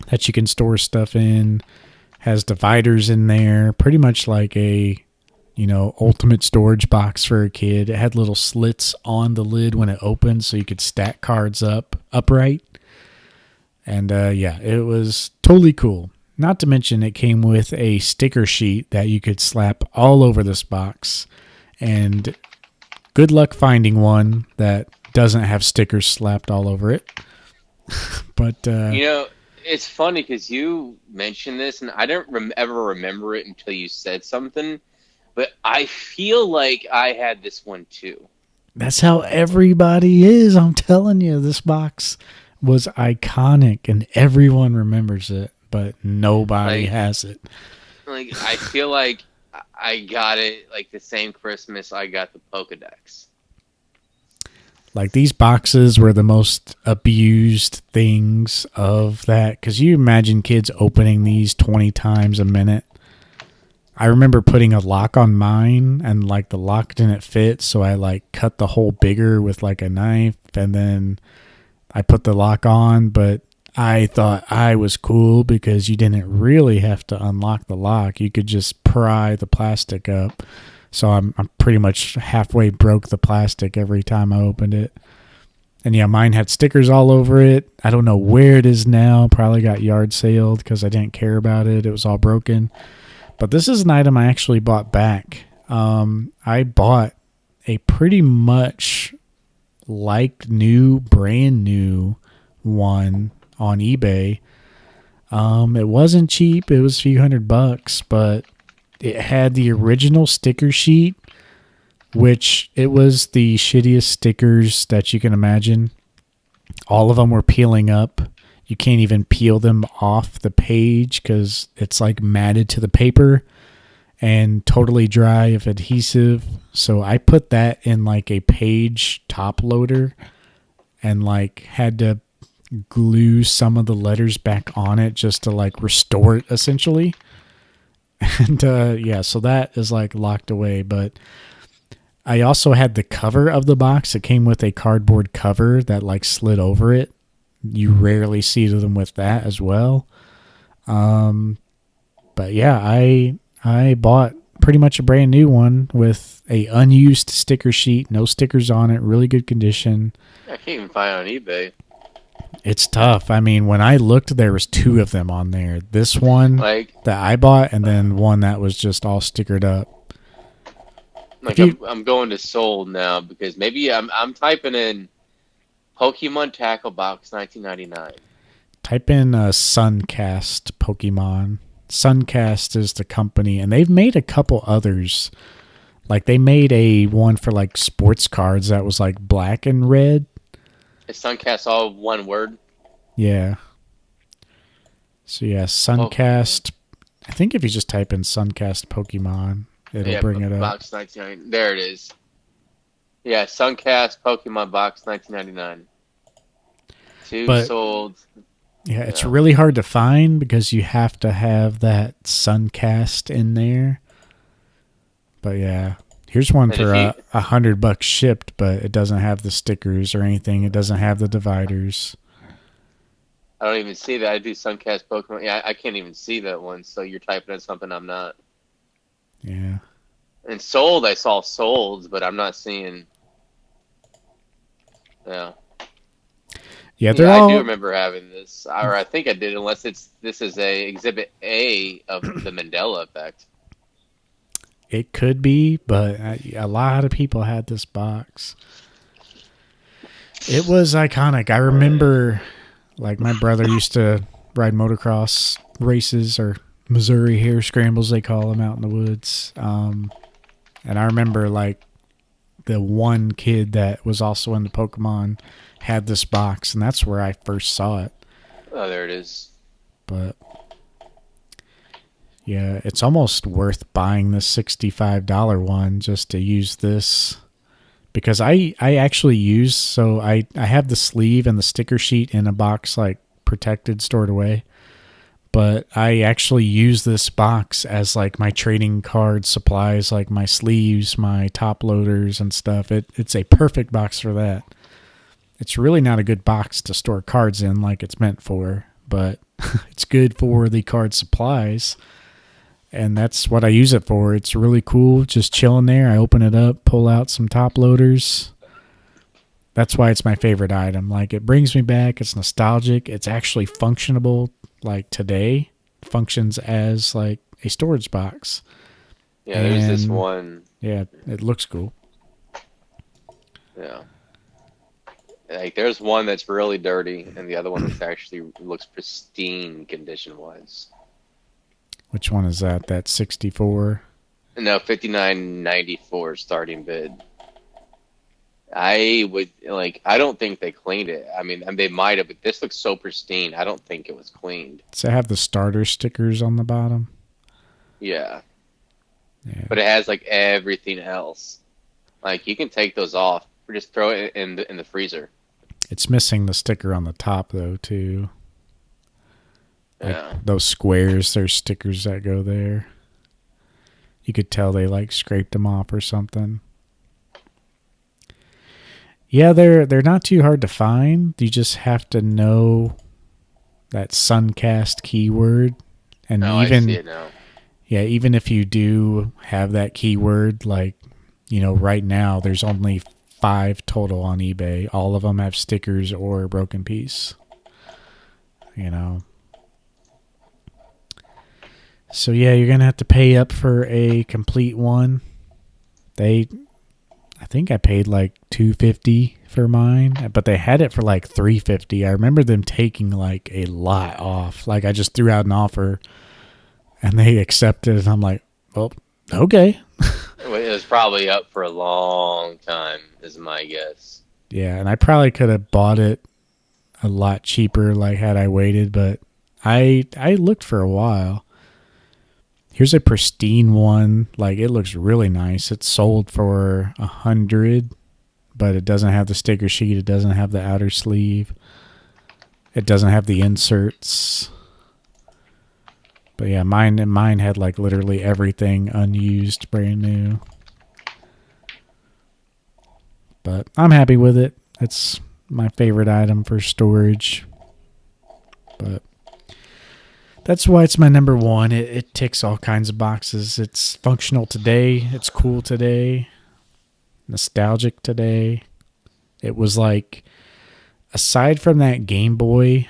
that you can store stuff in. Has dividers in there, pretty much like a ultimate storage box for a kid. It had little slits on the lid when it opened so you could stack cards upright. And it was totally cool. Not to mention it came with a sticker sheet that you could slap all over this box. And good luck finding one that doesn't have stickers slapped all over it. But You know, it's funny because you mentioned this, and I don't ever remember it until you said something. But I feel like I had this one too. that's how everybody is. I'm telling you, this box was iconic and everyone remembers it, but nobody Like, has it. I feel like I got it like the same Christmas I got the Pokedex. Like these boxes were the most abused things of that. Because you imagine kids opening these 20 times a minute. I remember putting a lock on mine and like the lock didn't fit. So I like cut the hole bigger with like a knife and then I put the lock on. But I thought I was cool because you didn't really have to unlock the lock. You could just pry the plastic up. So I'm pretty much halfway broke the plastic every time I opened it. And yeah, mine had stickers all over it. I don't know where it is now. Probably got yard saled because I didn't care about it. It was all broken. But this is an item I actually bought back. I bought a pretty much like new, brand new one on eBay. It wasn't cheap. It was a few $100, but it had the original sticker sheet, which it was the shittiest stickers that you can imagine. All of them were peeling up. You can't even peel them off the page because it's like matted to the paper and totally dry of adhesive. So I put that in like a page top loader and like had to glue some of the letters back on it just to like restore it essentially. And yeah, so that is like locked away. But I also had the cover of the box. It came with a cardboard cover that like slid over it. You rarely see them with that as well. But yeah, I bought pretty much a brand new one with a unused sticker sheet, no stickers on it, really good condition. I can't even find it on eBay. It's tough. I mean, when I looked, there was 2 of them on there. This one Like, that I bought, and then one that was just all stickered up. I'm going to sold now because maybe I'm typing in Pokemon Tackle Box 1999. Type in Suncast Pokemon. Suncast is the company, and they've made a couple others. Like they made a one for like sports cards that was like black and red. Is Suncast all one word? Yeah. So yeah, Suncast. I think if you just type in Suncast Pokemon, it'll bring it up. Box 1999. There it is. Yeah, Suncast Pokemon Box 1999. Two sold. Yeah, it's really hard to find because you have to have that Suncast in there. But yeah, here's one for $100 shipped, but it doesn't have the stickers or anything. It doesn't have the dividers. I don't even see that. I do Suncast Pokemon. Yeah, I can't even see that one. So you're typing in something I'm not. Yeah. And sold, I saw solds, but I'm not seeing. Yeah. Yeah, I do remember having this, or I think I did, unless this is a Exhibit A of the Mandela effect. It could be, but a lot of people had this box. It was iconic. I remember, like, my brother used to ride motocross races, or Missouri hare scrambles, they call them, out in the woods. And I remember, like, the one kid that was also into Pokemon had this box, and that's where I first saw it. Oh, there it is. But yeah, it's almost worth buying the $65 one just to use this, because I actually use, so I have the sleeve and the sticker sheet in a box, like protected, stored away, but I actually use this box as like my trading card supplies, like my sleeves, my top loaders and stuff. It's a perfect box for that. It's really not a good box to store cards in like it's meant for, but it's good for the card supplies. And that's what I use it for. It's really cool, just chilling there. I open it up, pull out some top loaders. That's why it's my favorite item. Like, it brings me back. It's nostalgic. It's actually functionable, like today. Functions as like a storage box. Yeah, there's this one. Yeah, it looks cool. Yeah. Like there's one that's really dirty, and the other one that's actually looks pristine condition wise. Which one is that? That 64? No, 59.94 starting bid. I would like. I don't think they cleaned it. I mean, they might have, but this looks so pristine. I don't think it was cleaned. Does it have the starter stickers on the bottom? Yeah, Yeah. but it has like everything else. Like you can take those off or just throw it in the freezer. It's missing the sticker on the top, though, too. Like Yeah. those squares, there's stickers that go there. You could tell they like scraped them off or something. Yeah, they're not too hard to find. You just have to know that Suncast keyword. And Oh, I see it now. yeah, even if you do have that keyword, like, right now there's only 5 total on eBay. All of them have stickers or a broken piece. So yeah, you're gonna have to pay up for a complete one. I think I paid like $250 for mine, but they had it for like $350. I remember them taking like a lot off. Like I just threw out an offer, and they accepted it. I'm like, well, okay. It was probably up for a long time, is my guess. Yeah, and I probably could have bought it a lot cheaper, like had I waited. But I looked for a while. Here's a pristine one. Like it looks really nice. It's sold for $100, but it doesn't have the sticker sheet. It doesn't have the outer sleeve. It doesn't have the inserts. But yeah, mine had like literally everything unused, brand new. But I'm happy with it. It's my favorite item for storage. But that's why it's my number one. It ticks all kinds of boxes. It's functional today. It's cool today. Nostalgic today. It was like, aside from that Game Boy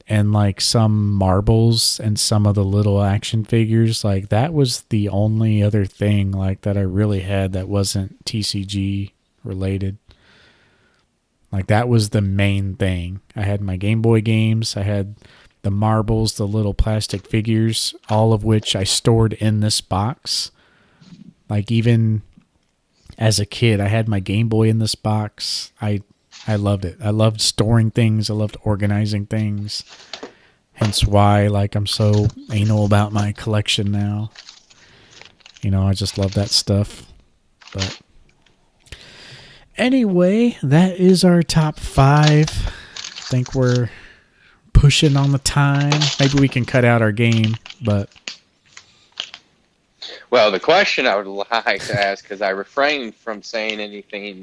and like some marbles and some of the little action figures, like that was the only other thing like that I really had that wasn't TCG related. Like that was the main thing. I had my Game Boy games. I had the marbles, the little plastic figures, all of which I stored in this box. Like even as a kid, I had my Game Boy in this box. I loved it. I loved storing things. I loved organizing things. Hence why like I'm so anal about my collection now. I just love that stuff. But anyway, that is our top 5. I think we're pushing on the time. Maybe we can cut out our game, but Well, the question I would like to ask, because I refrained from saying anything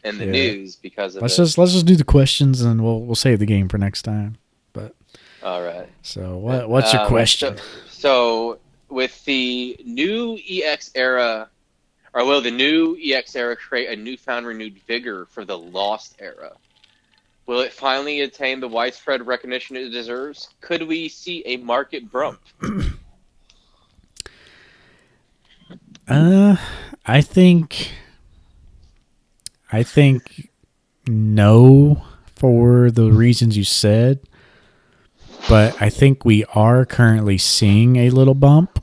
in the news because of let's just do the questions and we'll save the game for next time. But all right. So what's your question? So with the new EX era, or will the new EX era create a newfound renewed vigor for the Lost era? Will it finally attain the widespread recognition it deserves? Could we see a market bump? I think no, for the reasons you said, but I think we are currently seeing a little bump.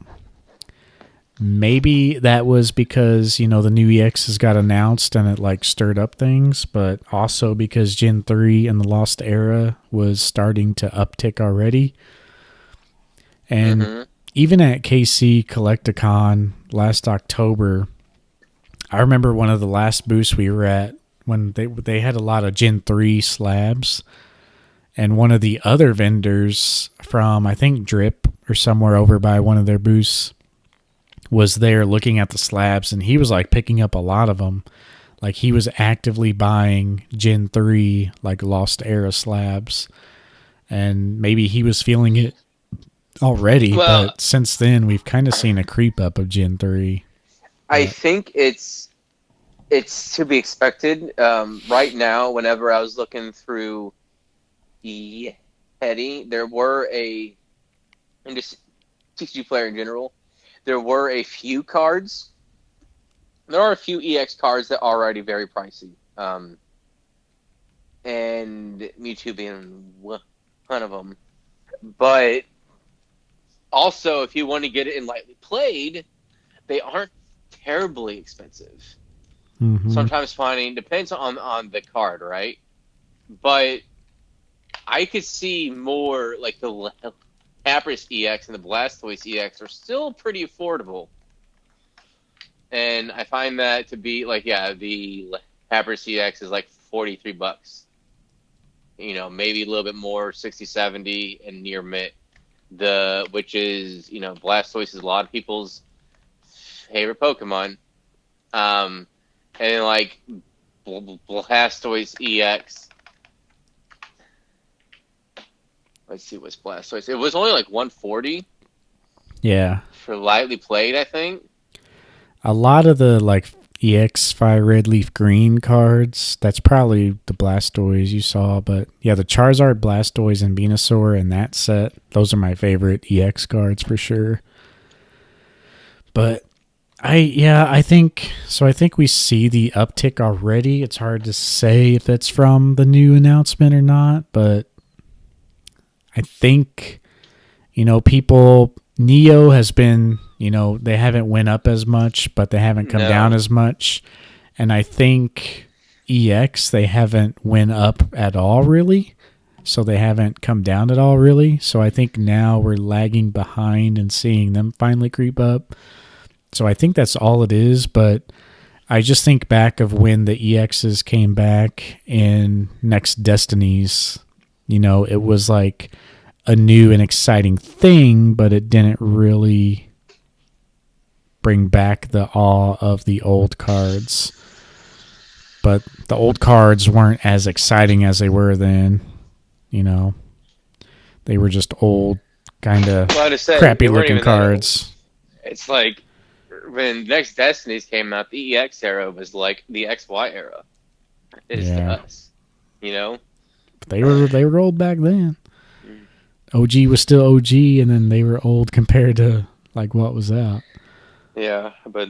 Maybe that was because, the new EXs got announced and it like stirred up things, but also because Gen 3 and the Lost Era was starting to uptick already. And even at KC Collecticon last October, I remember one of the last booths we were at when they had a lot of Gen 3 slabs. And one of the other vendors from, I think, Drip or somewhere over by one of their booths was there looking at the slabs, and he was like picking up a lot of them. Like he was actively buying Gen 3 like Lost Era slabs, and maybe he was feeling it already, but since then we've kind of seen a creep up of Gen 3. I think it's to be expected. Right now, whenever I was looking through Yeti, there were and just TCG player in general, there were a few cards. There are a few EX cards that are already very pricey. and Mewtwo being one of them. But also, if you want to get it in lightly played, they aren't terribly expensive. Mm-hmm. Sometimes finding depends on the card, right? But I could see more like the Lapras EX and the Blastoise EX are still pretty affordable. And I find that to be like, yeah, the Lapras EX is like $43. Maybe a little bit more, 60, 70, and near mint. Which is, Blastoise is a lot of people's favorite Pokemon. And then like Blastoise EX. Let's see what's Blastoise. It was only like 140. Yeah. For lightly played, I think. A lot of the like EX Fire Red Leaf Green cards, that's probably the Blastoise you saw, but yeah, the Charizard, Blastoise, and Venusaur in that set, those are my favorite EX cards for sure. But I think we see the uptick already. It's hard to say if it's from the new announcement or not, but I think people Neo has been, they haven't went up as much, but they haven't come down as much. And I think EX, they haven't went up at all, really. So they haven't come down at all, really. So I think now we're lagging behind and seeing them finally creep up. So I think that's all it is. But I just think back of when the EXs came back in Next Destinies, it was like a new and exciting thing, but it didn't really bring back the awe of the old cards. But the old cards weren't as exciting as they were then. They were just old, kind of crappy looking cards. It's like when Next Destinies came out, the EX era was like the XY era. Is to us, They were old back then. OG was still OG, and then they were old compared to like what was out. Yeah, but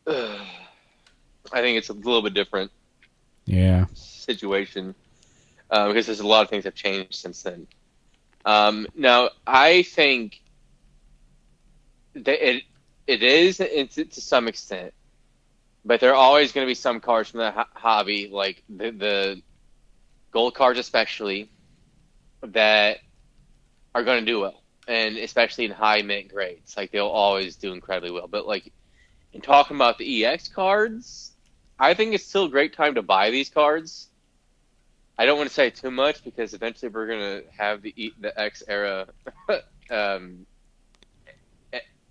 I think it's a little bit different. Yeah. Situation because there's a lot of things have changed since then. Now I think that it is to some extent, but there are always going to be some cards from the hobby, like the gold cards especially, that are going to do well, and especially in high mint grades, like they'll always do incredibly well. But like in talking about the EX cards, I think it's still a great time to buy these cards. I don't want to say too much because eventually we're going to have the X era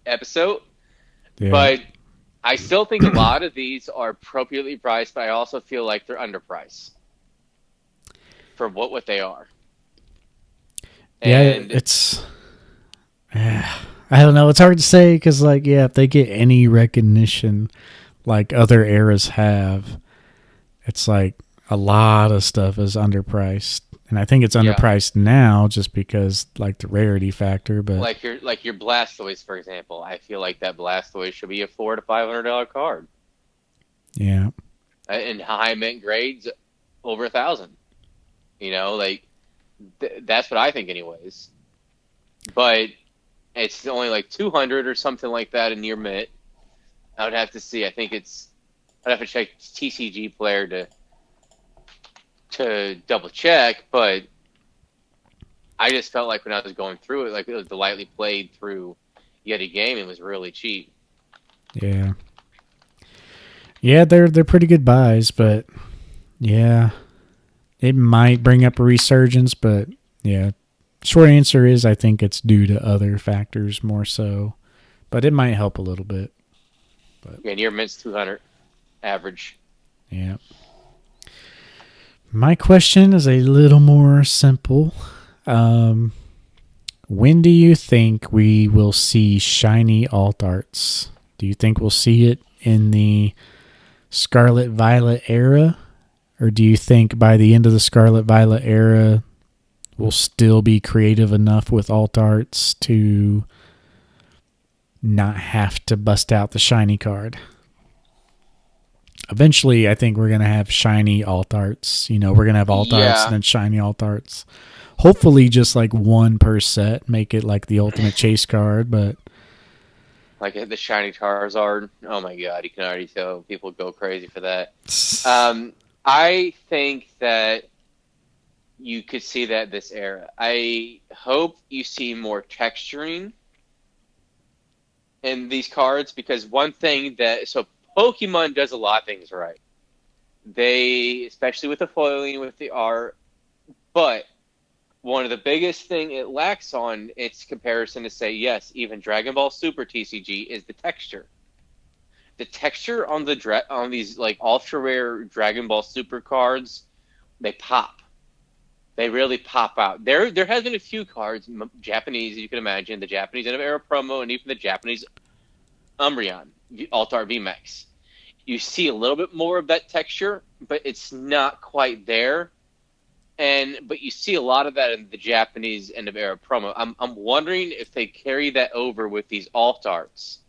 episode, but I still think a lot of these are appropriately priced, but I also feel like they're underpriced for what they are. And it's I don't know. It's hard to say because, like, if they get any recognition like other eras have, it's like a lot of stuff is underpriced. And I think it's underpriced now just because, like, the rarity factor. But like your Blastoise, for example, I feel like that Blastoise should be a $400 to $500 card. Yeah. In high mint grades, over 1,000. That's what I think, anyways. But it's only like 200 or something like that in near mint. I would have to see. I'd have to check TCG player to double check, but I just felt like when I was going through it, like it was the lightly played through Yeti game, it was really cheap. Yeah. Yeah, they're pretty good buys, but yeah. It might bring up a resurgence, but yeah. Short answer is I think it's due to other factors more so. But it might help a little bit. But yeah, near mint's 200 average. Yeah. My question is a little more simple. When do you think we will see shiny alt arts? Do you think we'll see it in the Scarlet Violet era? Or do you think by the end of the Scarlet Violet era, we'll still be creative enough with alt arts to not have to bust out the shiny card? eventually, I think we're gonna have shiny alt arts. We're gonna have alt arts and Yeah, then shiny alt arts. Hopefully, just like one per set, make it like the ultimate chase card. But like the shiny Charizard. Oh my god, you can already tell people go crazy for that. Um, I think that you could see that this era. I hope you see more texturing in these cards because one thing that Pokemon does a lot of things right. They, especially with the foiling, with the art, but one of the biggest thing it lacks on its comparison to say yes, even Dragon Ball Super TCG is the texture. The texture on on these like ultra rare Dragon Ball Super cards, they pop. They really pop out. There has been a few cards, Japanese, you can imagine, the Japanese end of era promo, and even the Japanese Umbreon, Altar VMAX. You see a little bit more of that texture, but it's not quite there. But you see a lot of that in the Japanese end of era promo. I'm wondering if they carry that over with these alt arts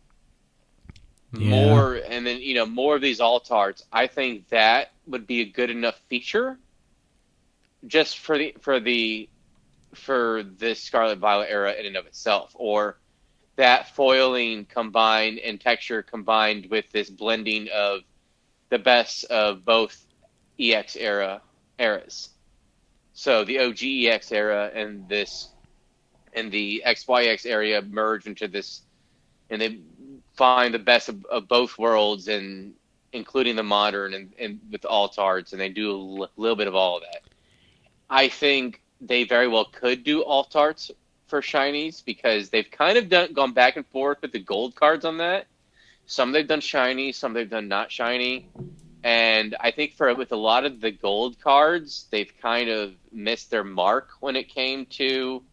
yeah, more, and then more of these alt arts. I think that would be a good enough feature just for this Scarlet Violet era in and of itself, or that foiling combined and texture combined with this blending of the best of both eras. So the OG EX era and the XYX area merge into this, and they find the best of both worlds, and including the modern and with alt arts, and they do a little bit of all of that. I think they very well could do alt arts for shinies because they've kind of gone back and forth with the gold cards on that. Some they've done shiny, some they've done not shiny. And I think with a lot of the gold cards, they've kind of missed their mark when it came to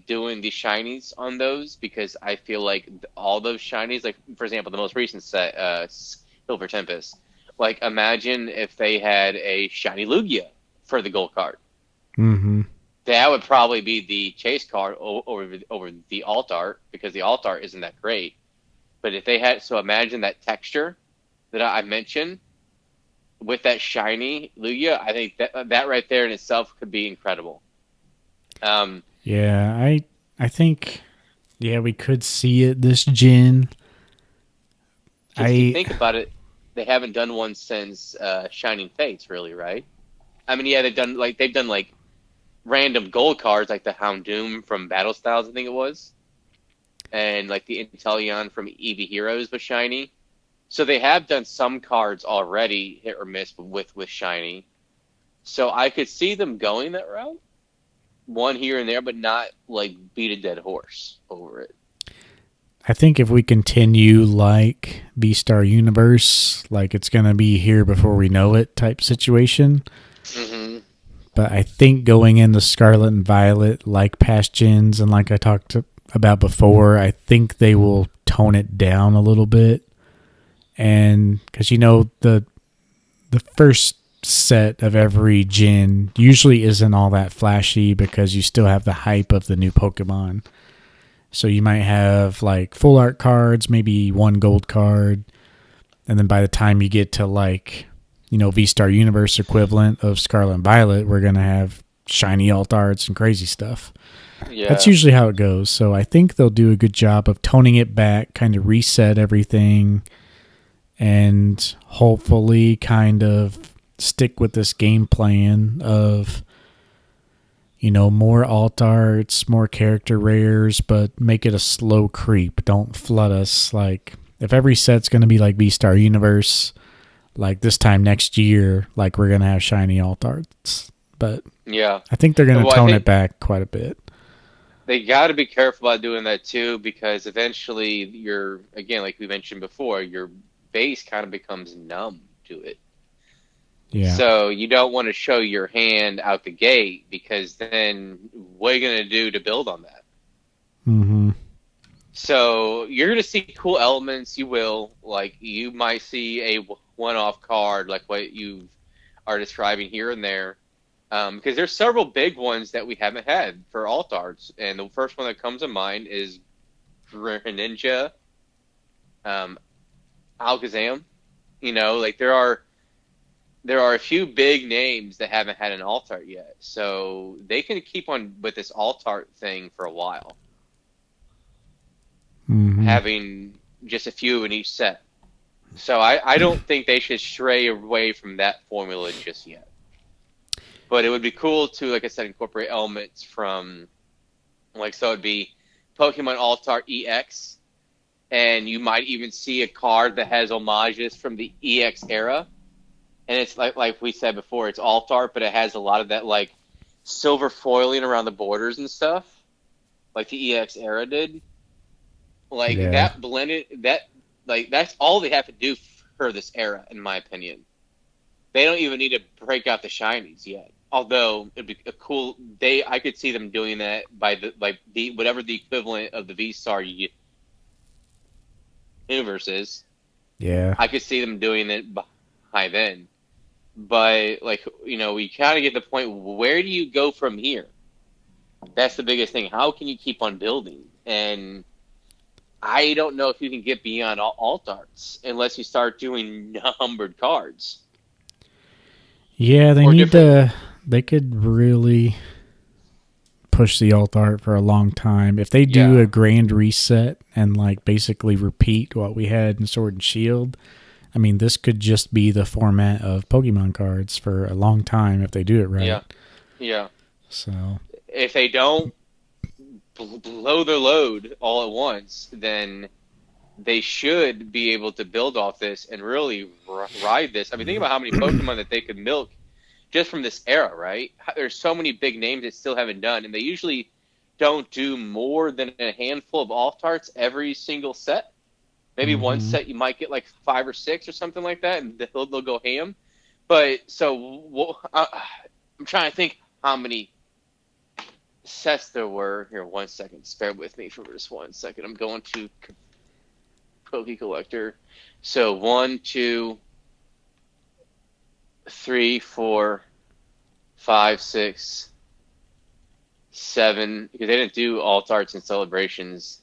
doing the shinies on those, because I feel like all those shinies, like for example, the most recent set, Silver Tempest, like imagine if they had a shiny Lugia for the gold card. mm-hmm. That would probably be the chase card over the alt art, because the alt art isn't that great. But if they had, so imagine that texture that I mentioned with that shiny Lugia, I think that right there in itself could be incredible. Um, Yeah, I think we could see it this gen. because if you I think about it, they haven't done one since Shining Fates, really, right? I mean, yeah, they've done like random gold cards, like the Houndoom from Battle Styles, I think it was, and like the Inteleon from EV Heroes was shiny. So they have done some cards already, hit or miss with shiny. So I could see them going that route, one here and there, but not like beat a dead horse over it. I think if we continue like V-Star Universe, like it's gonna be here before we know it type situation. Mm-hmm. But I think going into Scarlet and Violet, like past gens and like I talked about before, I think they will tone it down a little bit. And because the first set of every gen usually isn't all that flashy because you still have the hype of the new Pokemon. So you might have like full art cards, maybe one gold card, and then by the time you get to like, V-Star Universe equivalent of Scarlet and Violet, we're going to have shiny alt arts and crazy stuff. That's Yeah. usually how it goes. So I think they'll do a good job of toning it back, kind of reset everything, and hopefully kind of stick with this game plan of more alt arts, more character rares, but make it a slow creep. Don't flood us. Like, if every set's going to be like V-Star Universe, like this time next year, like we're going to have shiny alt arts. But Yeah. I think they're going to Well, I tone it think back quite a bit. they got to be careful about doing that too, because eventually again, like we mentioned before, your base kind of becomes numb to it. Yeah. So you don't want to show your hand out the gate, because then what are you going to do to build on that? Mm-hmm. So you're going to see cool elements. You will. Like, you might see a one-off card like what you are describing here and there. Because there's several big ones that we haven't had for alt arts. And the first one that comes to mind is Greninja, um, Alakazam. You know, like there are a few big names that haven't had an alt art yet, so they can keep on with this alt art thing for a while, Mm-hmm. having just a few in each set. So I don't think they should stray away from that formula just yet. But it would be cool to, like I said, incorporate elements from, like, so it'd be Pokemon Alt Art EX, and you might even see a card that has homages from the EX era. And it's like we said before, it's alt art, but it has a lot of that like silver foiling around the borders and stuff, like the EX era did. Like Yeah. that blended that like that's all they have to do for this era, in my opinion. They don't even need to break out the shinies yet. Although it'd be a cool I could see them doing that by the whatever the equivalent of the V Star universe is. Yeah. I could see them doing it by then. But like we kind of get the point. Where do you go from here? That's the biggest thing. How can you keep on building? And I don't know if you can get beyond alt arts unless you start doing numbered cards. Yeah, they Or need different. to. They could really push the alt art for a long time. If they do Yeah, a grand reset and like basically repeat what we had in Sword and Shield, I mean, this could just be the format of Pokemon cards for a long time if they do it right. yeah, yeah. So, If they don't blow their load all at once, then they should be able to build off this and really ride this. I mean, think about how many Pokemon that they could milk just from this era, right? There's so many big names that still haven't done, and they usually don't do more than a handful of alt arts every single set. Maybe one mm-hmm. set you might get like 5 or 6 or something like that, and they'll go ham. But so I'm trying to think how many sets there were. Here, 1 second. Spare with me for just 1 second. I'm going to Poke Collector. So 1, 2, 3, 4, 5, 6, 7. Because they didn't do alt arts and celebrations.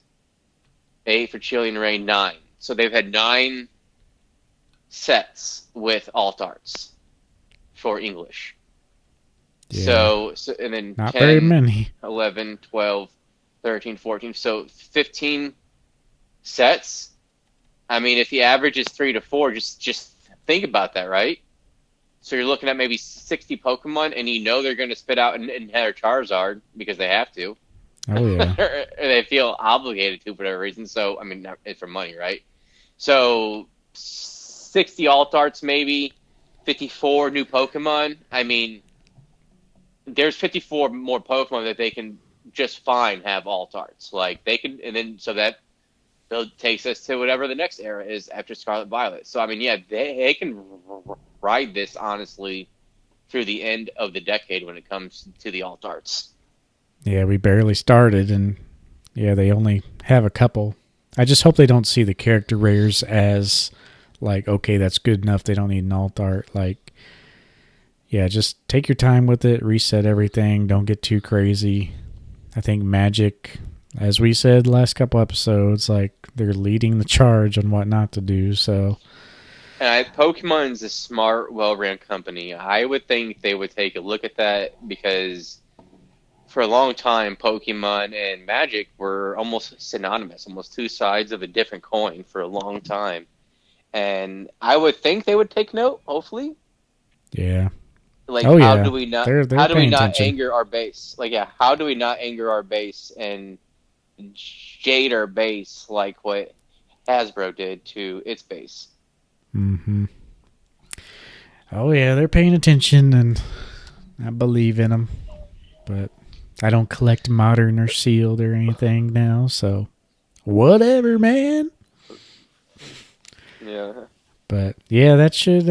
8 for Chilean Rain. 9. So they've had 9 sets with alt arts for English. Yeah, So and then not very 10, many. 11, 12, 13, 14. So 15 sets. I mean, if the average is 3 to 4, just think about that, right? So you're looking at maybe 60 Pokemon, and they're going to spit out another Charizard because they have to. Oh yeah, Or they feel obligated to for whatever reason. So, I mean, it's for money, right? So 60 alt arts, maybe 54 new Pokemon. I mean, there's 54 more Pokemon that they can just fine have alt arts. Like they can, and then so that takes us to whatever the next era is after Scarlet Violet. So I mean, yeah, they can ride this honestly through the end of the decade when it comes to the alt arts. yeah. We barely started, and yeah, they only have a couple. I just hope they don't see the character rares as like, okay, that's good enough. They don't need an alt art. Like, yeah, just take your time with it. Reset everything. Don't get too crazy. I think Magic, as we said last couple episodes, like they're leading the charge on what not to do. So And Pokemon's a smart, well-ran company. I would think they would take a look at that because for a long time, Pokemon and Magic were almost synonymous, almost two sides of a different coin for a long time. And I would think they would take note, hopefully. yeah. Like, Oh yeah. They're how do we paying not attention. anger our base? Like, yeah, how do we not anger our base and jade our base like what Hasbro did to its base? Mm-hmm. Oh yeah, they're paying attention, and I believe in them. But I don't collect modern or sealed or anything now, so whatever, man. Yeah. But yeah, that should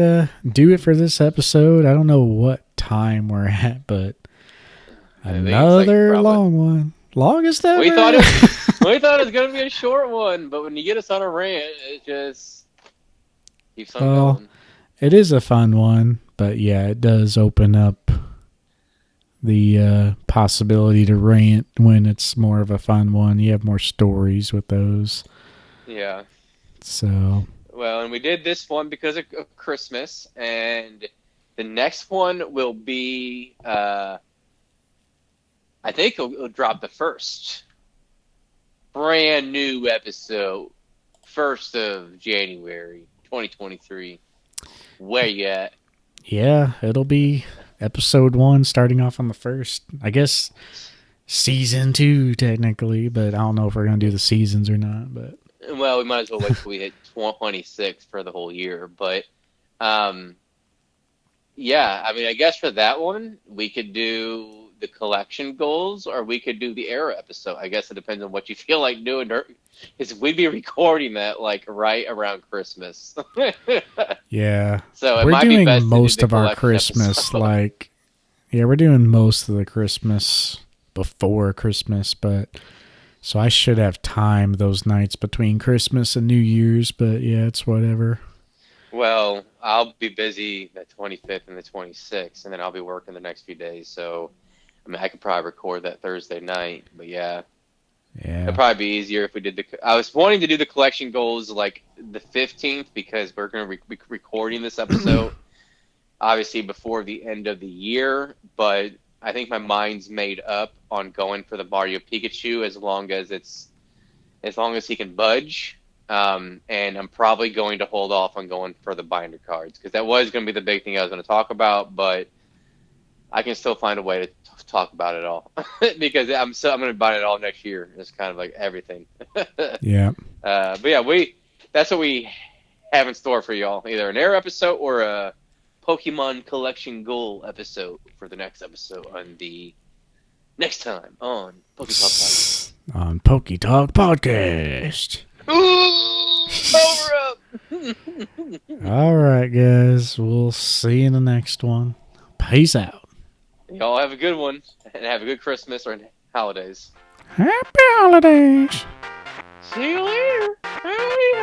do it for this episode. I don't know what time we're at, but I think it's like another probably long one. Longest we ever. thought it we thought it was gonna be a short one, but when you get us on a rant, it just keeps on Well, going. it is a fun one, but yeah, it does open up the possibility to rant when it's more of a fun one. You have more stories with those. Yeah. So, Well, and we did this one because of Christmas, and the next one will be, I think it'll drop the first. Brand new episode, 1st of January, 2023. Where you at? Yeah, it'll be episode 1 starting off on the 1st. I guess season 2 technically, but I don't know if we're going to do the seasons or not. But Well, we might as well wait till we hit 26 for the whole year. But, yeah, I mean, I guess for that one, we could do the collection goals, or we could do the era episode. I guess it depends on what you feel like doing. Because we'd be recording that like right around Christmas. yeah, So it we're might be doing best to do most the of our collection Christmas episode. yeah, we're doing most of the Christmas before Christmas, but so I should have time those nights between Christmas and New Year's, but yeah, it's whatever. Well, I'll be busy the 25th and the 26th, and then I'll be working the next few days. So, I mean, I could probably record that Thursday night. But yeah, it'd Yeah. probably be easier if we did the. I was wanting to do the collection goals like the 15th because we're going to be recording this episode obviously before the end of the year. But I think my mind's made up on going for the Mario Pikachu as long as he can budge. And I'm probably going to hold off on going for the binder cards because that was going to be the big thing I was going to talk about, but I can still find a way to talk about it all because I'm going to buy it all next year. It's kind of like everything. Yeah. But yeah, that's what we have in store for y'all. Either an air episode or a Pokemon collection goal episode for the next episode on the next time on PokeTalk Podcast. On PokeTalk Podcast. Ooh, power up! All right, guys. We'll see you in the next one. Peace out. Y'all have a good one and have a good Christmas or holidays. Happy holidays. See you later. Bye.